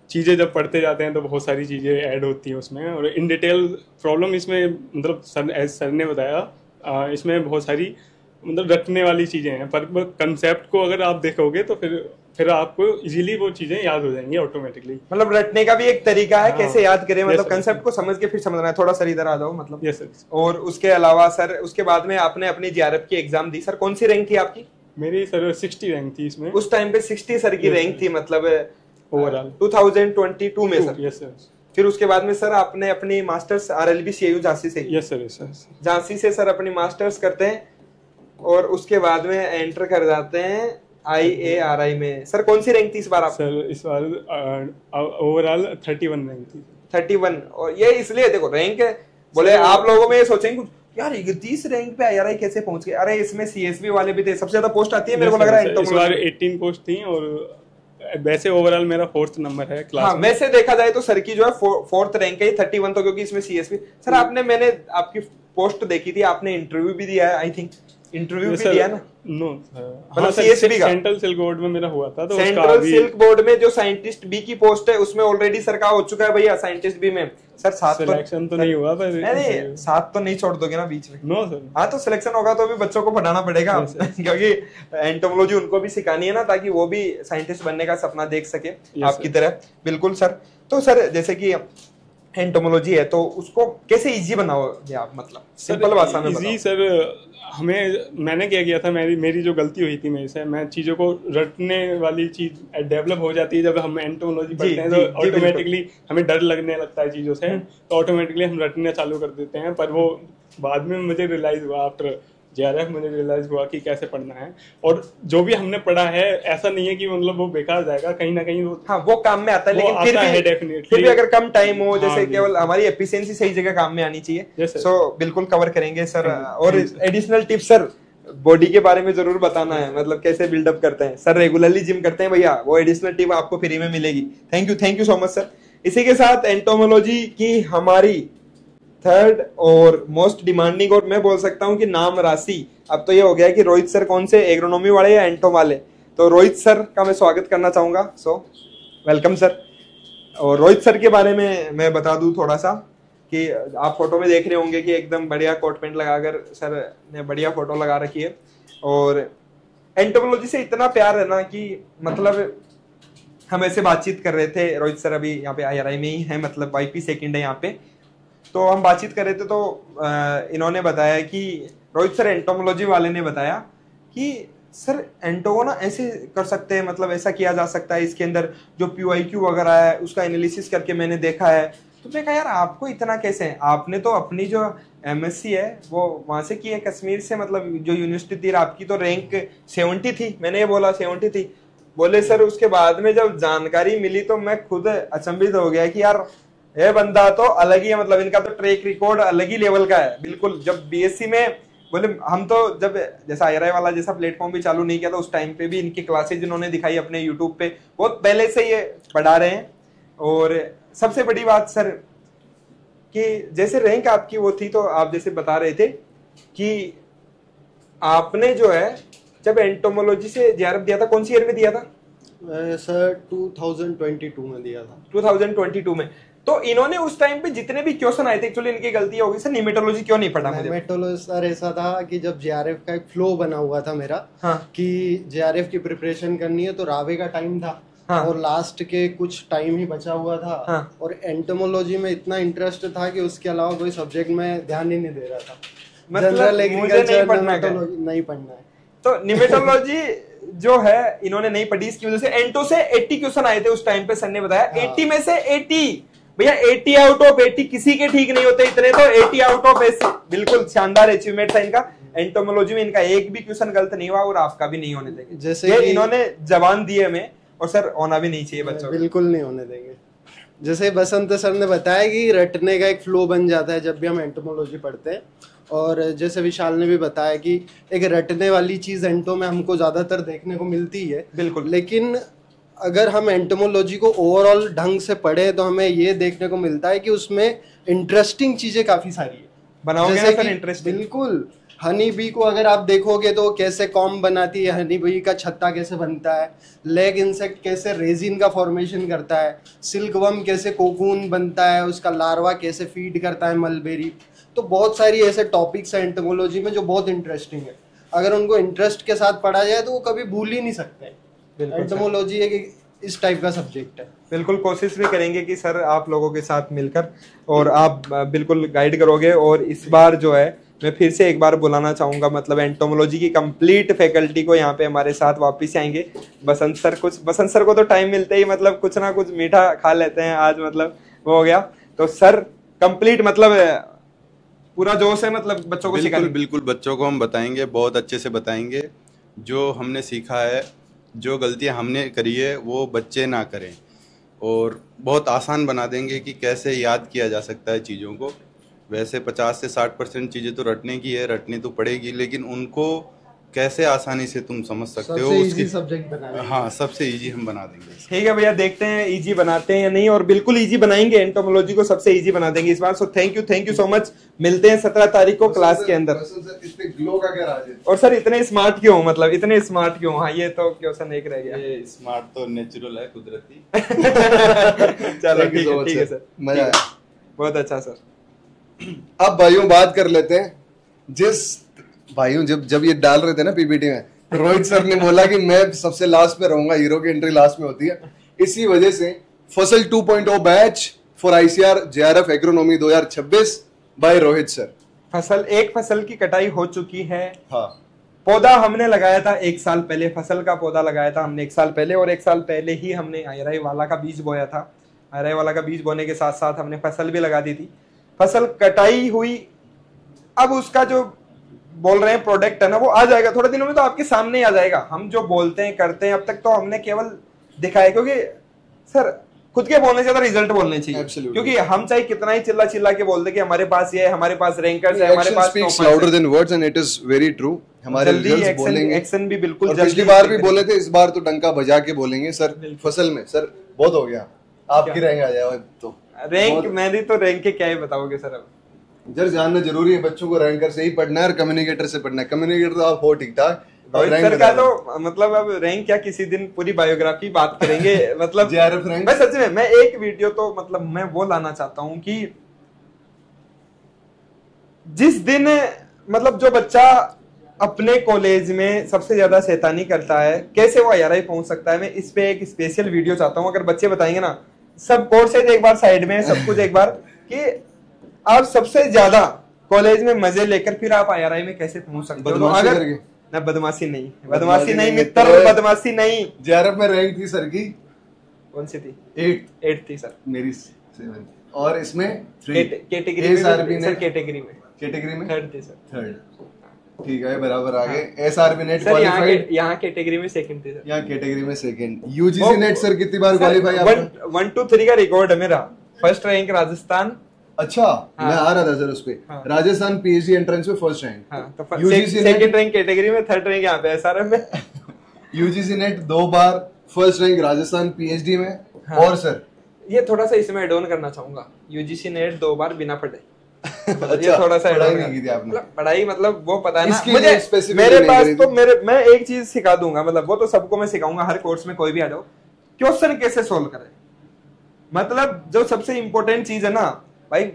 चीज़ें जब पढ़ते जाते हैं तो बहुत सारी चीज़ें ऐड होती हैं उसमें, और इन डिटेल प्रॉब्लम इसमें मतलब सर ने बताया इसमें बहुत सारी मतलब रटने वाली चीज़ें हैं, पर कंसेप्ट को अगर आप देखोगे तो फिर आपको इजीली वो चीज़ें याद हो जाएंगी ऑटोमेटिकली। मतलब रटने का भी एक तरीका है, कैसे याद करें, मतलब कंसेप्ट को समझ के फिर समझना है। थोड़ा सर इधर आ जाओ मतलब। Yes sir. और उसके अलावा सर उसके बाद में आपने अपनी JRF की एग्जाम दी। सर कौन सी रैंक थी आपकी? मेरी सर 60 रैंक थी इसमें। उस टाइम पे 60 सर की रैंक थी, मतलब ओवरऑल 2022 में सर। Yes sir. फिर उसके बाद में सर आपने अपनी मास्टर्स RLB CIU झांसी से। Yes sir. झांसी से सर अपनी मास्टर्स करते हैं और उसके बाद में एंटर कर जाते हैं IARI में। सर कौन सी रैंक थी इस बार आप? सर इस बार ओवरऑल 31 रैंक थी। 31। और ये इसलिए देखो रैंक बोले आप लोगों में ये सोचेंगे यार 31 रैंक पे IRI कैसे पहुंच गए। अरे इसमें CSB वाले भी थे, सबसे ज्यादा पोस्ट आती है मेरे को लग रहा है इस बार 18 पोस्ट थी, और वैसे ओवरऑल मेरा 4th नंबर है क्लास। हाँ, वैसे देखा जाए तो सर की जो है 4th रैंक है, 31 तो क्योंकि इसमें CSB। सर आपने मैंने आपकी पोस्ट देखी थी, आपने इंटरव्यू भी दिया है आई थिंक, इंटरव्यू भी दिया ना? नो मतलब CSB का सेंट्रल सिल्क बोर्ड में मेरा हुआ था, तो सेंट्रल सिल्क बोर्ड में जो साइंटिस्ट बी की पोस्ट है उसमें ऑलरेडी सर का हो चुका है भैया, साइंटिस्ट बी में। सर सिलेक्शन तो नहीं हुआ, पर नहीं साथ तो नहीं छोड़ दोगे ना बीच में? No sir. हाँ, तो सिलेक्शन होगा तो भी बच्चों को पढ़ाना पड़ेगा क्योंकि एंटोमोलॉजी उनको भी सिखानी है ना, ताकि वो भी साइंटिस्ट बनने का सपना देख सके आपकी तरह। बिल्कुल सर। तो सर जैसे कि एंटोमोलॉजी है तो उसको कैसे इजी बनाओगे आप, मतलब सिंपल भाषा में बताओ। सर मैंने क्या किया था, मेरी जो गलती हुई थी मेरे से, मैं चीज़ों को रटने वाली चीज़ डेवलप हो जाती है जब हम एंटोमोलॉजी पढ़ते हैं, तो ऑटोमेटिकली हमें डर लगने लगता है चीज़ों से, तो ऑटोमेटिकली हम रटने चालू कर देते हैं। पर वो बाद में मुझे रियलाइज हुआ आफ्टर JRF मुझे रियलाइज हुआ कि कैसे पढ़ना है, और जो भी हमने पढ़ा है ऐसा नहीं है कि मतलब वो बेकार जाएगा, कहीं ना कहीं वो, हाँ वो काम में आता है, लेकिन फिर भी अगर कम टाइम हो, जैसे केवल हमारी एफिशिएंसी सही जगह काम में आनी चाहिए, सो बिल्कुल कवर करेंगे सर। और एडिशनल टिप्स सर, बॉडी के बारे में जरूर बताना है, मतलब कैसे बिल्डअप करते हैं सर, रेगुलरली जिम करते हैं भैया, वो एडिशनल टिप आपको फ्री में मिलेगी। Thank you so much sir. इसी के साथ एंटोमोलॉजी की हमारी थर्ड और मोस्ट डिमांडिंग, और मैं बोल सकता हूं कि नाम राशि अब तो ये हो गया कि रोहित सर कौन से, एग्रोनॉमी वाले या एंटो वाले, तो रोहित सर का मैं स्वागत करना चाहूंगा। So welcome sir. और रोहित सर के बारे में मैं बता दूं थोड़ा सा कि आप फोटो में देख रहे होंगे कि एकदम बढ़िया कोट पैंट लगाकर सर ने बढ़िया फोटो लगा रखी है, और एंटोमोलॉजी से इतना प्यार है ना कि मतलब हम ऐसे बातचीत कर रहे थे, रोहित सर अभी यहाँ पे IRI में ही है, मतलब YP सेकंड है यहाँ पे, तो हम बातचीत कर रहे थे, तो इन्होंने बताया कि रोहित सर एंटोमोलॉजी वाले ने बताया कि सर एंटो को ना ऐसे कर सकते हैं, मतलब ऐसा किया जा सकता है, इसके अंदर जो PYQ वगैरह है उसका एनालिसिस करके मैंने देखा है। तो मैं कहा यार आपको इतना कैसे है, आपने तो अपनी जो MSc है वो वहां से की है, कश्मीर से, मतलब जो यूनिवर्सिटी थी आपकी तो रैंक 70 थी, मैंने ये बोला 70 थी, बोले सर उसके बाद में जब जानकारी मिली तो मैं खुद अचंभित हो गया कि यार ये बंदा तो अलग ही है, मतलब इनका तो ट्रैक रिकॉर्ड अलग ही लेवल का है बिल्कुल। जब BSc में बोले हम तो जब जैसा IRI वाला जैसा प्लेटफॉर्म भी चालू नहीं किया था उस टाइम पे भी इनकी क्लासेज इन्होंने दिखाई अपने YouTube पे, बहुत पहले से ये पढ़ा रहे हैं। और सबसे बड़ी बात सर कि जैसे रैंक आपकी वो थी, तो आप जैसे बता रहे थे कि आपने जो है जब एंटोमोलॉजी से JRF दिया था, कौन सी ईयर में दिया था सर? 2022 में दिया था। 2022 में। तो इन्होंने उस टाइम पे जितने भी क्वेश्चन आए थे, एक्चुअली इनकी गलती होगी सर, निमेटोलॉजी क्यों नहीं पढ़ा मुझे? निमेटोलॉजी सर ऐसा था कि जब JRF का एक फ्लो बना हुआ था मेरा, हाँ, कि JRF की प्रिपरेशन करनी है, तो रावे का टाइम था, हाँ, और लास्ट के कुछ टाइम ही बचा हुआ था, हाँ, और एंटोमोलॉजी में इतना इंटरेस्ट था कि उसके अलावा कोई सब्जेक्ट में ध्यान ही नहीं दे रहा था। जनरल एग्रीकल्चर नहीं पढ़ना है, तो निमेटोलॉजी जो है इन्होंने नहीं पढ़ी, इसकी वजह से एंटो से 80 क्वेश्चन आए थे उस टाइम पे, सर ने बताया। 80 में से 80 भैया, 80 आउट ऑफ 80 किसी के ठीक नहीं होते इतने, तो 80 आउट ऑफ 80 बिल्कुल शानदार अचीवमेंट था इनका। एंटोमोलॉजी में इनका एक भी क्वेश्चन गलत नहीं हुआ, और आपका भी नहीं होने देंगे, जैसे ये इन्होंने जवान दिए हमें, और सर होना भी नहीं चाहिए बच्चों, बिल्कुल नहीं होने देंगे। जैसे बसंत सर ने बताया कि रटने का एक फ्लो बन जाता है जब भी हम एंटोमोलॉजी पढ़ते हैं, और जैसे विशाल ने भी बताया कि एक रटने वाली चीज एंटो में हमको ज्यादातर देखने को मिलती है, बिल्कुल। लेकिन अगर हम एंटोमोलॉजी को ओवरऑल ढंग से पढ़े तो हमें ये देखने को मिलता है कि उसमें इंटरेस्टिंग चीजें काफी सारी है। बनाओगे ना सर इंटरेस्टिंग? बिल्कुल। हनी बी को अगर आप देखोगे तो कैसे कॉम्ब बनाती है, हनी बी का छत्ता कैसे बनता है, लेग इंसेक्ट कैसे रेजिन का फॉर्मेशन करता है, सिल्क वर्म कैसे कोकून बनता है, उसका लार्वा कैसे फीड करता है मलबेरी। तो बहुत सारी ऐसे टॉपिक्स हैं एंटोमोलॉजी में जो बहुत इंटरेस्टिंग है, अगर उनको इंटरेस्ट के साथ पढ़ा जाए तो वो कभी भूल ही नहीं सकते। एंटोमोलॉजी एक इस टाइप का सब्जेक्ट है। बिल्कुल कोशिश भी करेंगे कि सर आप लोगों के साथ मिलकर, और आप बिल्कुल गाइड करोगे। और इस बार जो है मैं फिर से एक बार बुलाना चाहूंगा, मतलब एंटोमोलॉजी की कंप्लीट फैकल्टी को यहाँ पे हमारे साथ वापस आएंगे। बसंत सर को तो टाइम मिलते ही मतलब कुछ ना कुछ मीठा खा लेते हैं, आज मतलब वो हो गया। तो सर कंप्लीट मतलब पूरा जोश है, मतलब बच्चों को सिखाने। बिल्कुल बच्चों को हम बताएंगे, बहुत अच्छे से बताएंगे। जो हमने सीखा है, जो गलतियां हमने करी है वो बच्चे ना करें, और बहुत आसान बना देंगे कि कैसे याद किया जा सकता है चीज़ों को। वैसे 50 से 60% चीज़ें तो रटने की है, रटनी तो पड़ेगी, लेकिन उनको कैसे आसानी से तुम समझ सकते हो, उसकी सब्जेक्ट बना देंगे। हाँ, सबसे इजी हम बना देंगे। ठीक है भैया, देखते हैं इजी बनाते हैं या नहीं, और बिल्कुल इजी बनाएंगे, एंटोमोलॉजी को सबसे इजी बना देंगे इस बार। So thank you so much. मिलते हैं 17 तारीख को क्लास के अंदर। इसमें ग्लो का क्या राज है? और सर इतने स्मार्ट क्यों, मतलब इतने स्मार्ट क्यों? हाँ, ये तो क्वेश्चन एक रह गया। ये स्मार्ट तो नेचुरल है, कुदरती। चलो ठीक है सर, मजा आया, बहुत अच्छा सर। अब भाइयों बात कर लेते हैं, जिस भाइयों जब ये डाल रहे थे ना पीपीटी में, रोहित सर ने बोला कि मैं सबसे लास्ट पे रहूंगा, हीरो की एंट्री लास्ट में होती है। इसी वजह से फसल 2.0 batch for ICR JRF agronomy 2026 by Rohit sir. एक फसल की कटाई हो चुकी है। हाँ, पौधा हमने लगाया था 1 साल पहले, फसल का पौधा लगाया था हमने 1 साल पहले, और 1 साल पहले ही हमने IRI वाला का बीज बोया था। IRI वाला का बीज बोने के साथ साथ हमने फसल भी लगा दी थी। फसल कटाई हुई, अब उसका जो बोल रहे हैं प्रोडक्ट है ना वो आ जाएगा थोड़े दिनों में, तो आपके सामने ही आ जाएगा। हम जो बोलते हैं करते हैं अब तक तो हमने केवल दिखाया, क्योंकि सर खुद के बोलने से ज्यादा रिजल्ट बोलने चाहिए। क्योंकि हम चाहे कितना ही चिल्ला चिल्ला के बोल दे कि हमारे पास ये है, हमारे पास रैंकर्स है, हमारे पास speaks louder than words and it is very true। हमारे रिजल्ट्स बोलेंगे, एक्शन भी बिल्कुल और पिछली बार भी बोले थे, इस बार तो डंका बजा के बोलेंगे सर। फसल में सर बहुत हो गया, आपकी रैंक आ जाए तो रैंक मैंने तो रैंक के क्या ही बताओगे सर। अब जर जानना जरूरी है, बच्चों को रैंकर से ही पढ़ना है और कम्युनिकेटर से पढ़ना है। कम्युनिकेटर तो आप हो ठीक ठाक, सर का तो मतलब अब रैंक क्या, किसी दिन पूरी बायोग्राफी बात करेंगे। मतलब जेआरएफ रैंक मैं सच में मैं एक वीडियो तो मतलब मैं वो लाना चाहता हूँ कि जिस दिन मतलब जो बच्चा अपने कॉलेज में सबसे ज्यादा शैतानी करता है कैसे वो IRI पहुंच सकता है, मैं इस पे एक स्पेशल वीडियो चाहता हूँ। अगर बच्चे बताएंगे ना, सब कोर्सेज एक बार साइड में, सब कुछ एक बार, कि आप सबसे ज्यादा कॉलेज में मजे लेकर फिर आप IRI में कैसे पहुंच सकते हो। अगर ना बदमाशी नहीं मित्र, बदमाशी नहीं। जेआरएफ में रैंक थी सर की, कौन सी थी? 8 थी सर मेरी 7। और इसमें कैटेगरी में सर, कैटेगरी में 3rd थी सर। 3rd ठीक है, बराबर आ गए। एसआरबी नेट क्वालिफाइड, यहाँ कैटेगरी में 2nd थी सर। यहाँ कैटेगरी में 2nd। यूजीसी नेट सर कितनी बार क्वालिफाई आपका? 1 2 3 का रिकॉर्ड है मेरा। First rank Rajasthan. अच्छा हाँ। मैं आ रहा था सर उस पे। हाँ। राजस्थान पीएचडी एंट्रेंस में फर्स्ट रैंक। हाँ, तो सेकंड रैंक कैटेगरी में, 3rd रैंक यहाँ पे एसआरएफ में। यूजीसी नेट 2 बार फर्स्ट रैंक राजस्थान पीएचडी में। हाँ। और सर ये थोड़ा सा इसमें एड ऑन करना चाहूंगा, यूजीसी नेट 2 बार बिना पढ़े। अच्छा, ये थोड़ा सा पढ़ाई नहीं की थी आपने? पढ़ाई मतलब वो पता है ना मुझे, मेरे पास तो मैं एक चीज सिखा दूंगा, मतलब वो तो सबको मैं सिखाऊंगा हर कोर्स में, कोई भी आ जाओ, क्वेश्चन कैसे सोल्व करे। मतलब जो सबसे इंपॉर्टेंट चीज है ना भाई,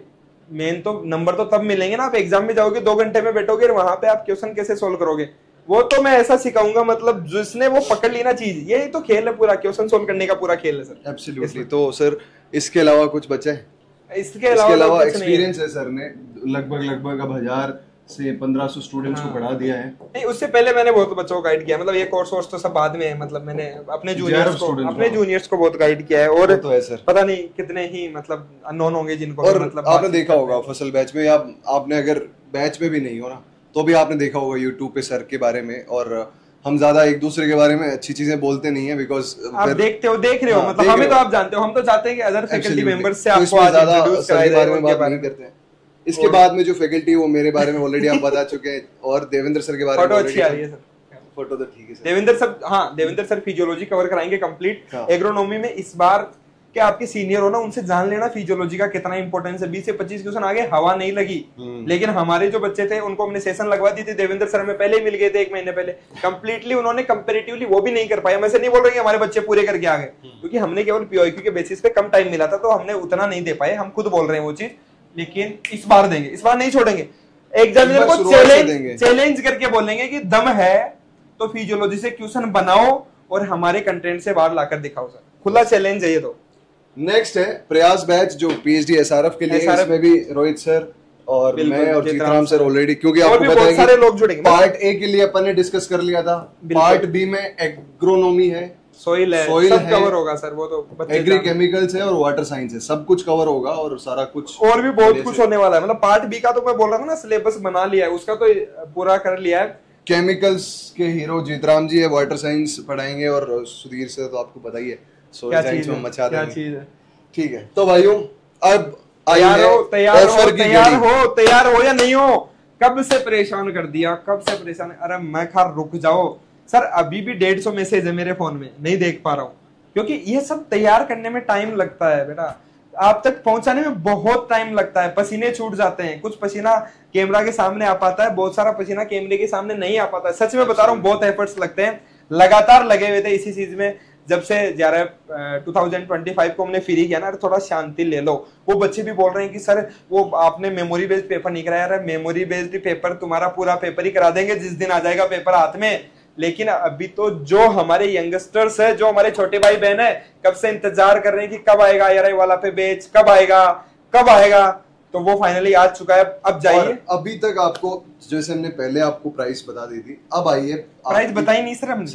मेन तो नंबर तो तब मिलेंगे ना, आप एग्जाम में जाओगे 2 घंटे में बैठोगे, वहां पे आप क्वेश्चन कैसे सोल्व करोगे, वो तो मैं ऐसा सिखाऊंगा। मतलब जिसने वो पकड़ ली ना चीज, यही तो खेल है पूरा, क्वेश्चन सोल्व करने का पूरा खेल है सर। एब्सोल्युटली। तो सर इसके अलावा कुछ बचा है? इसके अलावा एक्सपीरियंस है सर ने, लगभग अब 1000 से 1500 स्टूडेंट्स को पढ़ा दिया है। नहीं, उससे पहले मैंने बहुत बच्चों को गाइड किया, मतलब ये कोर्स तो सब बाद में है। मतलब मैंने अपने जूनियर्स को बहुत गाइड किया है, और तो है सर पता नहीं कितने ही मतलब अननोन होंगे जिनको और मतलब आपने देखा होगा फसल बैच में, आपने अगर बैच में भी नहीं हो ना तो भी आपने देखा होगा यूट्यूब पे सर के बारे में। और हम ज्यादा एक दूसरे के बारे में अच्छी चीजें बोलते नहीं है, बिकॉज आप देखते हो, देख रहे हो, मतलब हमें तो आप जानते हो, हम तो चाहते हैं कि अदर फैकल्टी मेंबर्स से आपको ज्यादा सर के बारे में बात नहीं करते हैं। इसके बाद में जो फैकल्टी वो मेरे बारे में ऑलरेडी आप बता चुके हैं, और देवेंद्र सर के बारे में फोटो अच्छी आ रही है सर, फोटो तो ठीक है sir. Devendra sir physiology cover कराएंगे कंप्लीट। एग्रोनॉमी में इस बार के आपके सीनियर हो ना, उनसे जान लेना फिजियोलॉजी का कितना इंपॉर्टेंस है। 20 से 25 क्वेश्चन आगे हवा नहीं लगी, लेकिन हमारे जो बच्चे थे उनको हमने सेशन लगवा दी थी, देवेंद्र सर में पहले ही मिल गए थे 1 महीने पहले। कंप्लीटली उन्होंने कंपैरेटिवली वो भी नहीं कर पाया। मैं से नहीं बोल रहा कि हमारे बच्चे पूरे करके आ गए, क्योंकि हमने केवल पीओक्यू के बेसिस पे कम टाइम मिला था, तो हमने उतना नहीं दे पाए। हम खुद बोल रहे हैं वो चीज, लेकिन इस बार देंगे, इस बार नहीं छोड़ेंगे। एग्जामिनर को चैलेंज करके बोलेंगे कि दम है तो फिजियोलॉजी से क्वेश्चन बनाओ और हमारे कंटेंट से बाहर लाकर दिखाओ सर। खुला चैलेंज है ये। तो नेक्स्ट है प्रयास बैच जो पीएचडी एसआरएफ के लिए, इसमें भी रोहित सर और मैं और जीतराम सर ऑलरेडी, क्योंकि आपको पता है सारे लोग जुड़ेंगे। पार्ट ए के लिए अपन ने डिस्कस कर लिया था, पार्ट बी में एग्रोनॉमी है, सोइल सब कवर होगा सर। वो तो एग्री केमिकल्स है और वाटर साइंस है, सब कुछ कवर होगा और सारा कुछ और भी बहुत कुछ होने वाला है। मतलब पार्ट बी का तो मैं बोल रहा हूँ ना, सिलेबस बना लिया है, उसका तो पूरा कर लिया है। केमिकल्स के हीरो जीतराम जी है, वाटर साइंस पढ़ाएंगे, और सुधीर से तो आपको पता ही है सोइल साइंस में मचा देंगे। ठीक है, तो भाइयों अब तैयार हो या नहीं हो? कब से परेशान कर दिया, कब से परेशान। अरे मैं खैर रुक जाओ सर, अभी भी 150 मैसेज है मेरे फोन में, नहीं देख पा रहा हूँ, क्योंकि ये सब तैयार करने में टाइम लगता है बेटा, आप तक पहुंचाने में बहुत टाइम लगता है। पसीने छूट जाते हैं, कुछ पसीना कैमरा के सामने आ पाता है, बहुत सारा पसीना कैमरे के सामने नहीं आ पाता है। सच में बता रहा हूँ, बहुत एफर्ट्स लगते हैं, लगातार लगे हुए थे इसी चीज में। जब से 2025 को हमने फ्री किया ना, थोड़ा शांति ले लो। वो बच्चे भी बोल रहे हैं कि सर वो आपने मेमोरी बेस्ड पेपर नहीं कराया। यार मेमोरी बेस्ड पेपर तुम्हारा पूरा पेपर ही करा देंगे जिस दिन आ जाएगा पेपर हाथ में, लेकिन अभी तो जो हमारे यंगस्टर्स है, जो हमारे छोटे भाई बहन है, कब से इंतजार कर रहे हैं कि कब आएगा IRI वाला पे बेच, कब आएगा, तो वो फाइनली आ चुका है। अब जाइए। अभी तक आपको जैसे हमने पहले आपको प्राइस बता दी थी, अब आइए। प्राइस बताई नहीं सर, हमने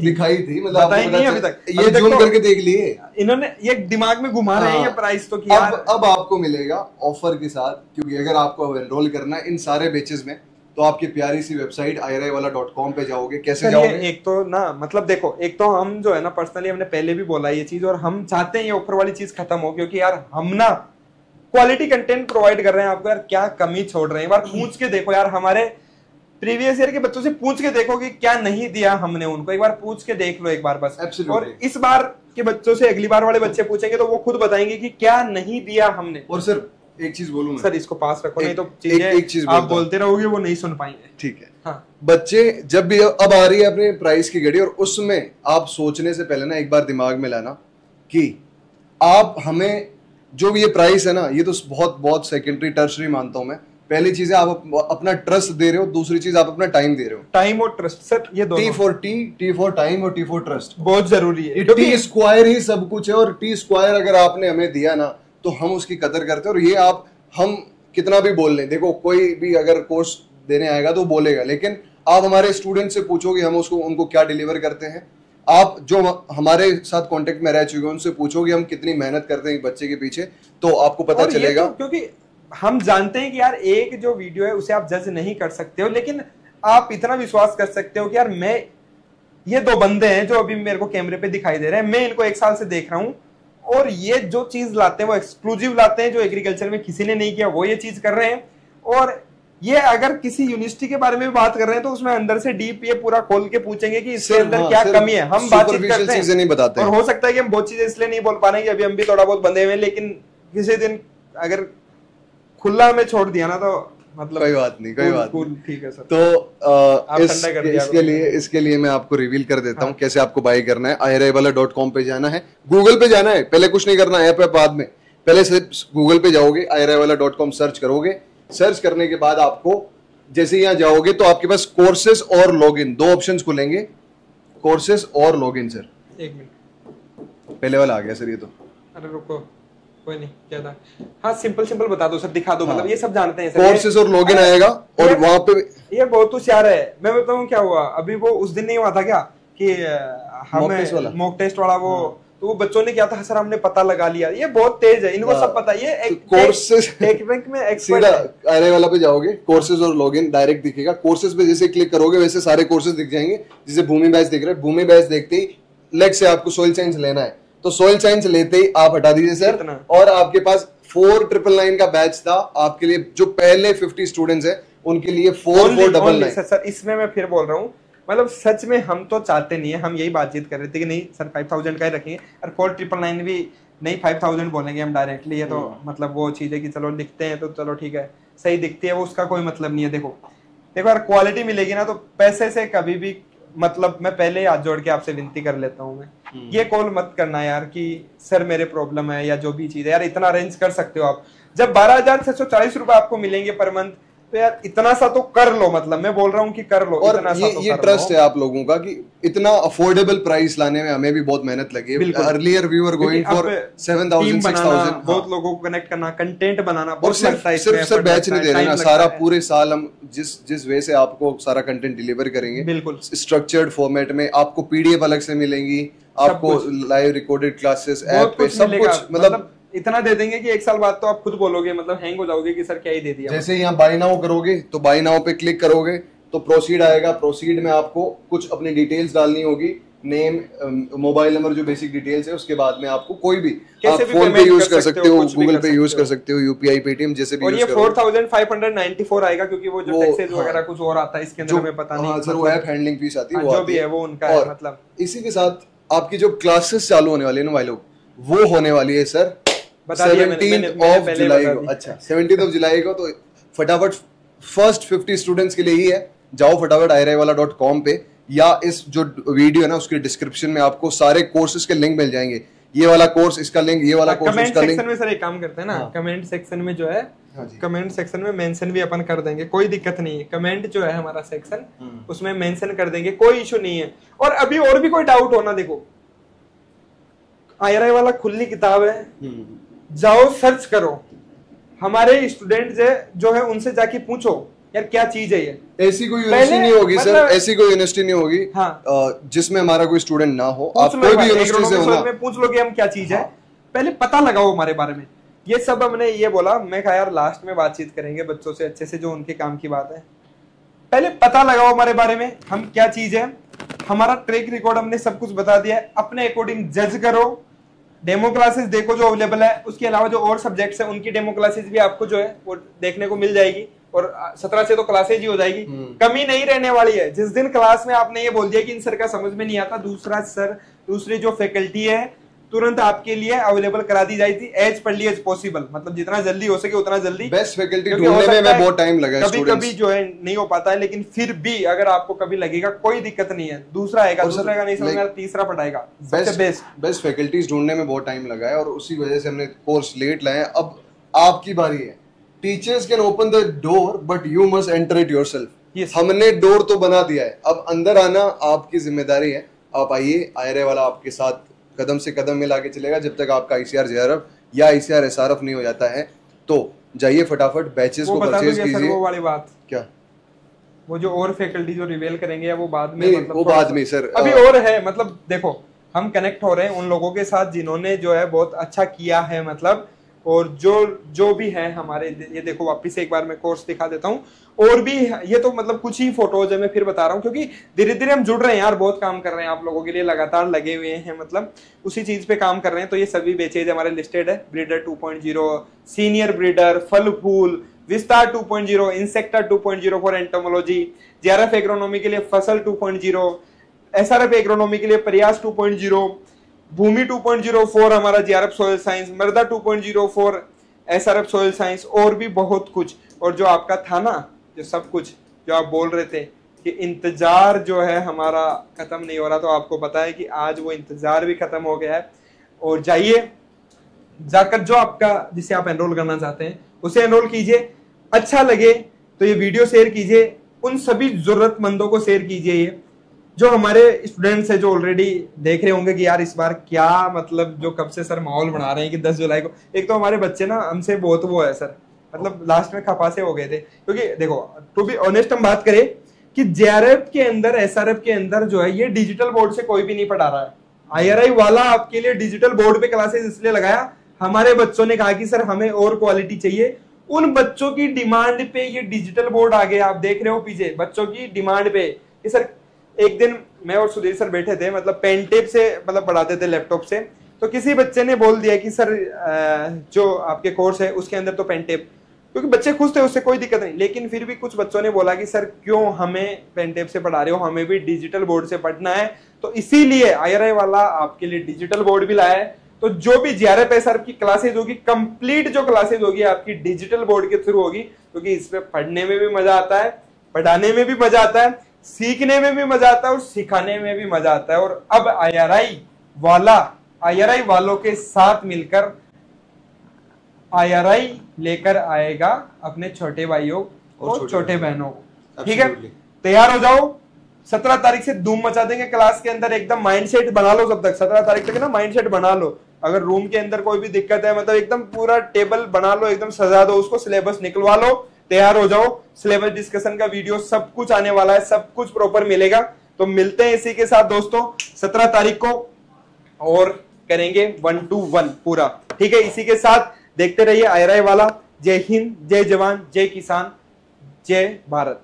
दिखाई थी, मतलब बताई नहीं अभी तक, ये जूम करके देख लिए इन्होंने, ये दिमाग में घुमा रहे हैं ये प्राइस तो। अब आपको मिलेगा ऑफर के साथ, क्योंकि अगर आपको एनरोल करना है इन सारे बैचेस में तो आपकी प्यारी सी वेबसाइट iraiwala.com पे जाओगे, कैसे सर जाओगे? ये एक तो ना मतलब देखो, एक तो हम जो है ना पर्सनली हमने पहले भी बोला ये चीज, और हम चाहते हैं ये ऑफर वाली चीज खत्म हो, क्योंकि यार हम ना क्वालिटी कंटेंट प्रोवाइड कर रहे हैं आपको, यार क्या कमी छोड़ रहे हैं। एक बार पूछ के देखो यार, हमारे प्रीवियस ईयर के बच्चों से पूछ के देखो कि क्या नहीं दिया हमने उनको, एक बार पूछ के देख लो एक बार बस। Absolutely. और इस बार के बच्चों से अगली बार वाले बच्चे पूछेंगे तो वो खुद बताएंगे कि क्या नहीं दिया हमने। और सर एक चीज बोलूं मैं, सर इसको पास रखो, नहीं तो एक चीज चीजें आप बोलते रहोगे वो नहीं सुन पाएंगे। ठीक है। हाँ। बच्चे जब भी अब आ रही है अपने प्राइस की घड़ी, और उसमें आप सोचने से पहले ना एक बार दिमाग में लाना कि आप हमें जो भी ये प्राइस है ना, ये तो बहुत बहुत सेकेंडरी टर्शरी मानता हूं मैं। पहली चीज है आप अपना ट्रस्ट दे रहे हो, दूसरी चीज आप अपना टाइम दे रहे हो। टाइम और ट्रस्ट सर, ये दोनों। टी फॉर टाइम और टी फॉर ट्रस्ट बहुत जरूरी है। टी स्क्वायर ही सब कुछ है, और टी स्क्वायर अगर आपने हमें दिया ना तो हम उसकी कदर करते हैं। और ये आप हम कितना भी बोल लें, देखो कोई भी अगर कोर्स देने आएगा तो बोलेगा, लेकिन आप हमारे स्टूडेंट से पूछोगे हम उसको उनको क्या डिलीवर करते हैं। आप जो हमारे साथ कांटेक्ट में रह चुके हैं उनसे पूछोगे हम कितनी मेहनत करते हैं एक बच्चे के पीछे, तो आपको पता चलेगा। तो क्योंकि हम जानते हैं कि यार एक जो वीडियो है उसे आप जज नहीं कर सकते हो, लेकिन आप इतना विश्वास कर सकते हो कि यार मैं, ये दो बंदे हैं जो अभी मेरे को कैमरे पे दिखाई दे रहे हैं, मैं इनको 1 साल से देख रहा हूं, और ये जो चीज लाते हैं वो एक्सक्लूसिव लाते हैं, जो एग्रीकल्चर में किसी ने नहीं किया वो ये चीज कर रहे हैं। और ये अगर किसी यूनिवर्सिटी के बारे में भी बात कर रहे हैं तो उसमें अंदर से डीप ये पूरा खोल के पूछेंगे कि इसके अंदर क्या कमी है। हम बातचीत करते हैं, चीजें नहीं बताते, और हो सकता है कि हम बहुत चीजें इसलिए नहीं बोल पा रहे हैं कि अभी हम भी थोड़ा बहुत बंधे हुए हैं, लेकिन किसी दिन अगर खुला में छोड़ दिया ना तो मतलब कोई बात नहीं, कोई बात नहीं, ठीक है सर। तो इसके लिए मैं आपको रिवील कर देता हूँ कैसे आपको बाय करना है। iraiwala.com पे जाना है, गूगल पे जाना है, पहले कुछ नहीं करना है ऐप बाद में, पहले सिर्फ गूगल पे जाओगे, iraiwala.com सर्च करोगे। सर्च करने के बाद आपको जैसे यहाँ जाओगे तो आपके पास कोर्सेज और लॉगिन दो ऑप्शंस खुलेंगे, कोर्सेज और लॉगिन। सर 1 मिनट, पहले वाला आ गया सर, ये तो अरे रुको कोई नहीं, क्या था? हाँ सिंपल बता दो सर, दिखा दो। मतलब ये सब जानते हैं सर, कोर्सेज और लॉगिन आएगा, और वहां पे ये बहुत होशियार है। मैं बताऊं क्या हुआ अभी, वो उस दिन नहीं हुआ था क्या कि हमें मॉक टेस्ट वाला वो, तो वो बच्चों ने क्या था सर, हमने पता लगा लिया। ये बहुत तेज है, इनको सब पता है। ये कोर्सेज टेक में एक्सपर्ट है। iraiwala पे जाओगे, कोर्सेज और लॉगिन डायरेक्ट दिखेगा। कोर्सेज पे जैसे क्लिक करोगे वैसे सारे कोर्सेज दिख जाएंगे। जैसे भूमि बैच दिख रहा है, भूमि बैच देखते ही लेट से आपको सोइल साइंस लेना है तो सोइल साइंस लेते ही आप हटा दीजिए सर। और आपके पास 4999 का बैच था आपके लिए, जो पहले 50 स्टूडेंट्स हैं उनके लिए 4499। सर इसमें मैं फिर बोल रहा हूँ, मतलब सच में हम तो चाहते नहीं है, हम यही बातचीत कर रहे थे कि नहीं सर 5000 का ही रखेंगे, और 4999 भी नहीं 5000 बोलेंगे हम डायरेक्टली। ये तो मतलब वो चीज है कि चलो लिखते हैं तो चलो ठीक है, सही दिखती है वो, उसका कोई मतलब नहीं है। देखो यार क्वालिटी मिलेगी ना तो पैसे से कभी भी मतलब, मैं पहले ही हाथ जोड़ के आपसे विनती कर लेता हूँ मैं, ये कॉल मत करना यार कि सर मेरे प्रॉब्लम है या जो भी चीज है। यार इतना अरेंज कर सकते हो आप, जब 12,640 रुपए आपको मिलेंगे पर मंथ, तो यार इतना सा तो कर लो। मतलब मैं बोल रहा हूँ कि कर लो। और ये ट्रस्ट है आप लोगों का कि इतना अफोर्डेबल प्राइस लाने में हमें भी बहुत मेहनत लगी है। Earlier we were going for 7,000 6,000। बहुत लोगों को कनेक्ट करना, कंटेंट बनाना बहुत लगता है। सिर्फ सर बैच नहीं दे रहे ना, सारा पूरे साल हम जिस वे से आपको सारा कंटेंट डिलीवर करेंगे, बिल्कुल स्ट्रक्चर्ड फॉर्मेट में, आपको पीडीएफ अलग से मिलेंगी, आपको लाइव रिकॉर्डेड क्लासेस ऐप पे सब कुछ, मतलब इतना दे देंगे कि 1 साल बाद तो आप खुद बोलोगे, मतलब हैंग हो जाओगे कि सर क्या ही दे दिया। जैसे यहाँ बाय नाउ करोगे तो बाय नाउ पे क्लिक करोगे तो प्रोसीड आएगा। प्रोसीड में आपको कुछ अपनी डिटेल्स डालनी होगी, नेम, मोबाइल नंबर, जो बेसिक डिटेल्स है। उसके बाद में आपको कोई भी आप फोन पे यूज कर सकते हो, गूगल पे यूज कर सकते हो, यूपीआई, पेटीएम जैसे भी। और ये 4594 आएगा क्योंकि वो जो टैक्सेस वगैरह कुछ और आता है इसके अंदर, हमें पता नहीं। सर वो ऐप हैंडलिंग फीस आती है, वो जो भी है वो उनका है। मतलब इसी के साथ आपकी जो क्लासेस चालू होने वाली है ना भाई लोग, वो होने वाली है सर 17th ऑफ जुलाई को। अच्छा 17th ऑफ जुलाई को, तो फटाफट फर्स्ट 50 स्टूडेंट्स के लिए ही है। जाओ फटाफट iraiwala.com पे, या इस जो वीडियो है ना उसके डिस्क्रिप्शन में आपको सारे कोर्सेज के लिंक मिल जाएंगे। ये वाला कोर्स इसका लिंक, ये वाला कोर्स उसका लिंक। कमेंट सेक्शन में सर एक काम करते हैं ना, कमेंट सेक्शन में जो है, कमेंट सेक्शन में मेंशन भी अपन कर देंगे, कोई दिक्कत नहीं है। कमेंट जो है हमारा सेक्शन, उसमें मेंशन कर देंगे, कोई इशू नहीं है। और अभी और भी कोई डाउट हो ना, देखो iraiwala खुली किताब है, जाओ सर्च करो, हमारे स्टूडेंट जो है उनसे जाके पूछो यार क्या चीज है ये। ऐसी कोई यूनिवर्सिटी नहीं होगी सर, ऐसी कोई यूनिवर्सिटी नहीं होगी जिसमें हमारा कोई स्टूडेंट ना हो। आप कोई भी यूनिवर्सिटी से हो ना, पूछ लो कि हम क्या चीज है, पहले पता लगाओ हमारे बारे में। ये सब हमने ये बोला, मैं कहा यार लास्ट में बातचीत करेंगे बच्चों से अच्छे से, जो उनके काम की बात है। पहले पता लगाओ हमारे बारे में, हम क्या चीज है, हमारा ट्रैक रिकॉर्ड हमने सब कुछ बता दिया है, अपने अकॉर्डिंग जज करो, डेमो क्लासेस देखो जो अवेलेबल है, उसके अलावा जो और सब्जेक्ट्स है उनकी डेमो क्लासेस भी आपको जो है वो देखने को मिल जाएगी, और 17 से तो क्लासेज ही हो जाएगी, कमी नहीं रहने वाली है। जिस दिन क्लास में आपने ये बोल दिया कि इन सर का समझ में नहीं आता, दूसरा सर, दूसरी जो फैकल्टी है तुरंत आपके लिए अवेलेबल करा दी जाएगी एज पर्ली एज पॉसिबल, मतलब जितना जल्दी हो सके उतना जल्दी। बेस्ट फैकल्टी ढूंढने में बहुत टाइम लगा, कभी जो है नहीं हो पाता है, लेकिन फिर भी अगर आपको कभी लगेगा कोई दिक्कत नहीं है, दूसरा आएगा, दूसरा का नहीं समझ, तीसरा पढ़ाएगा। बेस्ट फैकल्टीज ढूंढने में बहुत टाइम लगा है और उसी वजह से हमने कोर्स लेट लाए। अब आपकी बारी है। Teachers can open the door but you must enter it yourself. हमने डोर तो बना दिया है, अब अंदर आना आपकी जिम्मेदारी है। आप आइए, आईआरआई वाला आपके साथ कदम से कदम मिला के चलेगा जब तक आपका आईसीआर जेआरएफ या आईसीआर एसआरएफ नहीं हो जाता है। तो जाइए फटाफट बैचेस को परचेज कीजिए। वो वाली बात क्या, वो जो और फैकल्टी जो रिवील करेंगे वो बाद में, मतलब वो बाद में सर अभी और है, मतलब देखो हम कनेक्ट हो रहे हैं उन लोगों के साथ जिन्होंने जो है बहुत अच्छा किया है, मतलब और जो भी है हमारे, ये देखो वापस से एक बार मैं कोर्स दिखा देता हूँ, और भी ये तो मतलब कुछ ही फोटोज है, मैं फिर बता रहा हूँ क्योंकि धीरे धीरे हम जुड़ रहे हैं यार, बहुत काम कर रहे हैं आप लोगों के लिए, लगातार लगे हुए हैं, मतलब उसी चीज पे काम कर रहे हैं। तो ये सभी बैचेज हमारे लिस्टेड है, ब्रीडर 2.0, सीनियर ब्रीडर, फल फूल, विस्तार 2.0, इंसेक्टर 2.0 फॉर एंटोमोलॉजी, जेआरएफ एग्रोनॉमी के लिए फसल 2.0, एसआरएफ एग्रोनॉमी के लिए प्रयास 2.0, भूमि 2.0 फॉर हमारा जेआरएफ सॉइल साइंस, मृदा 2.0 फॉर एसआरएफ सॉइल साइंस, और भी बहुत कुछ। और जो आपका था ना, जो सब कुछ जो आप बोल रहे थे कि इंतजार जो है हमारा खत्म नहीं हो रहा, तो आपको पता है कि आज वो इंतजार भी खत्म हो गया है। और जाइए, जाकर जो आपका जिसे आप एनरोल करना चाहते हैं उसे एनरोल कीजिए। अच्छा लगे तो ये वीडियो शेयर कीजिए, उन सभी जरूरतमंदों को शेयर कीजिए। ये जो हमारे स्टूडेंट्स हैं जो ऑलरेडी देख रहे होंगे कि यार इस बार क्या, मतलब जो कब से सर माहौल बना रहे हैं कि 10 जुलाई को, एक तो हमारे बच्चे ना हमसे बहुत वो है सर, मतलब लास्ट में खपासे हो गए थे, क्योंकि देखो टू बी ऑनेस्ट हम बात करें कि जेआरएफ के अंदर, एसआरएफ के अंदर जो है ये डिजिटल बोर्ड से कोई भी नहीं पढ़ा रहा है। आईआरआई वाला आपके लिए डिजिटल बोर्ड पे क्लासेस इसलिए लगाया, हमारे बच्चों ने कहा कि सर हमें और क्वालिटी चाहिए, उन बच्चों की डिमांड पे ये डिजिटल बोर्ड आ गया। आप देख रहे हो पीछे बच्चों की डिमांड पे कि सर, एक दिन मैं और सुधीर सर बैठे थे, मतलब पेन टेप से मतलब पढ़ाते थे लैपटॉप से, तो किसी बच्चे ने बोल दिया कि सर जो आपके कोर्स है उसके अंदर तो पेन टेप, क्योंकि बच्चे खुश थे उससे कोई दिक्कत नहीं, लेकिन फिर भी कुछ बच्चों ने बोला कि सर क्यों हमें पेन टेप से पढ़ा रहे हो, हमें भी डिजिटल बोर्ड से पढ़ना है। तो इसीलिए आईआरआई वाला आपके लिए डिजिटल बोर्ड भी लाया है। तो जो भी जेआरएफ एसआरएफ की क्लासेज होगी, कंप्लीट जो क्लासेज होगी आपकी डिजिटल बोर्ड के थ्रू होगी, क्योंकि इसमें पढ़ने में भी मजा आता है, पढ़ाने में भी मजा आता है, सीखने में भी मजा आता है और सिखाने में भी मजा आता है। और अब आईआरआई वालों के साथ मिलकर आईआरआई लेकर आएगा अपने छोटे भाइयों और छोटे बहनों को। ठीक है, तैयार हो जाओ, 17 तारीख से धूम मचा देंगे क्लास के अंदर। एकदम माइंडसेट बना लो, जब तक 17 तारीख तक ना माइंडसेट बना लो। अगर रूम के अंदर कोई भी दिक्कत है, मतलब एकदम पूरा टेबल बना लो, एकदम सजा दो उसको, सिलेबस निकलवा लो, तैयार हो जाओ। सिलेबस डिस्कशन का वीडियो सब कुछ आने वाला है, सब कुछ प्रॉपर मिलेगा। तो मिलते हैं इसी के साथ दोस्तों 17 तारीख को, और करेंगे 1 to 1 पूरा। ठीक है, इसी के साथ देखते रहिए आईआरआई वाला। जय हिंद, जय जवान, जय किसान, जय भारत।